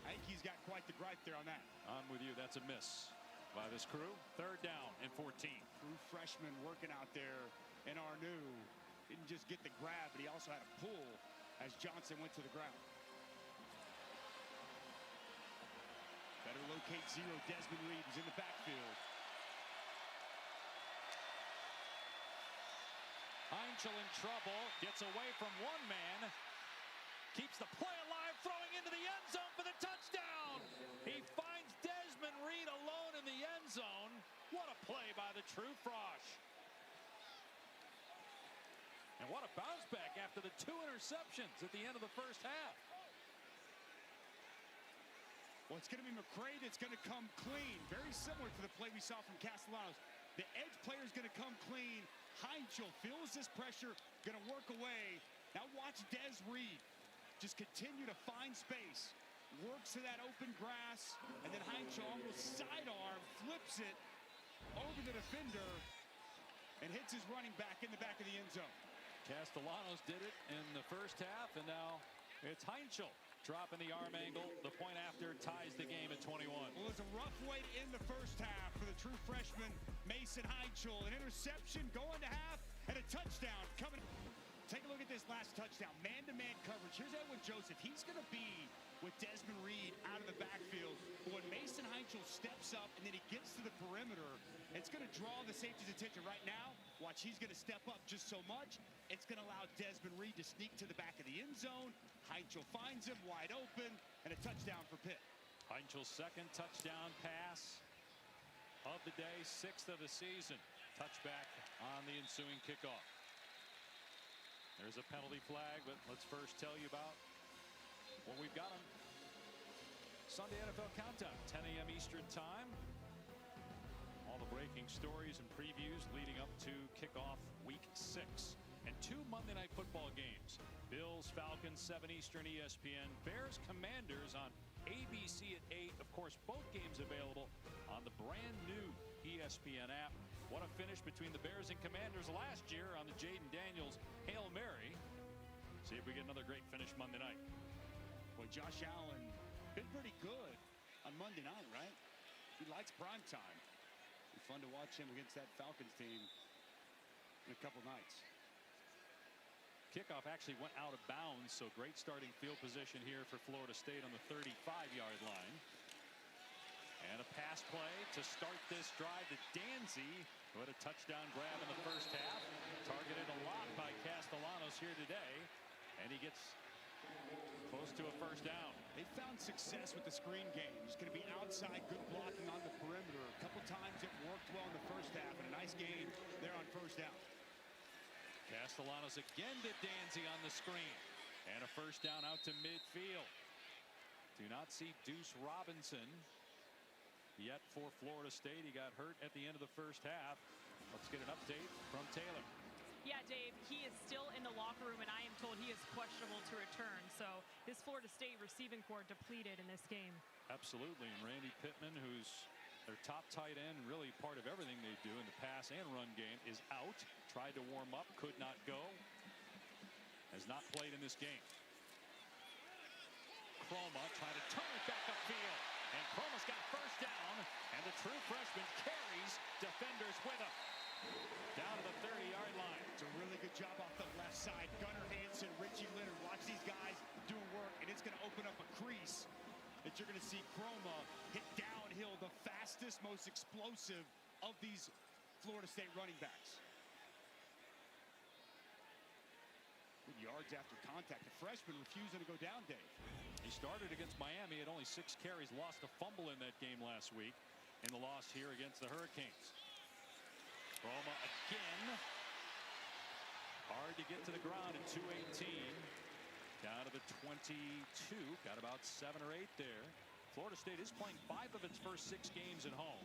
I think he's got quite the gripe there on that. I'm with you. That's a miss by this crew. Third down and 14. True freshman working out there, and Arnoux didn't just get the grab, but he also had a pull as Johnson went to the ground. Better locate zero. Desmond Reed is in the backfield. Heinchel in trouble, gets away from one man, keeps the play alive, throwing into the end zone for the touchdown. He finds Desmond Reed alone in the end zone. What a play by the true Frosh. And what a bounce back after the 2 interceptions at the end of the first half. Well, it's going to be McCray that's going to come clean. Very similar to the play we saw from Castellanos. The edge player is going to come clean. Heinchel feels this pressure, going to work away. Now watch Des Reed just continue to find space. Works to that open grass, and then Heinchel almost sidearm, flips it over the defender, and hits his running back in the back of the end zone. Castellanos did it in the first half, and now it's Heinchel dropping the arm angle. The point after ties the game at 21. Well, it was a rough wait in the first half for the true freshman, Mason Heinchel. An interception going to half, and a touchdown coming. Take a look at this last touchdown. Man-to-man coverage. Here's Edwin Joseph. He's going to be with Desmond Reed out of the backfield. But when Mason Heinchel steps up and then he gets to the perimeter, it's going to draw the safety's attention. Right now, watch, he's going to step up just so much. It's going to allow Desmond Reed to sneak to the back of the end zone. Heinchel finds him wide open, and a touchdown for Pitt. Heinchel's second touchdown pass of the day, 6th of the season. Touchback on the ensuing kickoff. There's a penalty flag, but let's first tell you about what we've got on Sunday NFL Countdown, 10 a.m. Eastern Time. All the breaking stories and previews leading up to kickoff week 6. And 2 Monday Night Football games. Bills, Falcons, 7 Eastern ESPN. Bears, Commanders on ABC at 8. Of course, both games available on the brand new ESPN app. What a finish between the Bears and Commanders last year on the Jaden Daniels Hail Mary. See if we get another great finish Monday night. Boy, Josh Allen been pretty good on Monday night, right? He likes prime time. Be fun to watch him against that Falcons team in a couple nights. Kickoff actually went out of bounds, so great starting field position here for Florida State on the 35-yard line. And a pass play to start this drive to Danzy, who had a touchdown grab in the first half. Targeted a lot by Castellanos here today, and he gets close to a first down. They found success with the screen game. It's going to be outside, good blocking on the perimeter. A couple times it worked well in the first half, and a nice game there on first down. Castellanos again to Danzy on the screen. And a first down out to midfield. Do not see Deuce Robinson yet for Florida State. He got hurt at the end of the first half. Let's get an update from Taylor. Yeah, Dave, he is still in the locker room, and I am told he is questionable to return. So this Florida State receiving corps depleted in this game. Absolutely. And Randy Pittman, who's Their top tight end, really part of everything they do in the pass and run game, is out. Tried to warm up, could not go. Has not played in this game. Chroma trying to turn it back upfield. And Chroma's got first down. And the true freshman carries defenders with him. Down to the 30-yard line. It's a really good job off the left side. Gunnar Hansen, Richie Leonard. Watch these guys doing work. And it's going to open up a crease that you're going to see Chroma hit downhill, the fastest, most explosive of these Florida State running backs. Good yards after contact. The freshman refusing to go down, Dave. He started against Miami at only 6 carries, lost a fumble in that game last week in the loss here against the Hurricanes. Chroma again. Hard to get to the ground at 218. Down to the 22. Got about 7 or 8 there. Florida State is playing 5 of its first 6 games at home.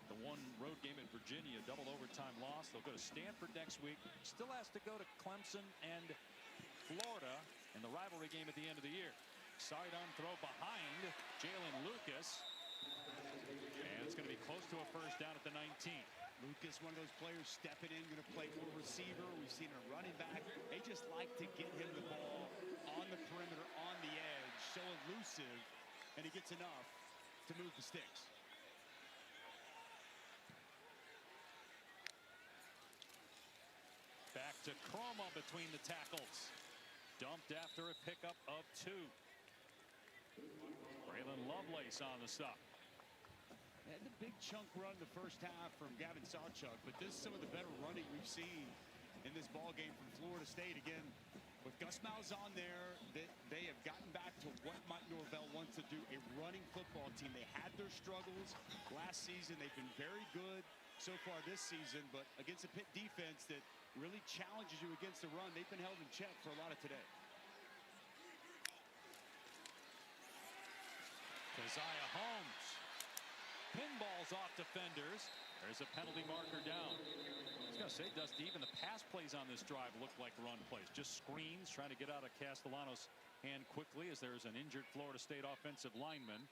The one road game at Virginia, double overtime loss. They'll go to Stanford next week. Still has to go to Clemson and Florida in the rivalry game at the end of the year. Sidearm throw behind Jalen Lucas. And it's going to be close to a first down at the 19. Lucas, one of those players stepping in, going to play more receiver. We've seen a running back. They just like to get him the ball on the perimeter, on the edge, so elusive, and he gets enough to move the sticks. Back to Chroma between the tackles. Dumped after a pickup of 2. Braylon Lovelace on the stop. Had the big chunk run the first half from Gavin Sawchuk, but this is some of the better running we've seen in this ball game from Florida State. Again, with Gus Malzahn there, they have gotten back to what Mike Norvell wants to do, a running football team. They had their struggles last season. They've been very good so far this season, but against a Pitt defense that really challenges you against the run, they've been held in check for a lot of today. Keziah Holmes pinballs off defenders. There's a penalty marker down. I was going to say, Dusty, even the pass plays on this drive look like run plays. Just screens trying to get out of Castellanos' hand quickly as there's an injured Florida State offensive lineman.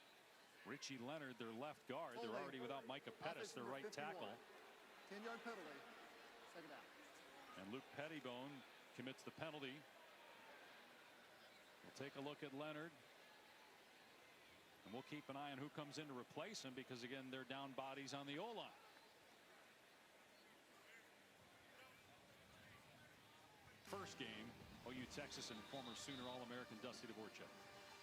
Richie Leonard, their left guard. They're already without Micah Pettis, their right tackle. 10-yard penalty. Second down. And Luke Pettibone commits the penalty. We'll take a look at Leonard. And we'll keep an eye on who comes in to replace him because, again, they're down bodies on the O-line. First game, OU Texas and former Sooner All-American Dusty Dvorak.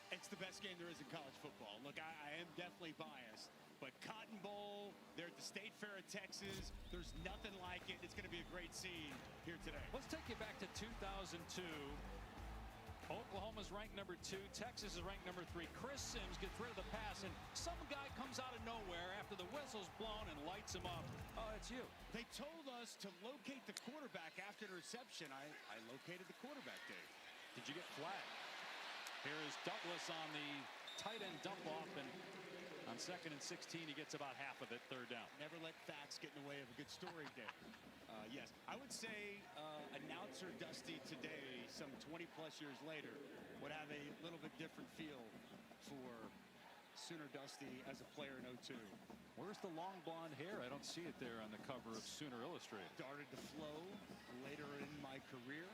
It's the best game there is in college football. Look, I am definitely biased, but Cotton Bowl, they're at the State Fair of Texas. There's nothing like it. It's going to be a great scene here today. Let's take you back to 2002. Oklahoma's ranked number 2. Texas is ranked number 3. Chris Sims gets rid of the pass, and some guy comes out of nowhere after the whistle's blown and lights him up. Oh, it's you. They told us to locate the quarterback after the reception. I located the quarterback, Dave. Did you get flagged? Here is Douglas on the tight end dump off, and on 2nd and 16, he gets about half of it, 3rd down. Never let facts get in the way of a good story, Dave. Yes, I would say announcer Dusty today, some 20-plus years later, would have a little bit different feel for Sooner Dusty as a player in 02. Where's the long blonde hair? I don't see it there on the cover of Sooner Illustrated. Started to flow later in my career.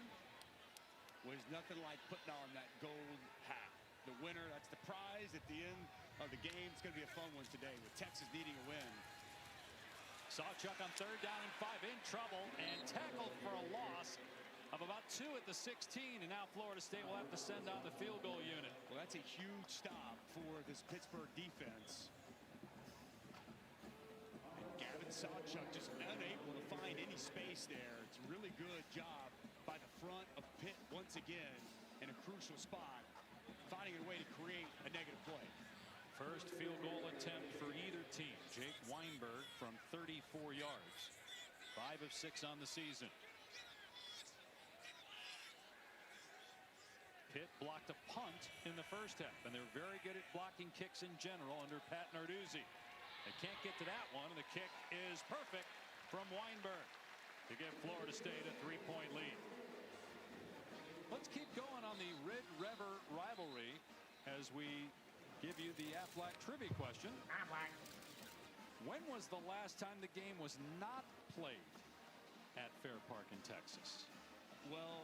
Was nothing like putting on that gold hat. The winner, that's the prize at the end of the game. It's going to be a fun one today with Texas needing a win. Sawchuk on 3rd down and 5 in trouble and tackled for a loss of about 2 at the 16, and now Florida State will have to send out the field goal unit. Well, that's a huge stop for this Pittsburgh defense. And Gavin Sawchuk just unable to find any space there. It's a really good job by the front of Pitt once again in a crucial spot, finding a way to create a negative play. First field goal attempt for either team. Jake Weinberg from 34 yards. 5 of 6 on the season. Pitt blocked a punt in the first half, and they're very good at blocking kicks in general under Pat Narduzzi. They can't get to that one, and the kick is perfect from Weinberg to give Florida State a 3-point lead. Let's keep going on the Red River rivalry as we give you the Aflac trivia question. When was the last time the game was not played at Fair Park in Texas? Well,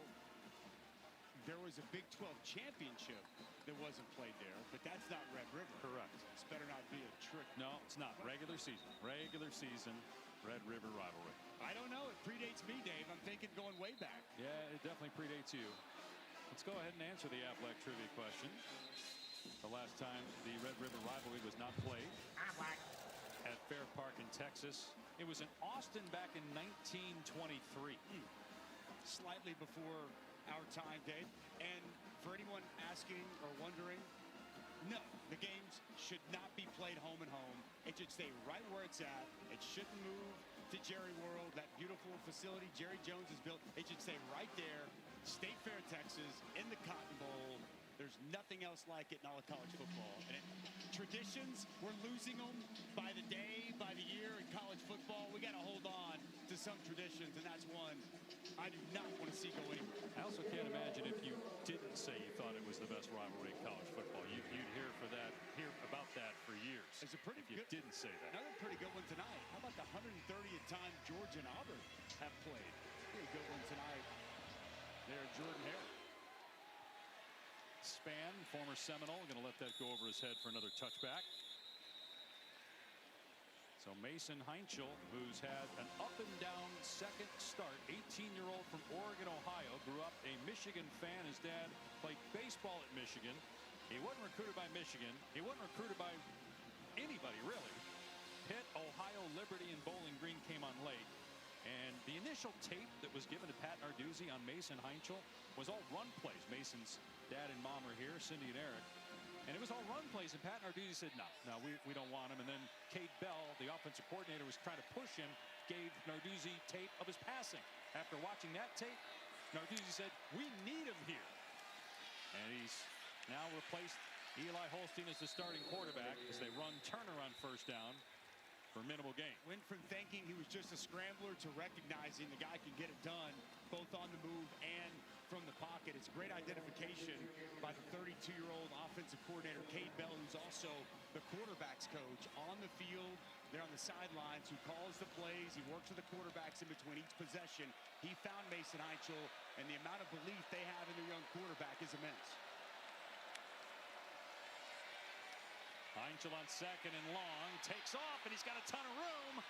there was a Big 12 championship that wasn't played there, but that's not Red River. Correct. This better not be a trick. No, it's not. Regular season. Regular season Red River rivalry. I don't know. It predates me, Dave. I'm thinking going way back. Yeah, it definitely predates you. Let's go ahead and answer the Aflac trivia question. The last time the Red River rivalry was not played at Fair Park in Texas, it was in Austin back in 1923. Slightly before our time, Dave. And for anyone asking or wondering, no, the games should not be played home and home. It should stay right where it's at. It shouldn't move to Jerry World, that beautiful facility Jerry Jones has built. It should stay right there, State Fair, Texas, in the Cotton Bowl. There's nothing else like it in all of college football. And traditions, we're losing them by the day, by the year in college football. We got to hold on to some traditions, and that's one I do not want to see go anywhere. I also can't imagine if you didn't say you thought it was the best rivalry in college football. You'd hear about that for years. It's a pretty if you didn't say that. Another pretty good one tonight. How about the 130th time Georgia and Auburn have played? Pretty good one tonight. There, Jordan Hare. Span, former Seminole, going to let that go over his head for another touchback. So Mason Heinchel, who's had an up-and-down second start, 18-year-old from Oregon, Ohio, grew up a Michigan fan. His dad played baseball at Michigan. He wasn't recruited by Michigan. He wasn't recruited by anybody, really. Pitt, Ohio, Liberty, and Bowling Green came on late. And the initial tape that was given to Pat Narduzzi on Mason Heinchel was all run plays. Mason's dad and mom are here, Cindy and Eric. And it was all run plays, and Pat Narduzzi said, no, we don't want him. And then Kate Bell, the offensive coordinator, was trying to push him, gave Narduzzi tape of his passing. After watching that tape, Narduzzi said, we need him here. And he's now replaced Eli Holstein as the starting quarterback as they run Turner on first down for minimal gain. Went from thinking he was just a scrambler to recognizing the guy can get it done, both on the move and from the pocket. It's great identification by the 32-year-old offensive coordinator, Kate Bell, who's also the quarterback's coach on the field. They're on the sidelines, who calls the plays. He works with the quarterbacks in between each possession. He found Mason Heinchel, and the amount of belief they have in their young quarterback is immense. Heinchel on second and long, takes off, and he's got a ton of room.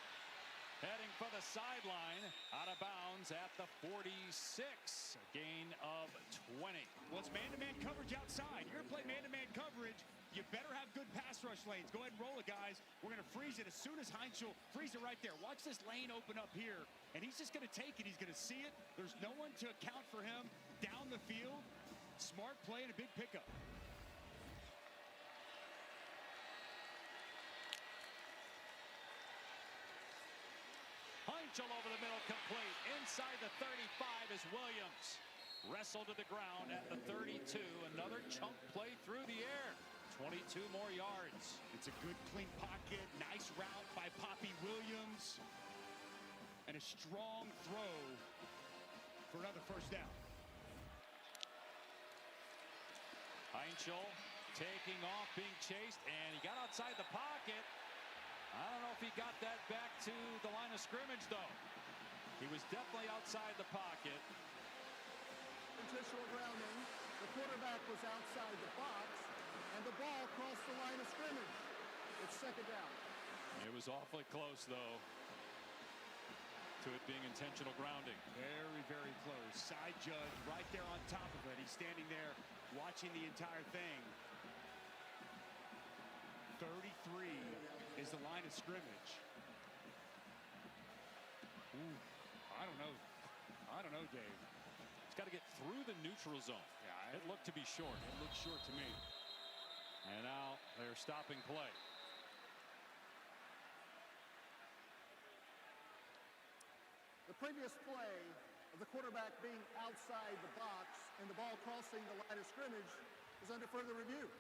Heading for the sideline, out of bounds at the 46. A gain of 20. Well, it's man-to-man coverage outside. You're going to play man-to-man coverage. You better have good pass rush lanes. Go ahead and roll it, guys. We're going to freeze it as soon as Heinchel freeze it right there. Watch this lane open up here, and he's just going to take it. He's going to see it. There's no one to account for him down the field. Smart play and a big pickup. Heinchel over the middle, complete. Inside the 35 is Williams. Wrestled to the ground at the 32. Another chunk play through the air. 22 more yards. It's a good, clean pocket. Nice route by Poppy Williams. And a strong throw for another first down. Heinchel taking off, being chased, and he got outside the pocket. I don't know if he got that back to the line of scrimmage, though. He was definitely outside the pocket. Intentional grounding. The quarterback was outside the box, and the ball crossed the line of scrimmage. It's second down. It was awfully close, though, to it being intentional grounding. Very, very close. Side judge right there on top of it. He's standing there watching the entire thing. 33 is the line of scrimmage. Ooh, I don't know, Dave. It's got to get through the neutral zone. Yeah, it looked to be short. It looked short to me. And now they're stopping play. The previous play of the quarterback being outside the box and the ball crossing the line of scrimmage is under further review.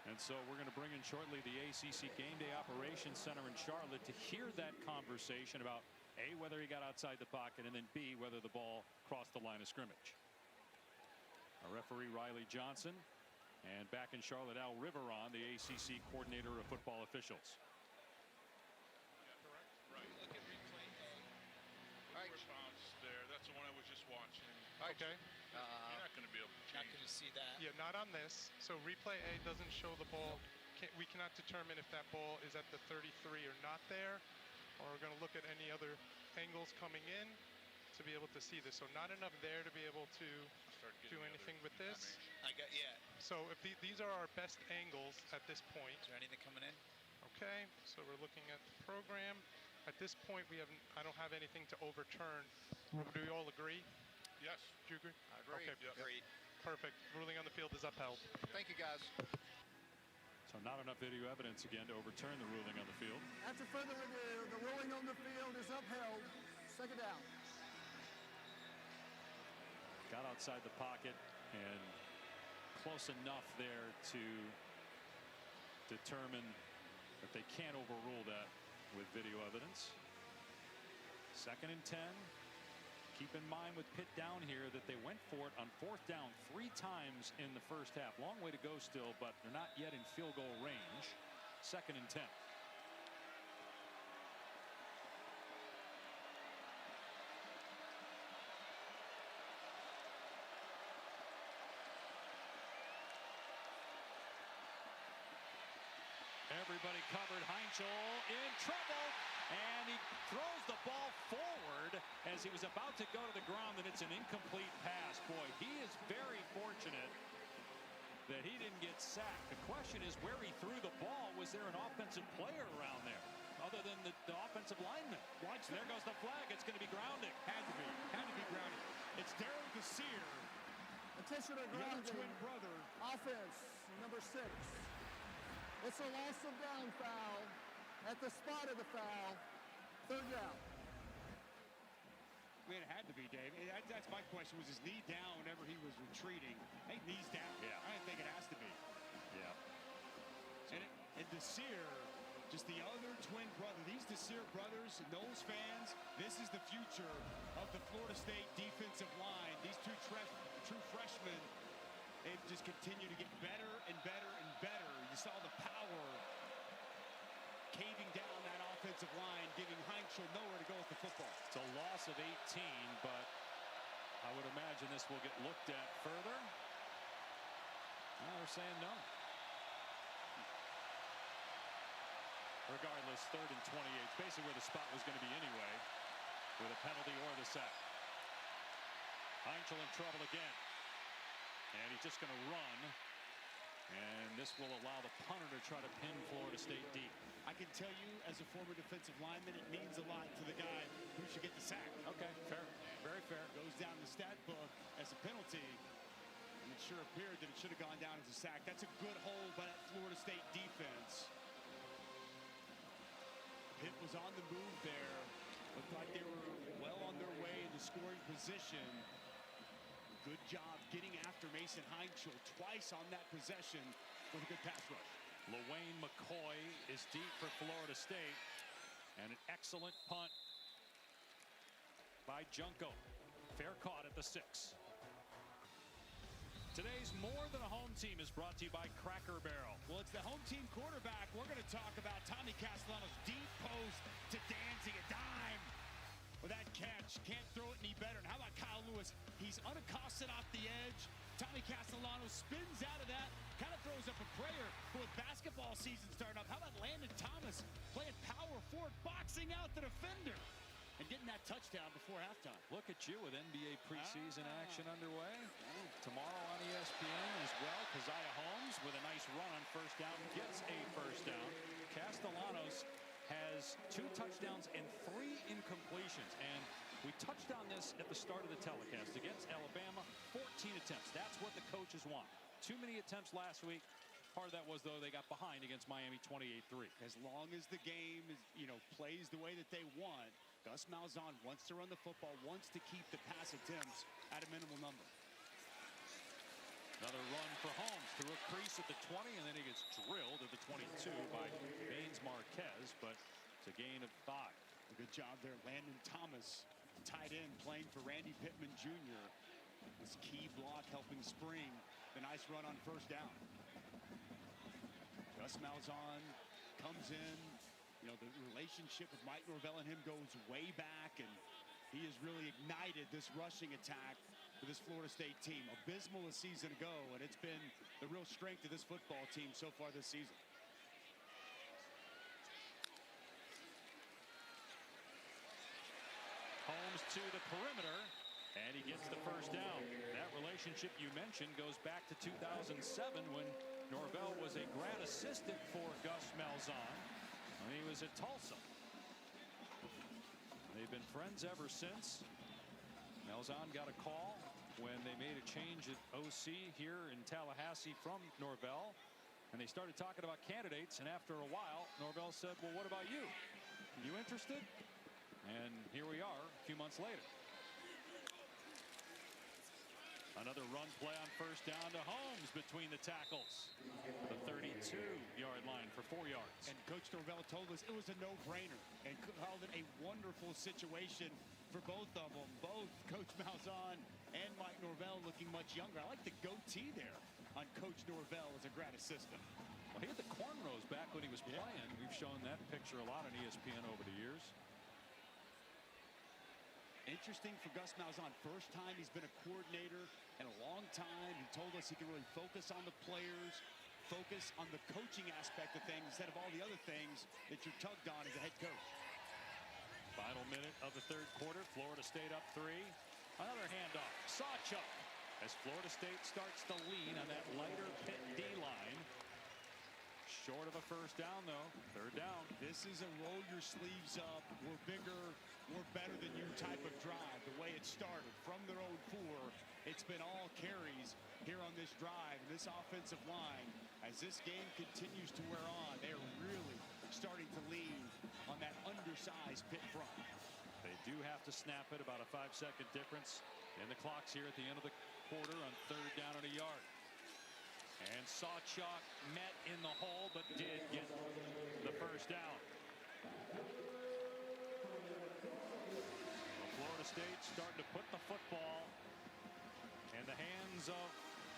And so we're going to bring in shortly the ACC Game Day Operations Center in Charlotte to hear that conversation about A, whether he got outside the pocket, and then B, whether the ball crossed the line of scrimmage. Our referee Riley Johnson, and back in Charlotte, Al Riveron, the ACC coordinator of football officials. Right. Bounce there. That's the one I was just watching. Okay. You're not going to be able to change. Not going to see that. Yeah, not on this. So replay A doesn't show the ball. We cannot determine if that ball is at the 33 or not there. Or we're going to look at any other angles coming in to be able to see this. So not enough there to be able to do anything with this. So if these are our best angles at this point. Is there anything coming in? Okay, so we're looking at the program. At this point, I don't have anything to overturn. Do we all agree? Yes. Do you agree? I agree. Okay. Yep. Agreed. Perfect. Ruling on the field is upheld. Thank you, guys. So not enough video evidence again to overturn the ruling on the field. After further review, the ruling on the field is upheld. Second down. Got outside the pocket and close enough there to determine that they can't overrule that with video evidence. 2nd and 10. Keep in mind with Pitt down here that they went for it on 4th down 3 times in the first half. Long way to go still, but they're not yet in field goal range. 2nd and 10. Everybody covered. Heinzel in trouble, and he throws the ball forward as he was about to go to the ground, and it's an incomplete pass. Boy, he is very fortunate that he didn't get sacked. The question is where he threw the ball. Was there an offensive player around there other than the offensive lineman? Watch, there goes the flag. It's going to be grounding. Had to be grounded. It's Daryl Desir. Attention to grounding. Twin brother. Offense, number 6. It's a loss of down foul at the spot of the foul. 3rd down. Man, it had to be, Dave. That's my question. Was his knee down whenever he was retreating? Hey, knees down. Yeah. I think it has to be. Yeah. And Desir, just the other twin brother. These Desir brothers, and those fans, this is the future of the Florida State defensive line. These two true freshmen, they've just continued to get better and better and better. You saw the power caving down that offensive line, giving Heinzel nowhere to go with the football. It's a loss of 18, but I would imagine this will get looked at further. They're saying no. Regardless, 3rd and 28. It's basically where the spot was going to be anyway, with a penalty or the sack. Heinzel in trouble again. And he's just going to run. And this will allow the punter to try to pin Florida State deep. I can tell you, as a former defensive lineman, it means a lot to the guy who should get the sack. Okay, fair. Very fair. Goes down the stat book as a penalty. And it sure appeared that it should have gone down as a sack. That's a good hold by that Florida State defense. Pitt was on the move there. Looked like they were well on their way into scoring position. Good job getting after Mason Heinzel twice on that possession with a good pass rush. LaWayne McCoy is deep for Florida State. And an excellent punt by Junko. Fair caught at the 6. Today's More Than a Home Team is brought to you by Cracker Barrel. Well, it's the home team quarterback. We're going to talk about Tommy Castellanos' deep post to Danzig, a dime. With that catch, can't throw it any better. And how about Kyle Lewis? He's unaccosted off the edge. Tommy Castellanos spins out of that, kind of throws up a prayer. But with basketball season starting up, how about Landon Thomas playing power forward, boxing out the defender, and getting that touchdown before halftime? Look at you with NBA preseason action underway. Tomorrow on ESPN as well, Keziah Holmes with a nice run on first down, gets a first down. Castellanos has 2 touchdowns and 3 incompletions. And we touched on this at the start of the telecast. Against Alabama, 14 attempts. That's what the coaches want. Too many attempts last week. Part of that was, though, they got behind against Miami 28-3. As long as the game is, plays the way that they want, Gus Malzahn wants to run the football, wants to keep the pass attempts at a minimal number. Another run for Holmes through a crease at the 20, and then he gets drilled at the 22 by Baines Marquez, but it's a gain of 5. A good job there. Landon Thomas, tight end, playing for Randy Pittman Jr. This key block helping spring the nice run on first down. Gus Malzahn comes in. The relationship with Mike Norvell and him goes way back, and He has really ignited this rushing attack for this Florida State team. Abysmal a season ago, and it's been the real strength of this football team so far this season. Holmes to the perimeter, and he gets the first down. That relationship you mentioned goes back to 2007 when Norvell was a grad assistant for Gus Malzahn when he was at Tulsa. They've been friends ever since. Malzahn got a call when they made a change at OC here in Tallahassee from Norvell, and they started talking about candidates, and after a while Norvell said, well, what about you? You interested? And here we are a few months later. Another run play on first down to Holmes between the tackles. The 32-yard line for 4 yards. And Coach Norvell told us it was a no-brainer and called it a wonderful situation for both of them. Both Coach Malzahn and Mike Norvell looking much younger. I like the goatee there on Coach Norvell as a grad assistant. Well, he had the cornrows back when he was playing. We've shown that picture a lot on ESPN over the years. Interesting for Gus Malzahn. First time he's been a coordinator in a long time. He told us he can really focus on the players, focus on the coaching aspect of things instead of all the other things that you're tugged on as a head coach. Final minute of the third quarter. Florida State up 3. Another handoff. Sawchuk as Florida State starts to lean on that lighter Pitt D-line. Short of a first down, though. Third down. This is a roll your sleeves up. We're bigger, we're better than you type of drive. The way it started from their own 4, it's been all carries here on this drive. And this offensive line, as this game continues to wear on, they're really starting to lean on that undersized Pitt front. They do have to snap it. About a 5-second difference in the clocks here at the end of the quarter on third down and a yard. And Sawchuk met in the hole, but did get the first down. Florida State starting to put the football in the hands of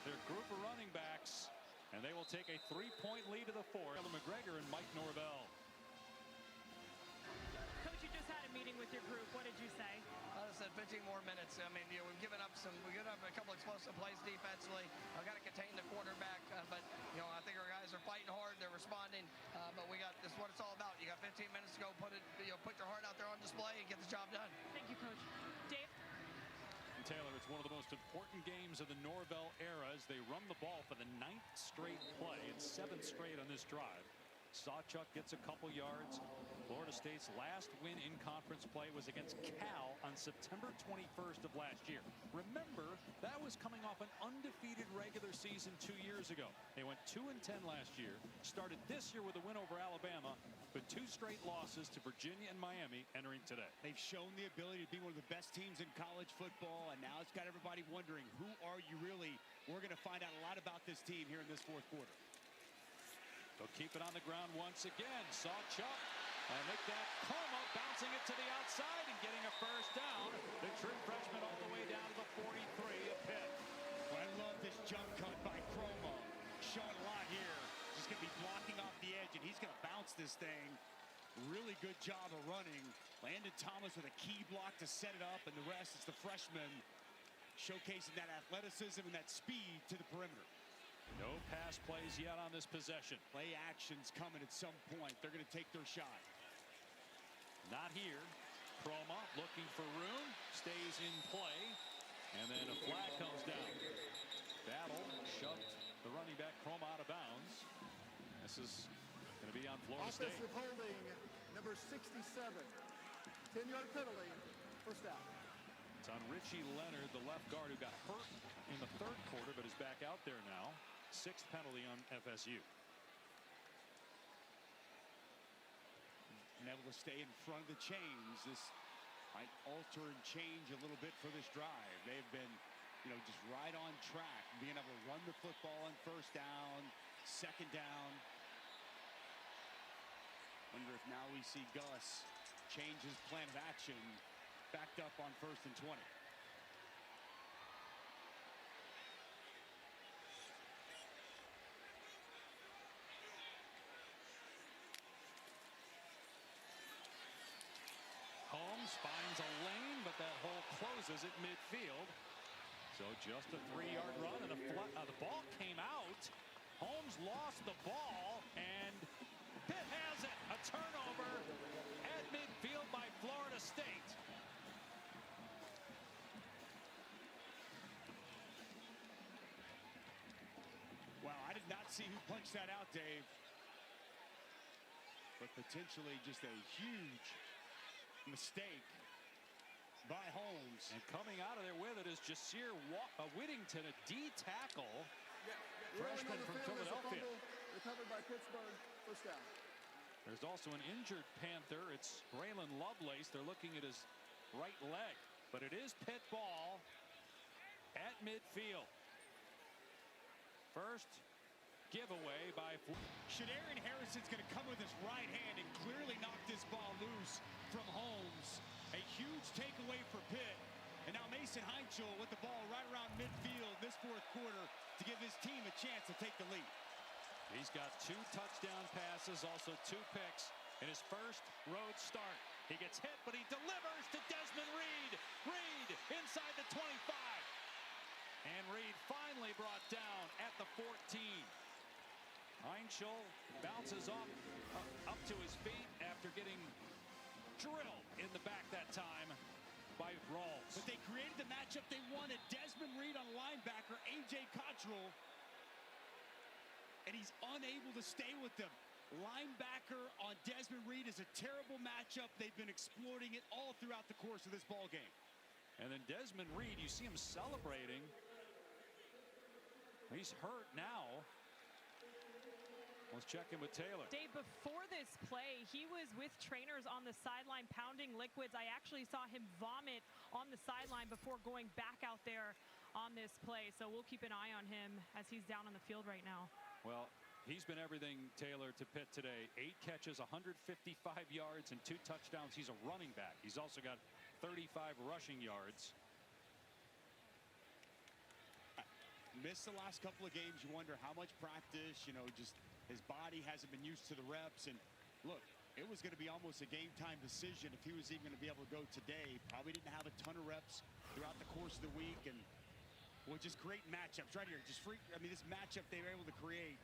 their group of running backs, and they will take a 3-point lead to the 4. McGregor and Mike Norvell. Coach, you just had a meeting with your group. What did you say? I said 15 more minutes. I mean, we've given up a couple explosive plays defensively. I've got to contain the quarterback, but I think our guys are fighting hard. They're responding, but this is what it's all about. You got 15 minutes to go. Put your heart out there on display and get the job done. Thank you, Coach. Dave. And Taylor, it's one of the most important games of the Norvell era as they run the ball for the 9th straight play and 7th straight on this drive. Sawchuk gets a couple yards. Florida State's last win in conference play was against Cal on September 21st of last year. Remember, that was coming off an undefeated regular season 2 years ago. They went 2-10 last year, started this year with a win over Alabama, but 2 straight losses to Virginia and Miami entering today. They've shown the ability to be one of the best teams in college football, and now it's got everybody wondering, who are you really? We're going to find out a lot about this team here in this fourth quarter. They'll keep it on the ground once again. Sawchuk. Make that Como bouncing it to the outside and getting a first down. The true freshman all the way down to the 43 of Pitt. Well, I love this jump cut by Como. Showing a lot here. He's going to be blocking off the edge, and he's going to bounce this thing. Really good job of running. Landon Thomas with a key block to set it up, and the rest is the freshman showcasing that athleticism and that speed to the perimeter. No pass plays yet on this possession. Play actions coming at some point. They're going to take their shot. Not here. Proma looking for room. Stays in play. And then a flag comes down. Battle shoved the running back Proma out of bounds. This is going to be on Florida State. Offensive holding number 67. 10-yard penalty. First down. It's on Richie Leonard, the left guard, who got hurt in the third quarter but is back out there now. 6th penalty on FSU. And able to stay in front of the chains. This might alter and change a little bit for this drive. They've been, just right on track, being able to run the football on first down, second down. Wonder if now we see Gus change his plan of action, backed up on 1st and 20. Holmes finds a lane, but that hole closes at midfield. So just a 3-yard run, and the ball came out. Holmes lost the ball, and Pitt has it. A turnover at midfield by Florida State. Wow, I did not see who punched that out, Dave. But potentially just a huge mistake by Holmes. And coming out of there with it is Jasir Whittington, a D tackle. Freshman from Philadelphia. Recovered by Pittsburg. First down. There's also an injured Panther. It's Braylon Lovelace. They're looking at his right leg. But it is Pitt ball at midfield. First giveaway by... Shadarian Harrison's going to come with his right hand and clearly knock this ball loose from Holmes. A huge takeaway for Pitt. And now Mason Heinchel with the ball right around midfield this fourth quarter to give his team a chance to take the lead. He's got 2 touchdown passes, also 2 picks in his first road start. He gets hit, but he delivers to Desmond Reed. Reed inside the 25. And Reed finally brought down at the 14. Heinchel bounces up to his feet after getting drilled in the back that time by Rawls. But they created the matchup they wanted. Desmond Reed on linebacker, A.J. Cottrell. And he's unable to stay with them. Linebacker on Desmond Reed is a terrible matchup. They've been exploiting it all throughout the course of this ball game. And then Desmond Reed, you see him celebrating. He's hurt now. Let's check in with Taylor. Dave, before this play, he was with trainers on the sideline pounding liquids. I actually saw him vomit on the sideline before going back out there on this play. So we'll keep an eye on him as he's down on the field right now. Well, he's been everything, Taylor, to Pitt today. 8 catches, 155 yards, and 2 touchdowns. He's a running back. He's also got 35 rushing yards. Missed the last couple of games. You wonder how much practice, just his body hasn't been used to the reps. And look, it was going to be almost a game time decision if he was even going to be able to go today. Probably didn't have a ton of reps throughout the course of the week. And well, just great matchups right here. This matchup they were able to create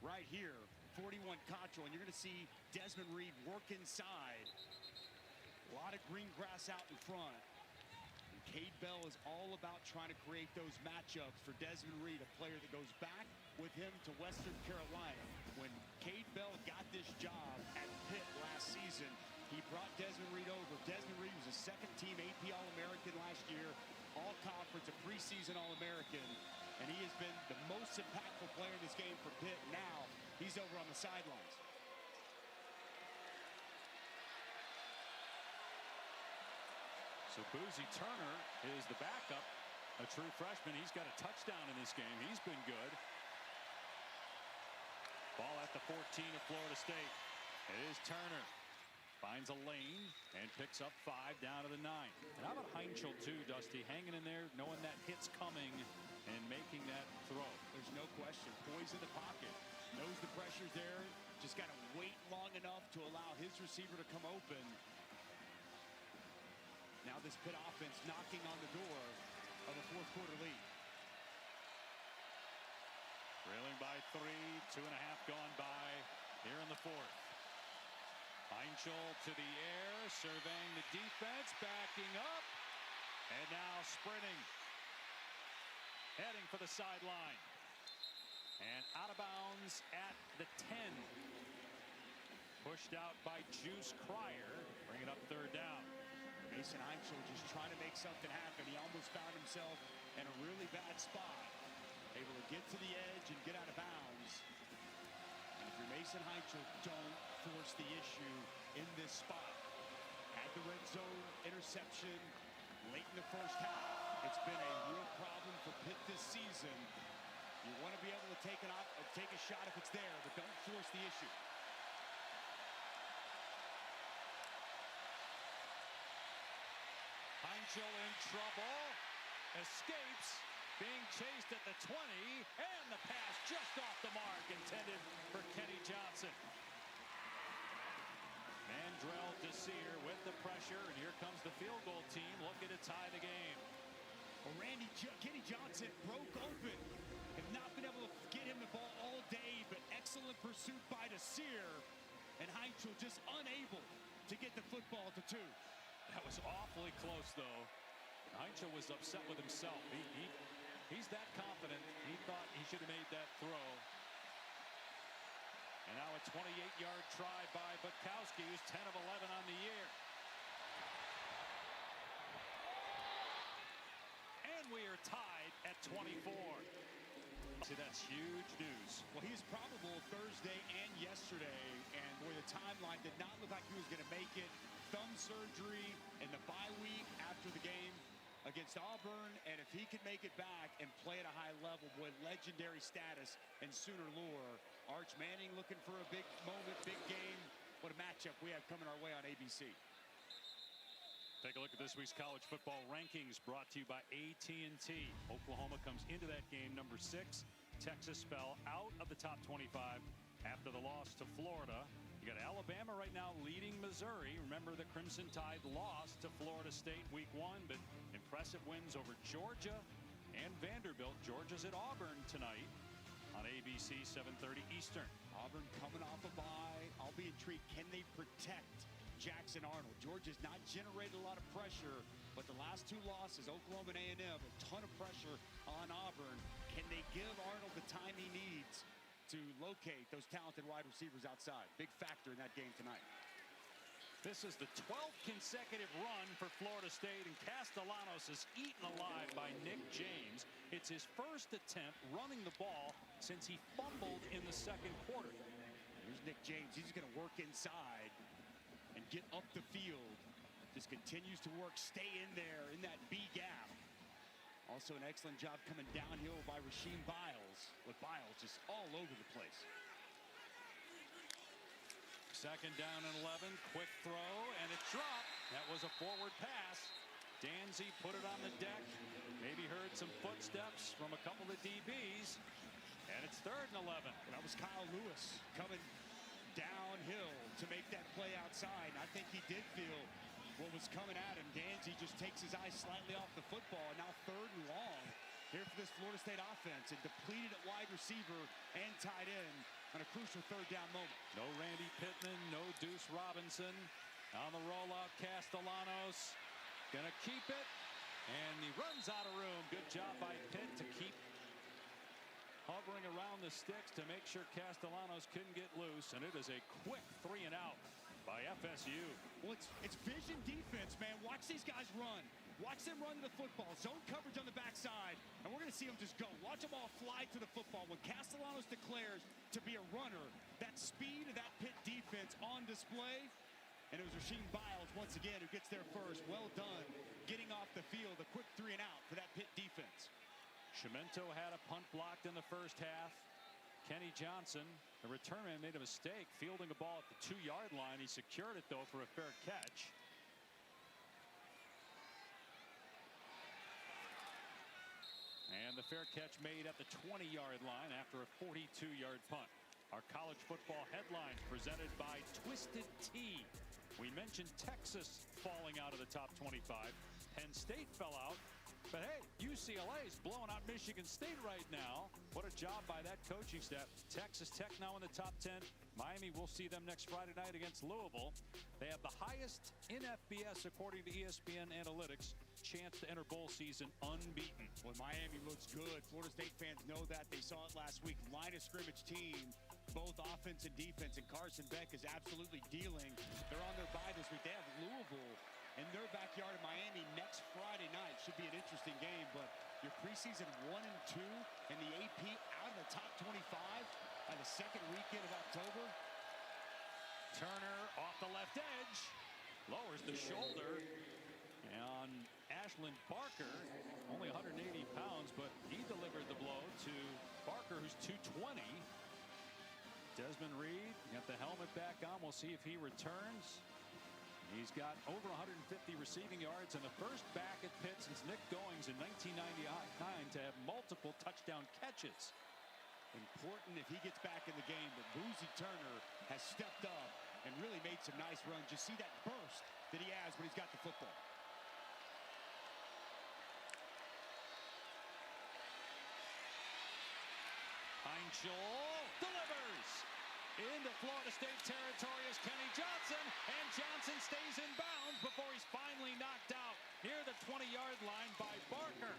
right here. 41 Cottrell, and you're going to see Desmond Reed work inside. A lot of green grass out in front. And Cade Bell is all about trying to create those matchups for Desmond Reed, a player that goes back with him to Western Carolina. When Cade Bell got this job at Pitt last season, he brought Desmond Reed over. Desmond Reed was a second-team AP All-American last year, All-Conference, a preseason All-American, and he has been the most impactful player in this game for Pitt. Now he's over on the sidelines. So Boozy Turner is the backup, a true freshman. He's got a touchdown in this game. He's been good. Ball at the 14 of Florida State. It is Turner. Finds a lane and picks up 5 down to the 9. And how about Heinchel too, Dusty? Hanging in there, knowing that hit's coming and making that throw. There's no question. Poise in the pocket. Knows the pressure's there. Just got to wait long enough to allow his receiver to come open. Now this Pitt offense knocking on the door of a fourth quarter lead. Trailing by 3, 2.5 gone by here in the fourth. Heinchel to the air, surveying the defense, backing up, and now sprinting. Heading for the sideline. And out of bounds at the 10. Pushed out by Juice Cryer. Bring it up 3rd down. Mason Heinchel just trying to make something happen. He almost found himself in a really bad spot. Able to get to the edge and get out of bounds. And if you're Mason Heinchel, don't force the issue in this spot. Had the red zone interception late in the first half. It's been a real problem for Pitt this season. You want to be able to take a shot if it's there, but don't force the issue. Heinchel in trouble. Escapes. Being chased at the 20. And the pass just off the mark. Intended for Kenny Johnson. Mandrell Sear with the pressure, and here comes the field goal team looking to tie the game. Well, Kenny Johnson broke open. Have not been able to get him the ball all day, but excellent pursuit by Sear. And Heinzel just unable to get the football to 2. That was awfully close, though. Heinzel was upset with himself. He's that confident. He thought he should have made that throw. And now a 28-yard try by Bukowski, who's 10 of 11 on the year. And we are tied at 24. See, that's huge news. Well, he's probable Thursday and yesterday, and boy, the timeline did not look like he was going to make it. Thumb surgery and the bye week after the game against Auburn, and if he could make it back and play at a high level, boy, legendary status and Sooner lure. Arch Manning looking for a big moment, big game. What a matchup we have coming our way on ABC. Take a look at this week's college football rankings brought to you by AT&T. Oklahoma comes into that game number 6. Texas fell out of the top 25 after the loss to Florida. You got Alabama right now leading Missouri. Remember, the Crimson Tide lost to Florida State week 1, but impressive wins over Georgia and Vanderbilt. Georgia's at Auburn tonight on ABC 7:30 Eastern. Auburn coming off a bye. I'll be intrigued. Can they protect Jackson Arnold? Georgia's not generated a lot of pressure, but the last 2 losses, Oklahoma and A&M, a ton of pressure on Auburn. Can they give Arnold the time he needs to locate those talented wide receivers outside? Big factor in that game tonight. This is the 12th consecutive run for Florida State, and Castellanos is eaten alive by Nick James. It's his first attempt running the ball since he fumbled in the second quarter. Here's Nick James. He's going to work inside and get up the field. Just continues to work, stay in there in that B gap. Also an excellent job coming downhill by Rasheem Biles, with Biles just all over the place. Second down and 11, quick throw, and it dropped. That was a forward pass. Danzy put it on the deck. Maybe heard some footsteps from a couple of DBs. And it's 3rd and 11. That was Kyle Lewis coming downhill to make that play outside. And I think he did feel what was coming at him. Danzy just takes his eyes slightly off the football. And now 3rd and long here for this Florida State offense. And depleted at wide receiver and tight end on a crucial 3rd down moment. No Randy Pittman, no Deuce Robinson. On the rollout, Castellanos gonna keep it. And he runs out of room. Good job by Pitt to keep hovering around the sticks to make sure Castellanos couldn't get loose. And it is a quick 3 and out by FSU. Well, it's vision defense, man. Watch these guys run. Watch them run to the football. Zone coverage on the backside. And we're going to see them just go. Watch them all fly to the football. When Castellanos declares to be a runner, that speed of that Pitt defense on display. And it was Rasheem Biles once again who gets there first. Well done getting off the field. A quick 3 and out for that Pitt defense. Shimento had a punt blocked in the first half. Kenny Johnson, the return man, made a mistake fielding a ball at the 2-yard line. He secured it, though, for a fair catch. And the fair catch made at the 20-yard line after a 42-yard punt. Our college football headlines presented by Twisted Tea. We mentioned Texas falling out of the top 25. Penn State fell out. But hey, UCLA is blowing out Michigan State right now. What a job by that coaching staff. Texas Tech now in the top 10. Miami, we'll see them next Friday night against Louisville. They have the highest in FBS according to ESPN Analytics. Chance to enter bowl season unbeaten. Well, Miami looks good. Florida State fans know that. They saw it last week. Line of scrimmage team, both offense and defense. And Carson Beck is absolutely dealing. They're on their bye this week. They have Louisville in their backyard in Miami next Friday night. Should be an interesting game. But your preseason 1 and 2 and the AP out of the top 25 by the second weekend of October. Turner off the left edge. Lowers the shoulder. And Ashlyn Barker, only 180 pounds, but he delivered the blow to Barker, who's 220. Desmond Reed got the helmet back on. We'll see if he returns. He's got over 150 receiving yards and the first back at Pitt since Nick Goings in 1999 to have multiple touchdown catches. Important if he gets back in the game, but Boozy Turner has stepped up and really made some nice runs. You see that burst that he has when he's got the football. Heinschel delivers into Florida State territory is Kenny Johnson, and Johnson stays in bounds before he's finally knocked out near the 20-yard line by Barker.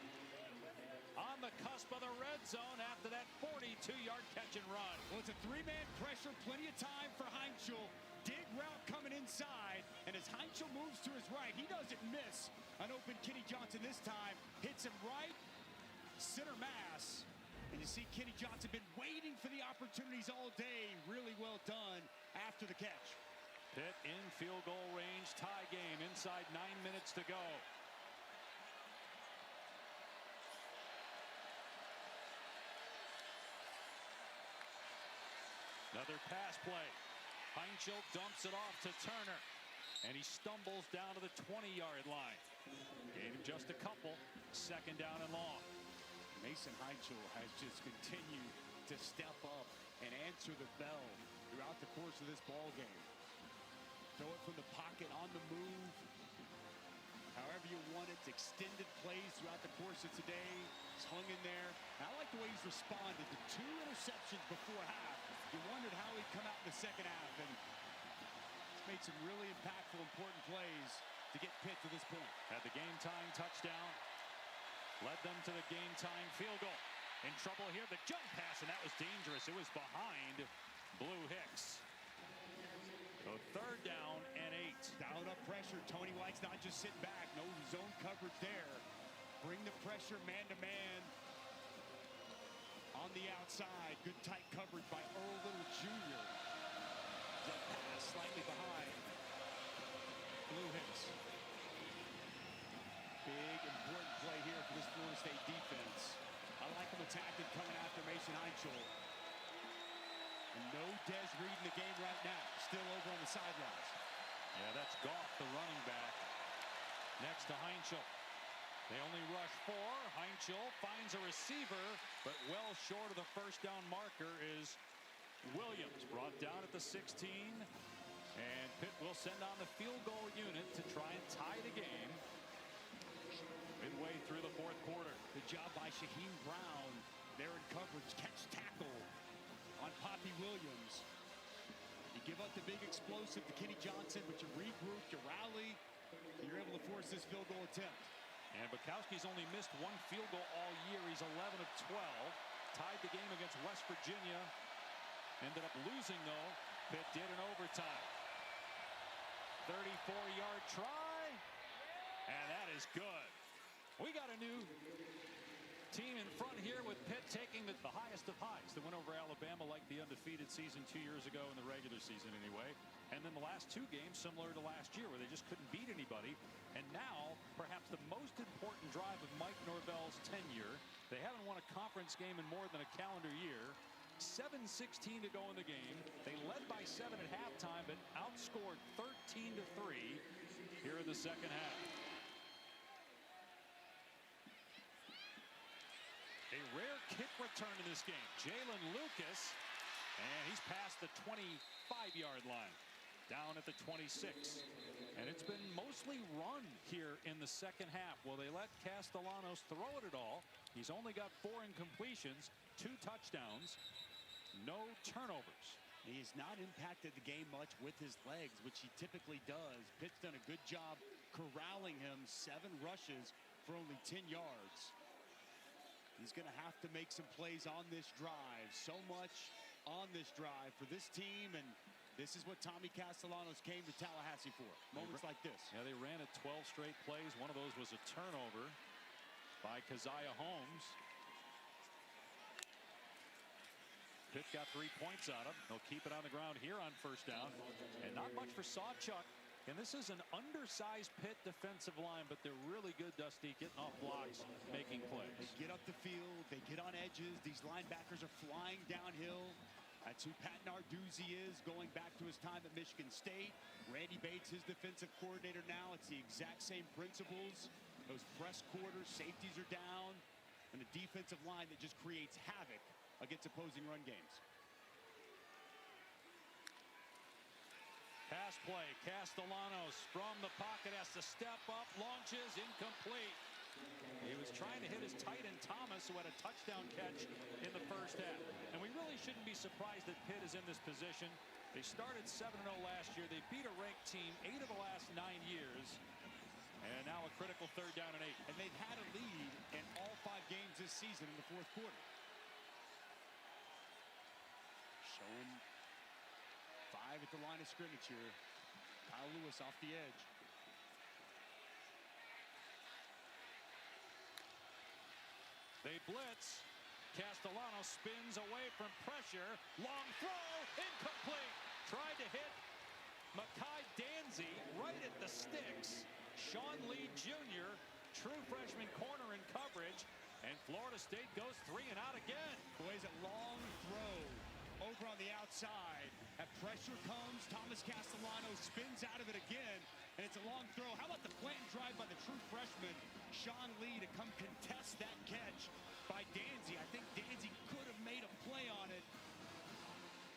On the cusp of the red zone after that 42-yard catch and run. Well, it's a three-man pressure, plenty of time for Heinschel. Dig route coming inside, and as Heinschel moves to his right, he doesn't miss an open Kenny Johnson this time. Hits him right, center mass. And you see Kenny Johnson been waiting for the opportunities all day. Really well done after the catch. Pitt in field goal range, tie game, inside 9 minutes to go. Another pass play. Heinschel dumps it off to Turner, and he stumbles down to the 20-yard line. Gain him just a couple. Second down and long. Mason Heinschel has just continued to step up and answer the bell throughout the course of this ball game. Throw it from the pocket, on the move. However you want it, extended plays throughout the course of today. He's hung in there. And I like the way he's responded to 2 interceptions before half. You wondered how he'd come out in the second half, and he's made some really impactful, important plays to get Pitt to this point. Had the game-tying touchdown. Led them to the game-tying field goal. In trouble here, the jump pass, and that was dangerous. It was behind Blue Hicks. So third down and 8. Dialing up pressure. Tony White's not just sitting back. No zone coverage there. Bring the pressure man-to-man. On the outside. Good tight coverage by Earl Little Jr. That pass slightly behind Blue Hicks. Big, important play here for this Florida State defense. I like them attacking, coming after Mason Heinschel. And no Des Reed in the game right now. Still over on the sidelines. Yeah, that's Goff, the running back, next to Heinschel. They only rush 4. Heinschel finds a receiver, but well short of the first down marker is Williams. Brought down at the 16. And Pitt will send on the field goal unit to try and tie the game midway through the fourth quarter. Good job by Shaheem Brown. There in coverage, catch tackle on Poppy Williams. You give up the big explosive to Kenny Johnson, but you regroup, you rally, and you're able to force this field goal attempt. And Bukowski's only missed 1 field goal all year. He's 11 of 12. Tied the game against West Virginia. Ended up losing, though. Pitt did in overtime. 34-yard try. And that is good. We got a new team in front here with Pitt taking the highest of highs. They went over Alabama like the undefeated season 2 years ago in the regular season anyway. And then the last 2 games similar to last year where they just couldn't beat anybody. And now perhaps the most important drive of Mike Norvell's tenure. They haven't won a conference game in more than a calendar year. 7:16 to go in the game. They led by 7 at halftime, but outscored 13-3 here in the second half. A rare kick return in this game. Jalen Lucas, and he's past the 25-yard line. Down at the 26. And it's been mostly run here in the second half. Well, they let Castellanos throw it at all. He's only got 4 incompletions, 2 touchdowns, no turnovers. He has not impacted the game much with his legs, which he typically does. Pitt's done a good job corralling him. 7 rushes for only 10 yards. He's going to have to make some plays on this drive. So much on this drive for this team, and this is what Tommy Castellanos came to Tallahassee for. Moments like this. Yeah, they ran it 12 straight plays. One of those was a turnover by Keziah Holmes. Pitt got 3 points out of him. They'll keep it on the ground here on first down. And not much for Sawchuk. And this is an undersized Pitt defensive line, but they're really good, Dusty, getting off blocks, making plays. They get up the field. They get on edges. These linebackers are flying downhill. That's who Pat Narduzzi is, going back to his time at Michigan State. Randy Bates, his defensive coordinator now. It's the exact same principles. Those press quarters, safeties are down, and a defensive line that just creates havoc against opposing run games. Pass play. Castellanos from the pocket has to step up. Launches. Incomplete. He was trying to hit his tight end Thomas, who had a touchdown catch in the first half. And we really shouldn't be surprised that Pitt is in this position. They started 7-0 last year. They beat a ranked team 8 of the last 9 years. And now a critical 3rd down and 8. And they've had a lead in all 5 games this season in the 4th quarter. Showing 5 at the line of scrimmage here. Kyle Lewis off the edge. They blitz. Castellanos spins away from pressure. Long throw. Incomplete. Tried to hit Makai Danzy right at the sticks. Sean Lee Jr., true freshman corner in coverage. And Florida State goes 3 and out again. Boys, a long throw over on the outside. That pressure comes. Thomas Castellanos spins out of it again. And it's a long throw. How about the plant and drive by the true freshman, Sean Lee, to come contest that catch by Danzy. I think Danzy could have made a play on it.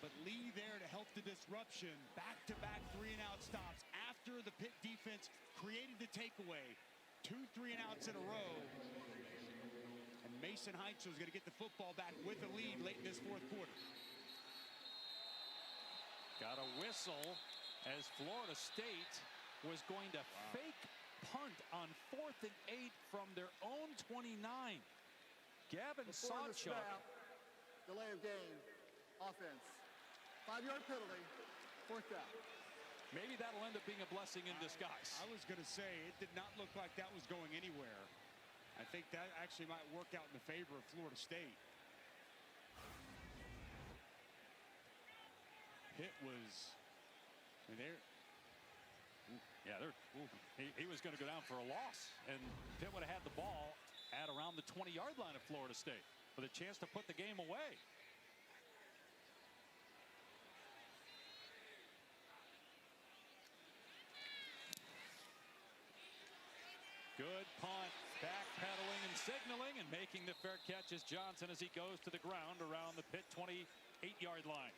But Lee there to help the disruption. Back-to-back 3-and-out stops after the Pitt defense created the takeaway. 2 3-and-outs in a row. And Mason Heinzel is going to get the football back with a lead late in this 4th quarter. Got a whistle as Florida State was going to fake punt on 4th and 8 from their own 29. Gavin Sawchuk. Delay of game. Offense. 5-yard penalty. 4th down. Maybe that'll end up being a blessing in disguise. I was going to say, it did not look like that was going anywhere. I think that actually might work out in the favor of Florida State. Pitt was there. Yeah, he was going to go down for a loss, and Pitt would have had the ball at around the 20-yard line of Florida State with a chance to put the game away. Good punt, backpedaling and signaling and making the fair catch is Johnson as he goes to the ground around the Pitt 28-yard line.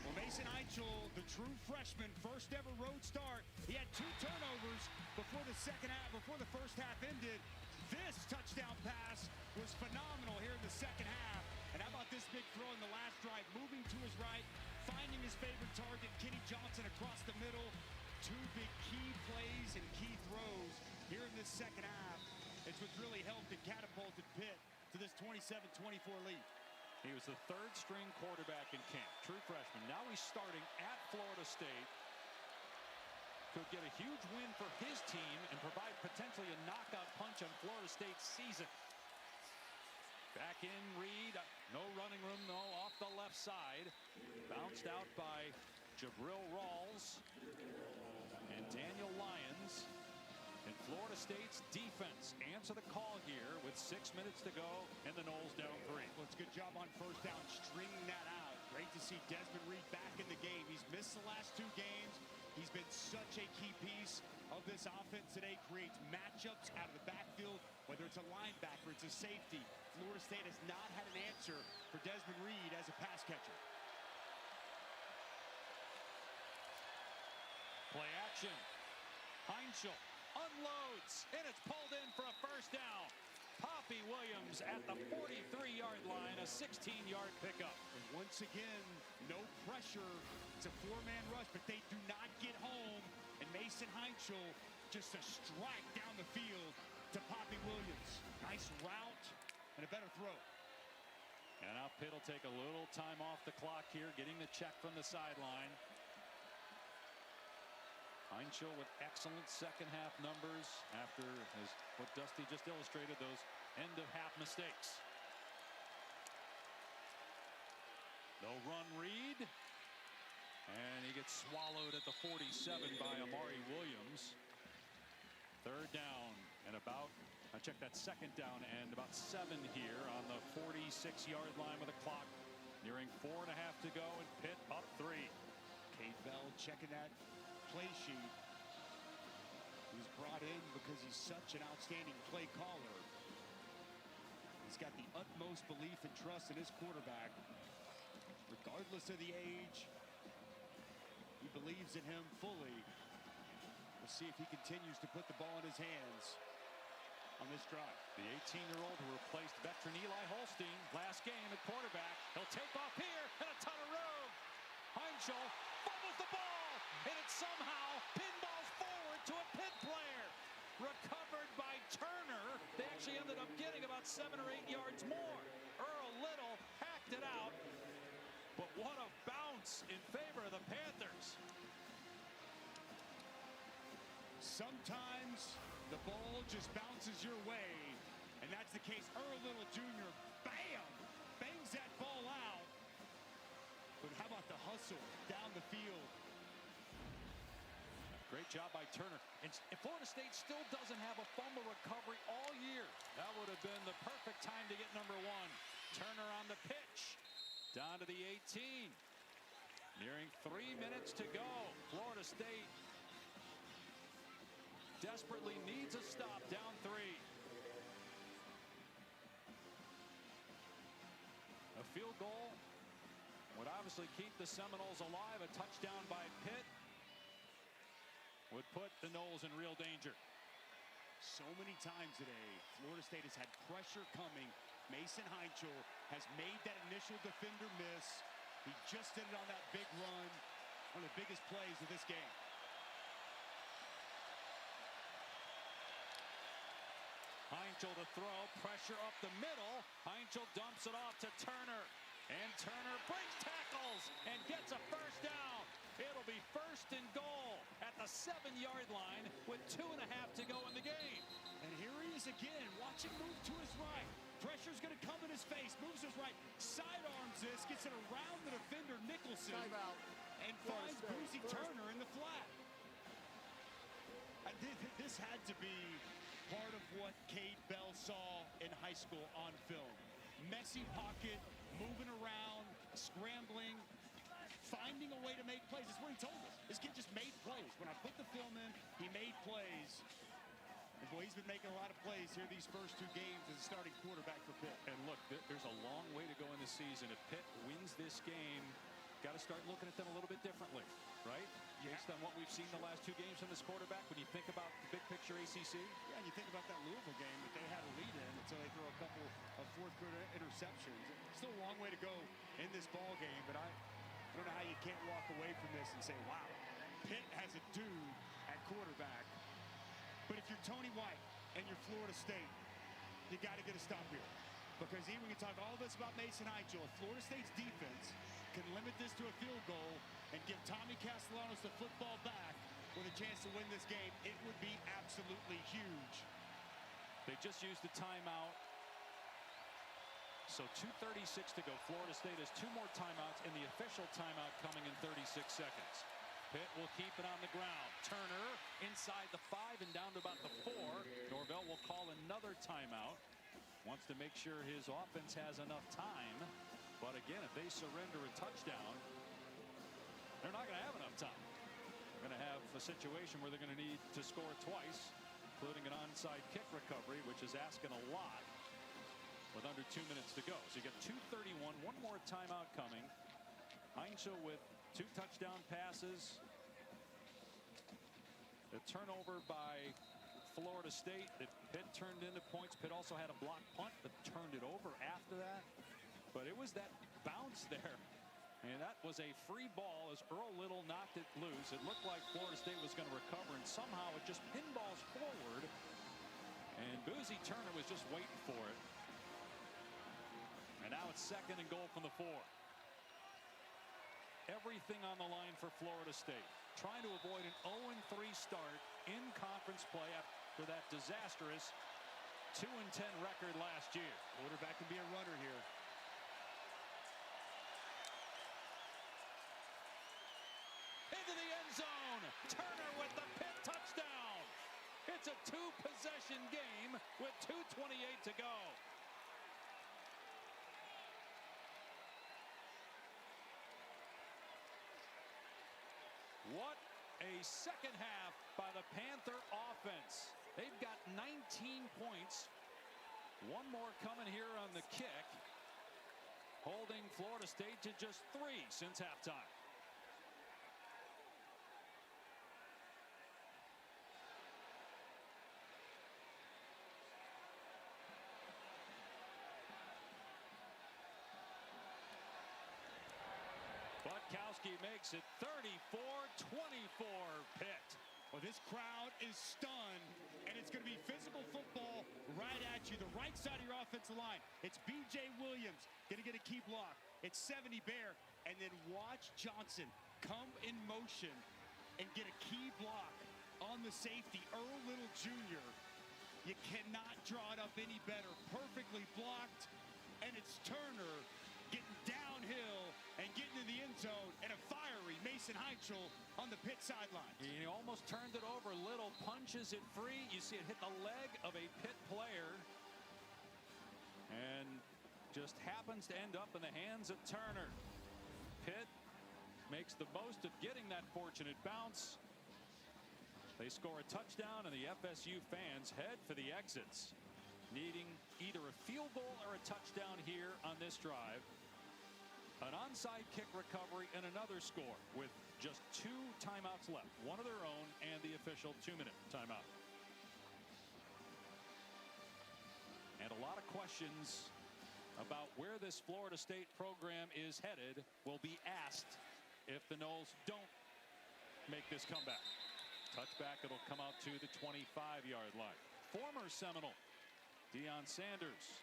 Well, Mason Heinzel, the true freshman, first ever road start. He had 2 turnovers before the first half ended. This touchdown pass was phenomenal here in the second half. And how about this big throw in the last drive, moving to his right, finding his favorite target, Kenny Johnson, across the middle. 2 big key plays and key throws here in this second half. It's what really helped and catapulted Pitt to this 27-24 lead. He was the 3rd string quarterback in camp, true freshman. Now he's starting at Florida State. Could get a huge win for his team and provide potentially a knockout punch on Florida State's season. Back in Reed, no running room though, off the left side. Bounced out by Jabril Rawls and Daniel Lyons. And Florida State's defense answer the call here with 6 minutes to go and the Noles down 3. Well, it's a good job on first down, stringing that out. Great to see Desmond Reed back in the game. He's missed the last 2 games. He's been such a key piece of this offense today. Creates matchups out of the backfield, whether it's a linebacker, it's a safety. Florida State has not had an answer for Desmond Reed as a pass catcher. Play action. Heinzel unloads, and it's pulled in for a first down. Poppy Williams at the 43-yard line, a 16-yard pickup. And once again, no pressure. It's a 4-man rush, but they do not get home. And Mason Heinzel just a strike down the field to Poppy Williams. Nice route and a better throw. And now Pitt will take a little time off the clock here, getting the check from the sideline. Heinzel with excellent second half numbers after what Dusty just illustrated, those end of half mistakes. They'll run Reed, and he gets swallowed at the 47 by Amari Williams. 3rd down and about, I checked that 2nd down and about 7 here on the 46-yard line with the clock nearing 4.5 to go, and Pitt up 3. Cade Bell checking that play sheet. He's brought in because he's such an outstanding play caller. He's got the utmost belief and trust in his quarterback, regardless of the age, believes in him fully. We'll see if he continues to put the ball in his hands on this drive. The 18-year-old who replaced veteran Eli Holstein last game at quarterback. He'll take off here and a ton of room. Heinschel fumbles the ball, and it somehow pinballs forward to a Pitt player. Recovered by Turner. They actually ended up getting about 7 or 8 yards more. Earl Little hacked it out, but what a bounce in favor of the Panthers. Sometimes the ball just bounces your way, and that's the case. Earl Little Jr., bam, bangs that ball out. But how about the hustle down the field? Great job by Turner. And Florida State still doesn't have a fumble recovery all year. That would have been the perfect time to get number 1. Turner on the pitch. Down to the 18. Nearing 3 minutes to go. Florida State desperately needs a stop, down 3. A field goal would obviously keep the Seminoles alive. A touchdown by Pitt would put the Noles in real danger. So many times today, Florida State has had pressure coming. Mason Heinschel has made that initial defender miss. He just did it on that big run, one of the biggest plays of this game. Heinschel to throw, pressure up the middle. Heinschel dumps it off to Turner. And Turner breaks tackles and gets a first down. It'll be 1st and goal at the 7-yard line with 2.5 to go in the game. And here he is again. Watch him move to his right. Pressure's going to come in his face. Moves his right. Sidearms this. Gets it around the defender, Nicholson. Timeout. And finds Boozy Turner in the flat. This had to be part of what Cade Bell saw in high school on film. Messy pocket, moving around, scrambling, finding a way to make plays. That's what he told us. This kid just made plays. When I put the film in, he made plays. And boy, he's been making a lot of plays here these first 2 games as a starting quarterback for Pitt. And look, there's a long way to go in the season. If Pitt wins this game, got to start looking at them a little bit differently, right? Yeah. Based on what we've seen the last 2 games from this quarterback, when you think about the big picture ACC. Yeah, and you think about that Louisville game that they had a lead in until they throw a couple of 4th-quarter interceptions. Still a long way to go in this ball game, but I don't know how you can't walk away from this and say, wow, Pitt has a dude at quarterback. But if you're Tony White and you're Florida State, you got to get a stop here. Because even we can talk all this about Mason Heinschel, if Florida State's defense can limit this to a field goal and give Tommy Castellanos the football back with a chance to win this game, it would be absolutely huge. They just used the timeout. So 2:36 to go. Florida State has 2 more timeouts, and the official timeout coming in 36 seconds. Pitt will keep it on the ground. Turner inside the 5 and down to about the 4. Norvell will call another timeout. Wants to make sure his offense has enough time. But again, if they surrender a touchdown, they're not going to have enough time. They're going to have a situation where they're going to need to score twice, including an onside kick recovery, which is asking a lot with under 2 minutes to go. So you get 2:31, 1 more timeout coming. Heinschel with 2 touchdown passes. The turnover by Florida State that Pitt turned into points. Pitt also had a blocked punt but turned it over after that. But it was that bounce there. And that was a free ball as Earl Little knocked it loose. It looked like Florida State was going to recover, and somehow it just pinballs forward. And Boozy Turner was just waiting for it. And now it's 2nd and goal from the 4. Everything on the line for Florida State. Trying to avoid an 0-3 start in conference play after that disastrous 2-10 record last year. Quarterback can be a runner here. Into the end zone. Turner with the Pitt touchdown. It's a 2-possession game with 2:28 to go. What a second half by the Panther offense. They've got 19 points. 1 more coming here on the kick, holding Florida State to just 3 since halftime. Dusty makes it 34-24 Pitt. Well, this crowd is stunned, and it's going to be physical football right at you. The right side of your offensive line. It's B.J. Williams going to get a key block. It's 70 Bear, and then watch Johnson come in motion and get a key block on the safety, Earl Little Jr. You cannot draw it up any better. Perfectly blocked, and it's Turner getting downhill and getting in the end zone, and a fiery Mason Heinchel on the Pitt sideline. He almost turned it over. Little punches it free. You see it hit the leg of a Pitt player, and just happens to end up in the hands of Turner. Pitt makes the most of getting that fortunate bounce. They score a touchdown, and the FSU fans head for the exits, needing either a field goal or a touchdown here on this drive. An onside kick recovery and another score with just 2 timeouts left, one of their own and the official 2-minute timeout. And a lot of questions about where this Florida State program is headed will be asked if the Noles don't make this comeback. Touchback, it'll come out to the 25-yard line. Former Seminole Deion Sanders,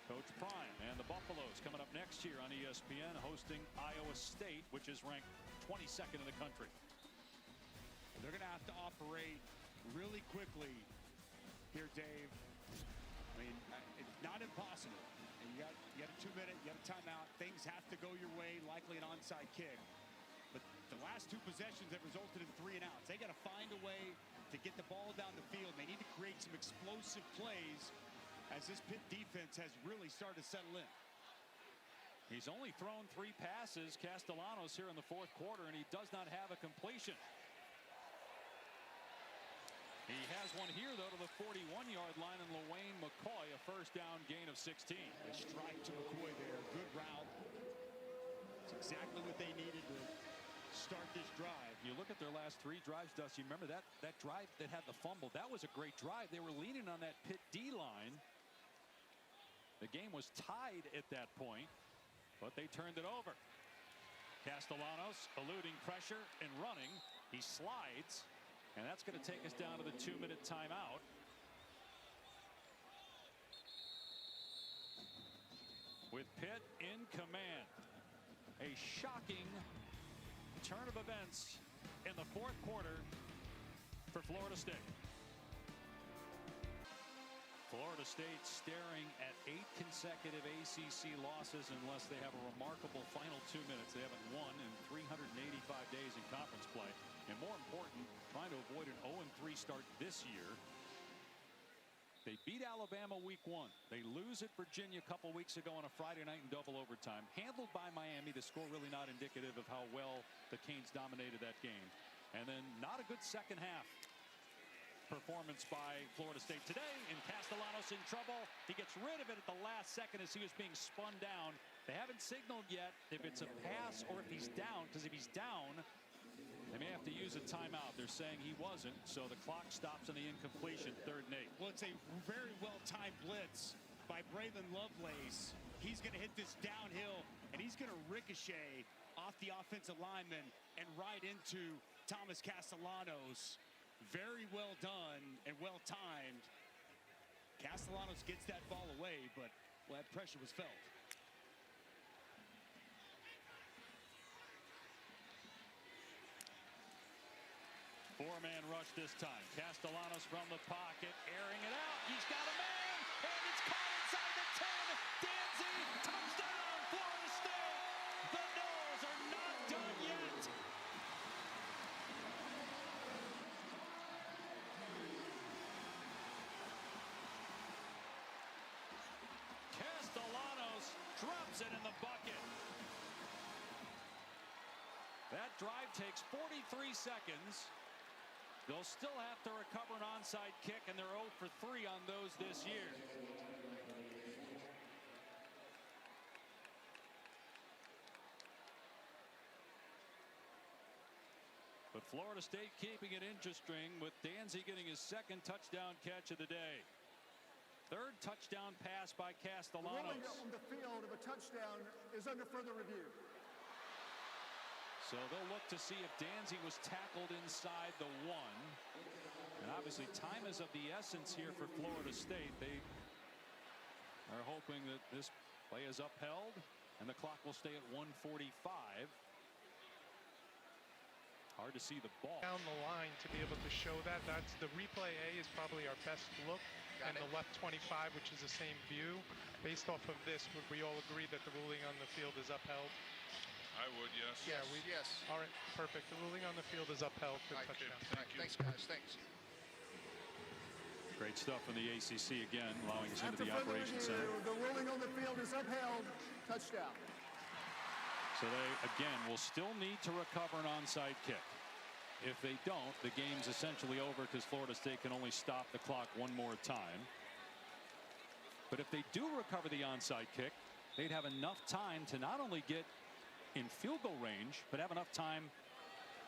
Coach Prime, and the Buffaloes coming up next year on ESPN, hosting Iowa State, which is ranked 22nd in the country. They're going to have to operate really quickly here, Dave. I mean, it's not impossible. And you got a 2-minute, you got a timeout. Things have to go your way, likely an onside kick. But the last 2 possessions have resulted in 3 and outs. They got to find a way to get the ball down the field. They need to create some explosive plays as this Pitt defense has really started to settle in. He's only thrown 3 passes, Castellanos, here in the 4th quarter, and he does not have a completion. He has one here, though, to the 41-yard line, and LaWayne McCoy, a first down gain of 16. A strike to McCoy there. Good route. It's exactly what they needed to start this drive. You look at their last 3 drives, Dusty. Remember that drive that had the fumble? That was a great drive. They were leaning on that Pitt D line. The game was tied at that point, but they turned it over. Castellanos eluding pressure and running. He slides, and that's going to take us down to the 2-minute timeout. With Pitt in command. A shocking turn of events in the 4th quarter for Florida State. Florida State staring at 8 consecutive ACC losses unless they have a remarkable final 2 minutes. They haven't won in 385 days in conference play. And more important, trying to avoid an 0-3 start this year. They beat Alabama week 1. They lose at Virginia a couple weeks ago on a Friday night in double overtime. Handled by Miami. The score really not indicative of how well the Canes dominated that game. And then not a good second half performance by Florida State today, and Castellanos in trouble. He gets rid of it at the last second as he was being spun down. They haven't signaled yet if it's a pass or if he's down, because if he's down, they may have to use a timeout. They're saying he wasn't, so the clock stops on the incompletion, 3rd and 8. Well, it's a very well-timed blitz by Braylon Lovelace. He's going to hit this downhill, and he's going to ricochet off the offensive lineman and right into Thomas Castellanos. Very well done and well timed. Castellanos gets that ball away, but well, that pressure was felt. Four-man rush this time. Castellanos from the pocket, airing it out. He's got a man, and it's caught inside the 10. Danzy, touchdown, Florida State. The Noles are not done yet. Castellanos drops it in the bucket. That drive takes 43 seconds. They'll still have to recover an onside kick, and they're 0 for 3 on those this year. But Florida State keeping it interesting with Danzy getting his 2nd touchdown catch of the day. 3rd touchdown pass by Castellanos. The ruling on the field of a touchdown is under further review. So So they'll look to see if Danzy was tackled inside the 1. And obviously time is of the essence here for Florida State. They are hoping that this play is upheld and the clock will stay at 1:45. Hard to see the ball down the line to be able to show that. That's the replay A is probably our best look. And the left 25, which is the same view. Based off of this, would we all agree that the ruling on the field is upheld? I would, yes. Yeah, yes. All right, perfect. The ruling on the field is upheld for Right, touchdown. Right, thanks, guys. Thanks. Great stuff from the ACC again, allowing us into After the further operations review, center. the ruling on the field is upheld. Touchdown. So they again will still need to recover an onside kick. If they don't, the game's essentially over because Florida State can only stop the clock one more time. But if they do recover the onside kick, they'd have enough time to not only get in field goal range, but have enough time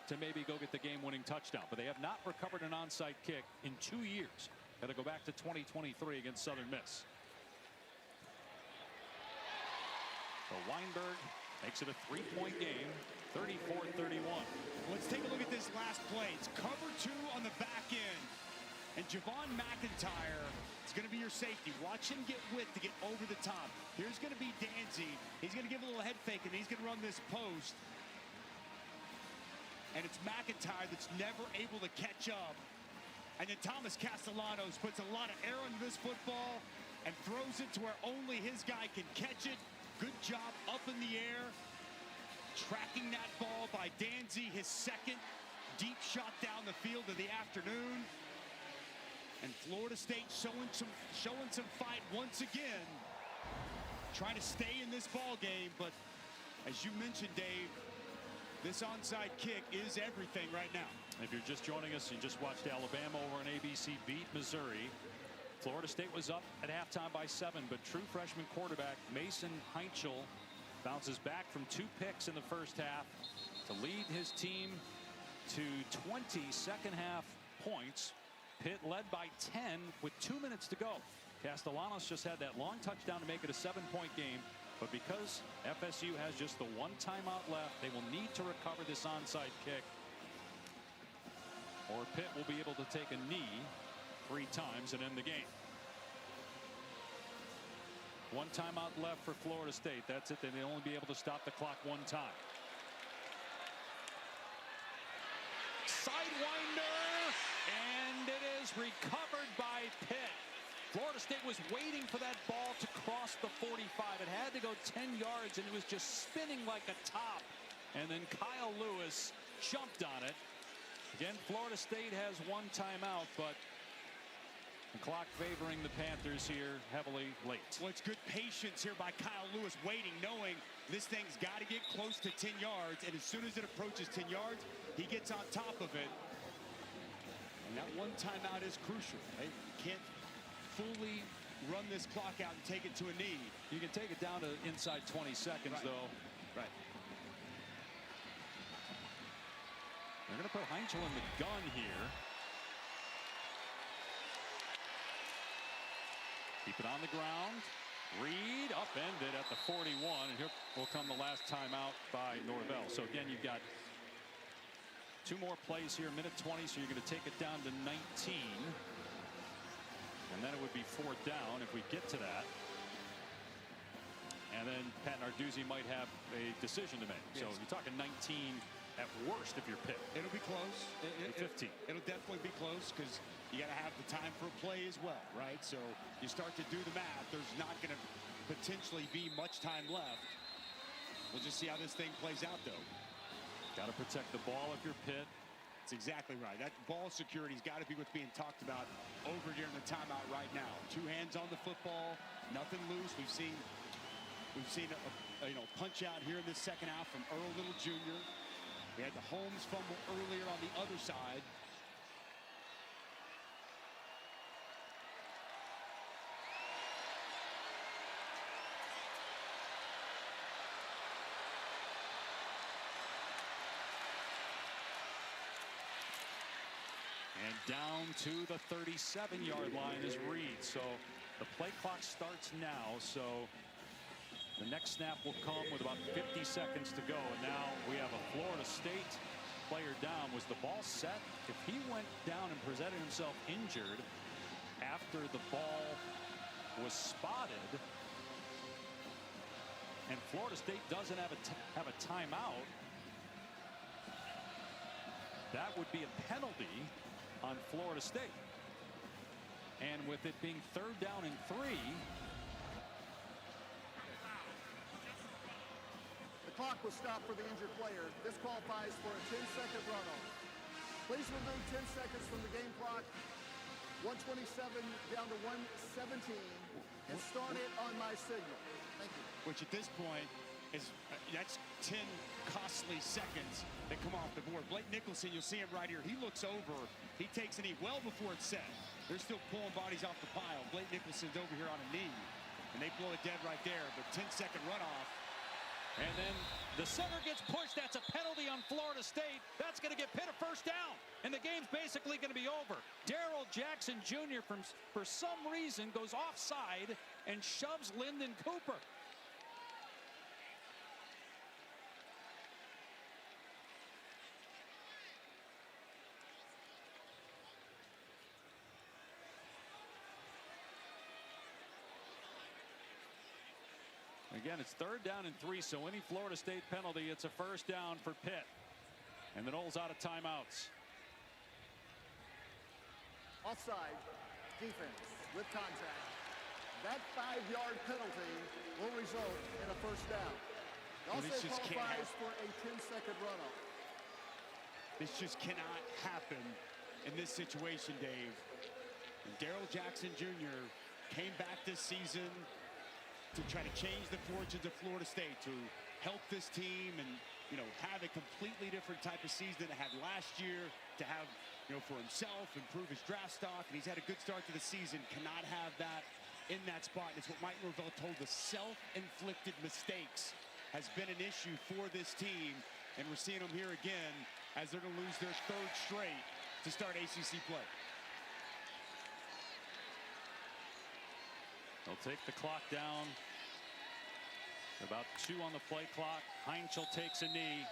to maybe go get the game-winning touchdown. But they have not recovered an onside kick in 2 years. Got to go back to 2023 against Southern Miss. So Weinberg makes it a 3-point game, 34-31. Let's take a look at this last play. It's cover 2 on the back end. And Javon McIntyre is going to be your safety. Watch him get width to get over the top. Here's going to be Danzy. He's going to give a little head fake, and he's going to run this post. And it's McIntyre that's never able to catch up. And then Thomas Castellanos puts a lot of air into this football and throws it to where only his guy can catch it. Good job up in the air. Tracking that ball by Danzy, his second deep shot down the field of the afternoon. And Florida State showing some fight once again. Trying to stay in this ball game, but as you mentioned, Dave, this onside kick is everything right now. If you're just joining us, you just watched Alabama over on ABC beat Missouri. Florida State was up at halftime by 7, but true freshman quarterback Mason Heinchel bounces back from 2 picks in the first half to lead his team to 20 second half points. Pitt led by 10 with 2 minutes to go. Castellanos just had that long touchdown to make it a 7-point game. But because FSU has just the 1 timeout left, they will need to recover this onside kick, or Pitt will be able to take a knee 3 times and end the game. 1 timeout left for Florida State. That's it. They'll only be able to stop the clock 1 time. Sidewinder, and it is recovered by Pitt. Florida State was waiting for that ball to cross the 45. It had to go 10 yards, and it was just spinning like a top. And then Kyle Lewis jumped on it. Again, Florida State has 1 timeout, but the clock favoring the Panthers here heavily late. Well, it's good patience here by Kyle Lewis, waiting, knowing this thing's got to get close to 10 yards. And as soon as it approaches 10 yards, he gets on top of it. And that 1 timeout is crucial. Right? You can't fully run this clock out and take it to a knee. You can take it down to inside 20 seconds, right. though. Right. They're going to put Heinchel in the gun here. Keep it on the ground. Reed upended at the 41, and here will come the last timeout by Norvell. So again, you've got 2 more plays here, minute 20, so you're going to take it down to 19. And then it would be 4th down if we get to that. And then Pat Narduzzi might have a decision to make. Yes. So you're talking 19 at worst if you're Pitt. It'll be close. 15. It'll definitely be close because you got to have the time for a play as well, right? So you start to do the math. There's not going to potentially be much time left. We'll just see how this thing plays out, though. Got to protect the ball if you're Pitt. That's exactly right. That ball security's got to be what's being talked about over during the timeout right now. 2 hands on the football, nothing loose. We've seen a punch out here in this second half from Earl Little Jr. We had the Holmes fumble earlier on the other side. And down to the 37-yard line is Reed. So the play clock starts now. So The next snap will come with about 50 seconds to go. And now we have a Florida State player down. Was the ball set? If he went down and presented himself injured after the ball was spotted, and Florida State doesn't have a timeout, that would be a penalty on Florida State. And with it being 3rd down and 3, The clock was stopped for the injured player. This qualifies for a 10-second runoff. Please remove 10 seconds from the game clock. 127 down to 117, and start it on my signal. Thank you. Which at this point is that's 10 costly seconds that come off the board. Blake Nicholson, you'll see him right here. He looks over. He takes a knee well before it's set. They're still pulling bodies off the pile. Blake Nicholson's over here on a knee, and they blow it dead right there. But 10-second runoff. and then the center gets pushed. That's a penalty on Florida State. That's going to get Pitt a first down, and the game's basically going to be over. Darrell Jackson Jr. for some reason goes offside and shoves Lyndon Cooper. Again, it's 3rd down and 3, so any Florida State penalty, it's a first down for Pitt. And the Noles out of timeouts. Offside defense with contact. That 5-yard penalty will result in a first down. It also qualifies for a 10-second runoff. This just cannot happen in this situation, Dave. And Darrell Jackson Jr. came back this season to try to change the fortunes of Florida State, to help this team and, have a completely different type of season than it had last year, to have, for himself, improve his draft stock, and he's had a good start to the season. Cannot have that in that spot. And it's what Mike Norvell told the self-inflicted mistakes has been an issue for this team, and we're seeing them here again as they're going to lose their 3rd straight to start ACC play. They'll take the clock down. About 2 on the play clock. Heinchel takes a knee.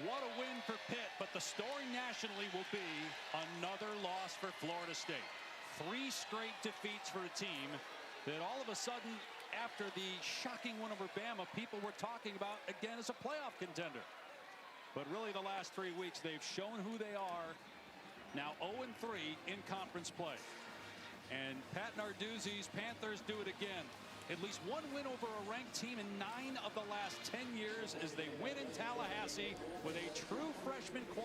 What a win for Pitt, but the story nationally will be another loss for Florida State. 3 straight defeats for a team that all of a sudden, after the shocking win over Bama, people were talking about again as a playoff contender. But really the last 3 weeks, they've shown who they are. Now 0-3 in conference play. And Pat Narduzzi's Panthers do it again. At least 1 win over a ranked team in 9 of the last 10 years as they win in Tallahassee with a true freshman quarterback.